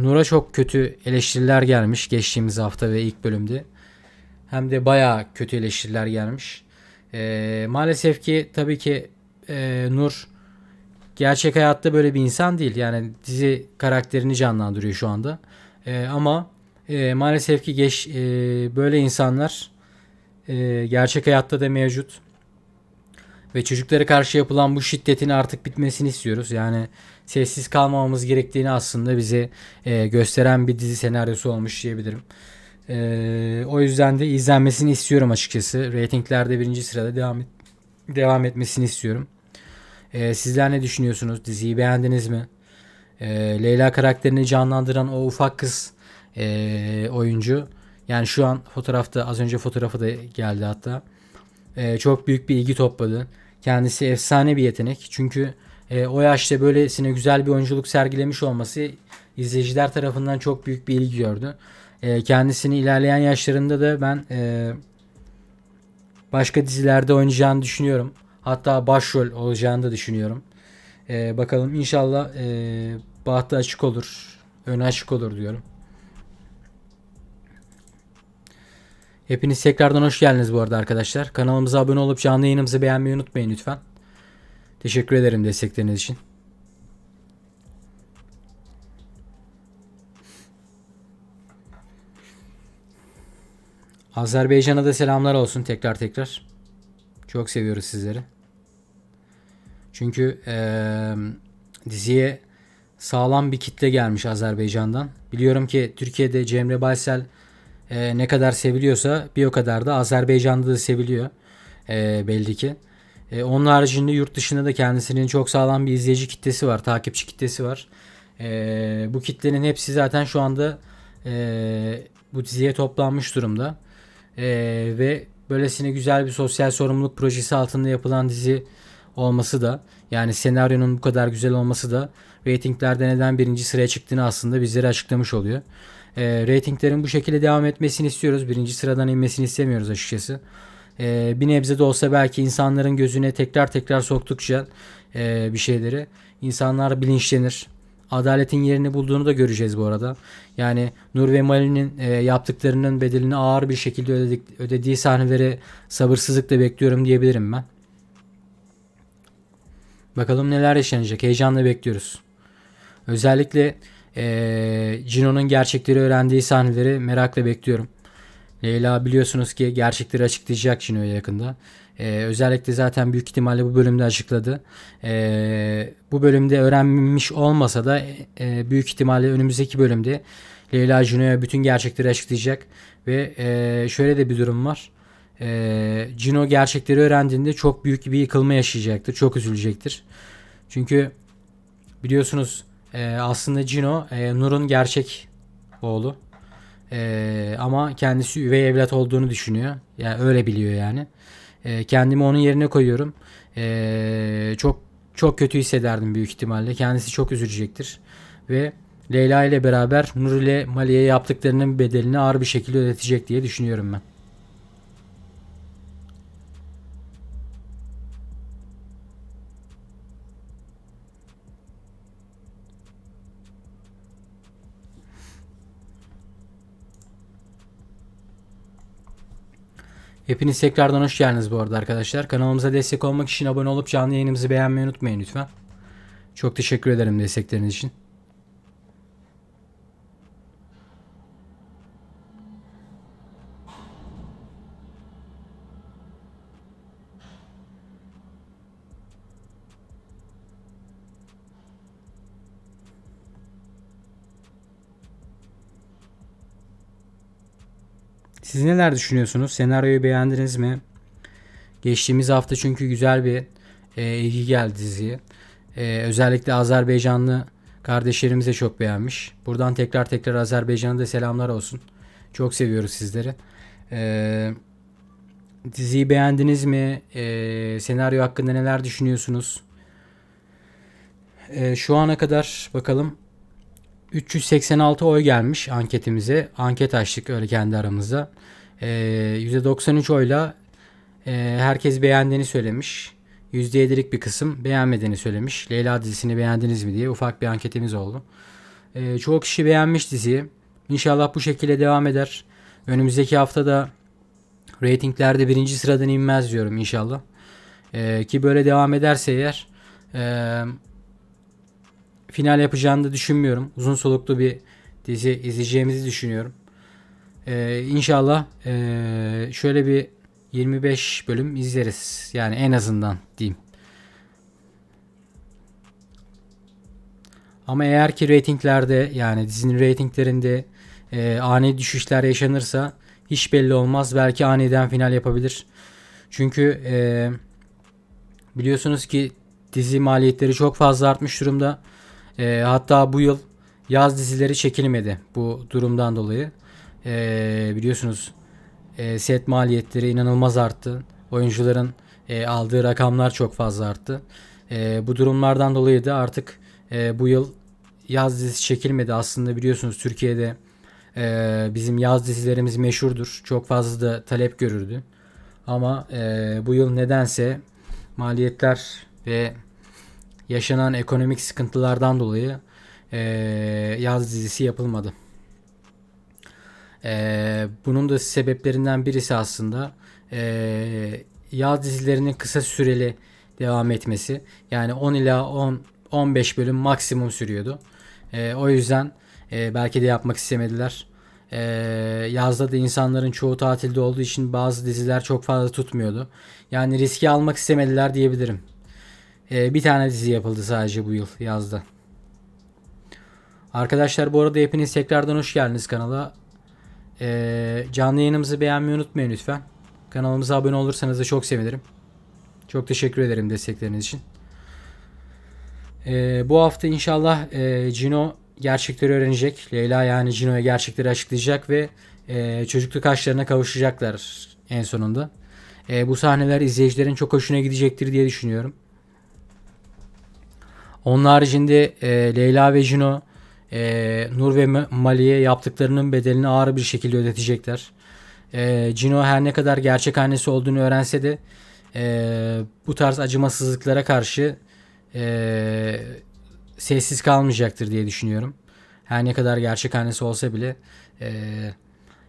Nur'a çok kötü eleştiriler gelmiş geçtiğimiz hafta ve ilk bölümde. Hem de bayağı kötü eleştiriler gelmiş. Maalesef ki tabii ki Nur gerçek hayatta böyle bir insan değil. Yani dizi karakterini canlandırıyor şu anda. Ama maalesef ki böyle insanlar gerçek hayatta da mevcut. Ve çocuklara karşı yapılan bu şiddetin artık bitmesini istiyoruz. Yani sessiz kalmamamız gerektiğini aslında bize gösteren bir dizi senaryosu olmuş diyebilirim. O yüzden de izlenmesini istiyorum açıkçası. Ratinglerde birinci sırada devam etmesini istiyorum. Sizler ne düşünüyorsunuz? Diziyi beğendiniz mi? Leyla karakterini canlandıran o ufak kız oyuncu. Yani şu an fotoğrafta az önce fotoğrafı da geldi hatta. Çok büyük bir ilgi topladı. Kendisi efsane bir yetenek. Çünkü o yaşta böylesine güzel bir oyunculuk sergilemiş olması izleyiciler tarafından çok büyük bir ilgi gördü. Kendisini ilerleyen yaşlarında da ben başka dizilerde oynayacağını düşünüyorum. Hatta başrol olacağını da düşünüyorum. Bakalım inşallah bahtı açık olur. önü açık olur diyorum. Hepiniz tekrardan hoş geldiniz bu arada arkadaşlar. Kanalımıza abone olup canlı yayınımızı beğenmeyi unutmayın lütfen. Teşekkür ederim destekleriniz için. Azerbaycan'a da selamlar olsun tekrar. Çok seviyoruz sizleri. Çünkü diziye sağlam bir kitle gelmiş Azerbaycan'dan. Biliyorum ki Türkiye'de Cemre Baysel ne kadar seviliyorsa bir o kadar da Azerbaycan'da da seviliyor. Belli ki. Onun haricinde yurt dışında da kendisinin çok sağlam bir izleyici kitlesi var. Takipçi kitlesi var. Bu kitlenin hepsi zaten şu anda bu diziye toplanmış durumda. Ve böylesine güzel bir sosyal sorumluluk projesi altında yapılan dizi olması da, yani senaryonun bu kadar güzel olması da reytinglerde neden birinci sıraya çıktığını aslında bizlere açıklamış oluyor. Reytinglerin bu şekilde devam etmesini istiyoruz. Birinci sıradan inmesini istemiyoruz açıkçası. Bir nebze de olsa belki insanların gözüne tekrar soktukça bir şeyleri, insanlar bilinçlenir. Adaletin yerini bulduğunu da göreceğiz bu arada. Yani Nur ve Mali'nin yaptıklarının bedelini ağır bir şekilde ödediği sahneleri sabırsızlıkla bekliyorum diyebilirim ben. Bakalım neler yaşanacak. Heyecanla bekliyoruz. Özellikle Cino'nun gerçekleri öğrendiği sahneleri merakla bekliyorum. Leyla biliyorsunuz ki gerçekleri açıklayacak Cino'ya yakında. Özellikle zaten büyük ihtimalle bu bölümde açıkladı. Bu bölümde öğrenmiş olmasa da büyük ihtimalle önümüzdeki bölümde Leyla Cino'ya bütün gerçekleri açıklayacak. Ve şöyle de bir durum var. Cino gerçekleri öğrendiğinde çok büyük bir yıkılma yaşayacaktır. Çok üzülecektir. Çünkü biliyorsunuz aslında Cino Nur'un gerçek oğlu. Ama kendisi üvey evlat olduğunu düşünüyor. Yani öyle biliyor yani. Kendimi onun yerine koyuyorum. Çok kötü hissederdim büyük ihtimalle. Kendisi çok üzülecektir. Ve Leyla ile beraber Nur ile Mali'ye yaptıklarının bedelini ağır bir şekilde ödetecek diye düşünüyorum ben. Hepiniz tekrardan hoş geldiniz bu arada arkadaşlar. Kanalımıza destek olmak için abone olup canlı yayınımızı beğenmeyi unutmayın lütfen. Çok teşekkür ederim destekleriniz için. Siz neler düşünüyorsunuz? Senaryoyu beğendiniz mi? Geçtiğimiz hafta çünkü güzel bir ilgi geldi diziye. Özellikle Azerbaycanlı kardeşlerimiz de çok beğenmiş. Buradan tekrar Azerbaycan'a da selamlar olsun. Çok seviyoruz sizleri. Diziyi beğendiniz mi? Senaryo hakkında neler düşünüyorsunuz? Şu ana kadar bakalım 386 oy gelmiş anketimize. Anket açtık öyle kendi aramızda. %93 oyla herkes beğendiğini söylemiş. %7'lik bir kısım beğenmediğini söylemiş. Leyla dizisini beğendiniz mi diye ufak bir anketimiz oldu. Çoğu kişi beğenmiş diziyi. İnşallah bu şekilde devam eder. Önümüzdeki haftada reytinglerde birinci sıradan inmez diyorum inşallah. Ki böyle devam ederse eğer final yapacağını da düşünmüyorum. Uzun soluklu bir dizi izleyeceğimizi düşünüyorum. İnşallah şöyle bir 25 bölüm izleriz. Yani en azından diyeyim. Ama eğer ki reytinglerde, yani dizinin reytinglerinde ani düşüşler yaşanırsa hiç belli olmaz. Belki aniden final yapabilir. Çünkü biliyorsunuz ki dizi maliyetleri çok fazla artmış durumda. Hatta bu yıl yaz dizileri çekilmedi bu durumdan dolayı. Biliyorsunuz set maliyetleri inanılmaz arttı. Oyuncuların aldığı rakamlar çok fazla arttı. Bu durumlardan dolayı da artık bu yıl yaz dizisi çekilmedi. Aslında biliyorsunuz Türkiye'de bizim yaz dizilerimiz meşhurdur. Çok fazla da talep görürdü. Ama bu yıl nedense maliyetler ve yaşanan ekonomik sıkıntılardan dolayı yaz dizisi yapılmadı. Bunun da sebeplerinden birisi aslında yaz dizilerinin kısa süreli devam etmesi. Yani 10 ila 15 bölüm maksimum sürüyordu. O yüzden belki de yapmak istemediler. Yazda da insanların çoğu tatilde olduğu için bazı diziler çok fazla tutmuyordu. Yani riski almak istemediler diyebilirim. Bir tane dizi yapıldı sadece bu yıl yazda. Arkadaşlar bu arada hepiniz tekrardan hoş geldiniz kanala. Canlı yayınımızı beğenmeyi unutmayın lütfen. Kanalımıza abone olursanız da çok sevinirim. Çok teşekkür ederim destekleriniz için. Bu hafta inşallah Cino gerçekleri öğrenecek. Leyla yani Cino'ya gerçekleri açıklayacak ve çocukluk aşklarına kavuşacaklar en sonunda. Bu sahneler izleyicilerin çok hoşuna gidecektir diye düşünüyorum. Onun haricinde Leyla ve Cino Nur ve Mali'ye yaptıklarının bedelini ağır bir şekilde ödetecekler. Cino her ne kadar gerçek annesi olduğunu öğrense de bu tarz acımasızlıklara karşı sessiz kalmayacaktır diye düşünüyorum. Her ne kadar gerçek annesi olsa bile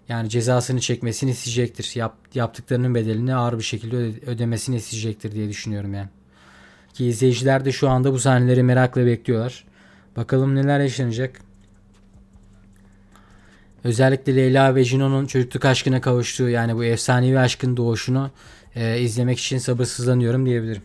yani cezasını çekmesini isteyecektir. Yaptıklarının bedelini ağır bir şekilde ödemesini isteyecektir diye düşünüyorum yani. Ki izleyiciler de şu anda bu sahneleri merakla bekliyorlar. Bakalım neler yaşanacak. Özellikle Leyla ve Cino'nun çocukluk aşkına kavuştuğu yani bu efsanevi aşkın doğuşunu izlemek için sabırsızlanıyorum diyebilirim.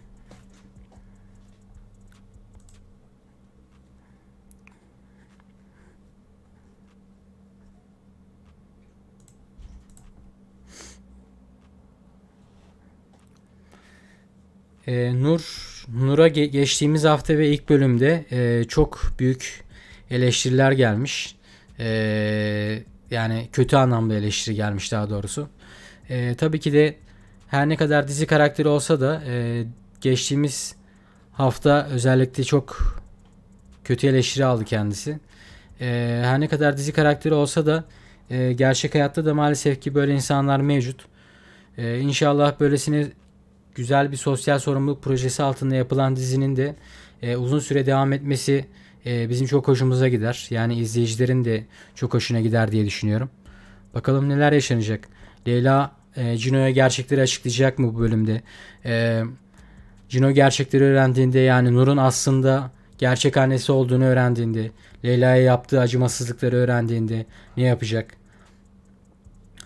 Nur'a geçtiğimiz hafta ve ilk bölümde çok büyük eleştiriler gelmiş. Yani kötü anlamda eleştiri gelmiş daha doğrusu. Tabii ki de her ne kadar dizi karakteri olsa da geçtiğimiz hafta özellikle çok kötü eleştiri aldı kendisi. Her ne kadar dizi karakteri olsa da gerçek hayatta da maalesef ki böyle insanlar mevcut. İnşallah böylesine güzel bir sosyal sorumluluk projesi altında yapılan dizinin de uzun süre devam etmesi bizim çok hoşumuza gider. Yani izleyicilerin de çok hoşuna gider diye düşünüyorum. Bakalım neler yaşanacak. Leyla Cino'ya gerçekleri açıklayacak mı bu bölümde? Cino gerçekleri öğrendiğinde yani Nur'un aslında gerçek annesi olduğunu öğrendiğinde, Leyla'ya yaptığı acımasızlıkları öğrendiğinde ne yapacak?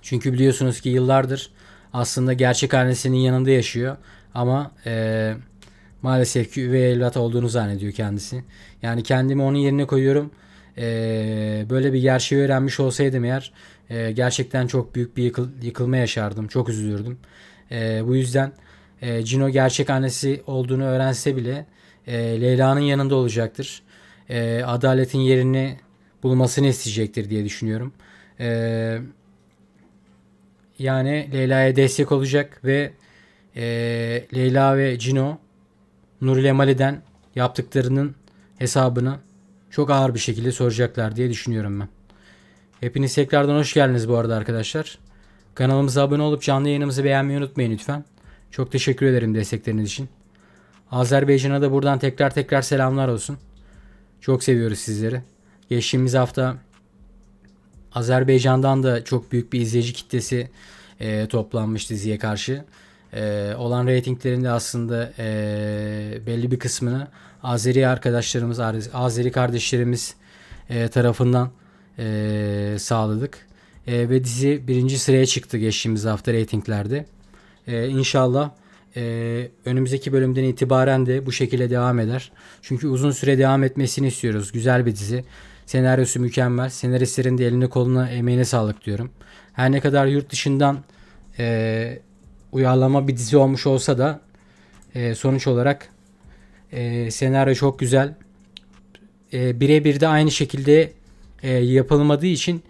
Çünkü biliyorsunuz ki yıllardır aslında gerçek annesinin yanında yaşıyor ama maalesef ki üvey evlat olduğunu zannediyor kendisi. Yani kendimi onun yerine koyuyorum. Böyle bir gerçeği öğrenmiş olsaydım eğer gerçekten çok büyük bir yıkılma yaşardım. Çok üzülürdüm. Bu yüzden Cino gerçek annesi olduğunu öğrense bile Leyla'nın yanında olacaktır. Adaletin yerini bulmasını isteyecektir diye düşünüyorum. Yani Leyla'ya destek olacak ve Leyla ve Cino Nur ile Mali'den yaptıklarının hesabını çok ağır bir şekilde soracaklar diye düşünüyorum ben. Hepiniz tekrardan hoş geldiniz bu arada arkadaşlar. Kanalımıza abone olup canlı yayınımızı beğenmeyi unutmayın lütfen. Çok teşekkür ederim destekleriniz için. Azerbaycan'a da buradan tekrar selamlar olsun. Çok seviyoruz sizleri. Geçtiğimiz hafta Azerbaycan'dan da çok büyük bir izleyici kitlesi toplanmış diziye karşı. Olan reytinglerinde aslında belli bir kısmını Azeri arkadaşlarımız, Azeri kardeşlerimiz tarafından sağladık. Ve dizi birinci sıraya çıktı geçtiğimiz hafta reytinglerde. İnşallah önümüzdeki bölümden itibaren de bu şekilde devam eder. Çünkü uzun süre devam etmesini istiyoruz. Güzel bir dizi. Senaryosu mükemmel. Senaristlerin de eline koluna emeğine sağlık diyorum. Her ne kadar yurt dışından uyarlama bir dizi olmuş olsa da sonuç olarak senaryo çok güzel. Birebir de aynı şekilde yapılmadığı için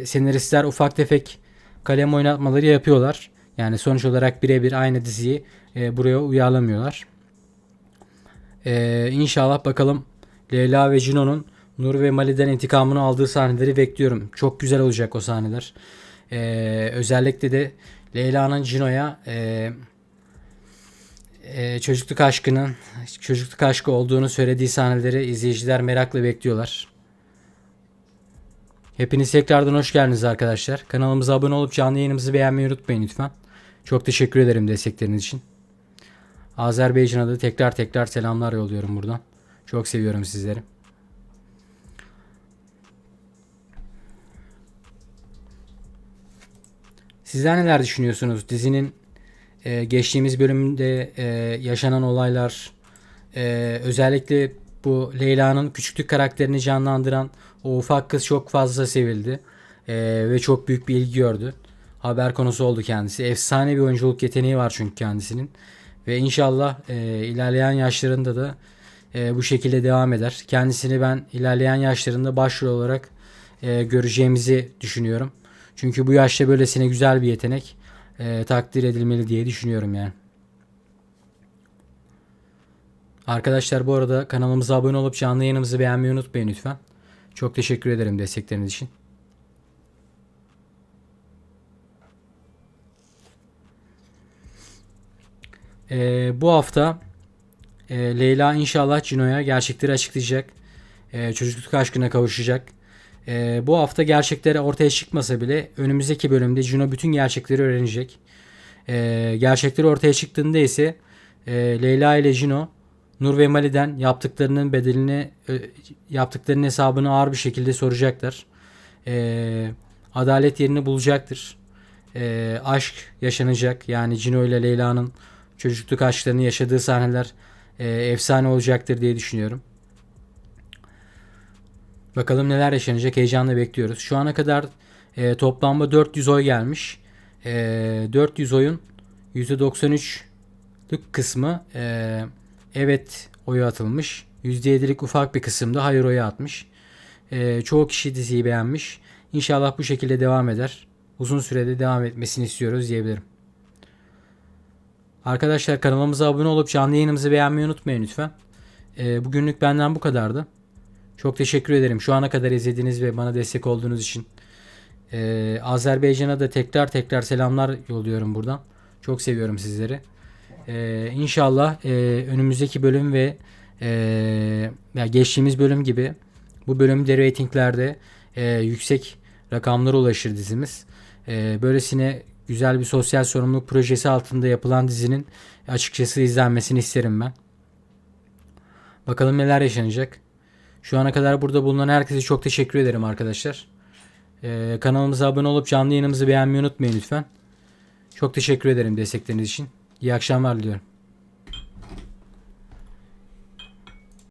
senaristler ufak tefek kalem oynatmaları yapıyorlar. Yani sonuç olarak birebir aynı diziyi buraya uyarlamıyorlar. İnşallah bakalım Leyla ve Cino'nun Nur ve Mali'den intikamını aldığı sahneleri bekliyorum. Çok güzel olacak o sahneler. Özellikle de Leyla'nın Cino'ya çocukluk aşkı olduğunu söylediği sahneleri izleyiciler merakla bekliyorlar. Hepiniz tekrardan hoş geldiniz arkadaşlar. Kanalımıza abone olup canlı yayınımızı beğenmeyi unutmayın lütfen. Çok teşekkür ederim destekleriniz için. Azerbaycan'a da tekrar selamlar yolluyorum buradan. Çok seviyorum sizleri. Sizler neler düşünüyorsunuz? Dizinin geçtiğimiz bölümde yaşanan olaylar, özellikle bu Leyla'nın küçüklük karakterini canlandıran o ufak kız çok fazla sevildi. Ve çok büyük bir ilgi gördü. Haber konusu oldu kendisi. Efsane bir oyunculuk yeteneği var çünkü kendisinin. Ve inşallah ilerleyen yaşlarında da bu şekilde devam eder. Kendisini ben ilerleyen yaşlarında başrol olarak göreceğimizi düşünüyorum. Çünkü bu yaşta böylesine güzel bir yetenek takdir edilmeli diye düşünüyorum yani. Arkadaşlar bu arada kanalımıza abone olup canlı yayınımızı beğenmeyi unutmayın lütfen. Çok teşekkür ederim destekleriniz için. Bu hafta Leyla inşallah Cino'ya gerçekleri açıklayacak. Çocukluk aşkına kavuşacak. Bu hafta gerçekleri ortaya çıkmasa bile önümüzdeki bölümde Cino bütün gerçekleri öğrenecek. Gerçekleri ortaya çıktığında ise Leyla ile Cino Nur ve Mali'den yaptıklarının hesabını ağır bir şekilde soracaklar. Adalet yerini bulacaktır. Aşk yaşanacak. Yani Cino ile Leyla'nın çocukluk aşklarını yaşadığı sahneler efsane olacaktır diye düşünüyorum. Bakalım neler yaşanacak, heyecanla bekliyoruz. Şu ana kadar toplamda 400 oy gelmiş. 400 oyun %93'lük kısmı evet oyu atılmış. %7'lik ufak bir kısımda hayır oyu atmış. Çoğu kişi diziyi beğenmiş. İnşallah bu şekilde devam eder. Uzun sürede devam etmesini istiyoruz diyebilirim. Arkadaşlar kanalımıza abone olup canlı yayınımızı beğenmeyi unutmayın lütfen. Bugünlük benden bu kadardı. Çok teşekkür ederim şu ana kadar izlediğiniz ve bana destek olduğunuz için. Azerbaycan'a da tekrar selamlar yolluyorum buradan. Çok seviyorum sizleri. İnşallah önümüzdeki bölüm ve geçtiğimiz bölüm gibi bu bölümde reytinglerde yüksek rakamlara ulaşır dizimiz. Böylesine güzel bir sosyal sorumluluk projesi altında yapılan dizinin açıkçası izlenmesini isterim ben. Bakalım neler yaşanacak. Şu ana kadar burada bulunan herkese çok teşekkür ederim arkadaşlar. Kanalımıza abone olup canlı yayınımızı beğenmeyi unutmayın lütfen. Çok teşekkür ederim destekleriniz için. İyi akşamlar diliyorum.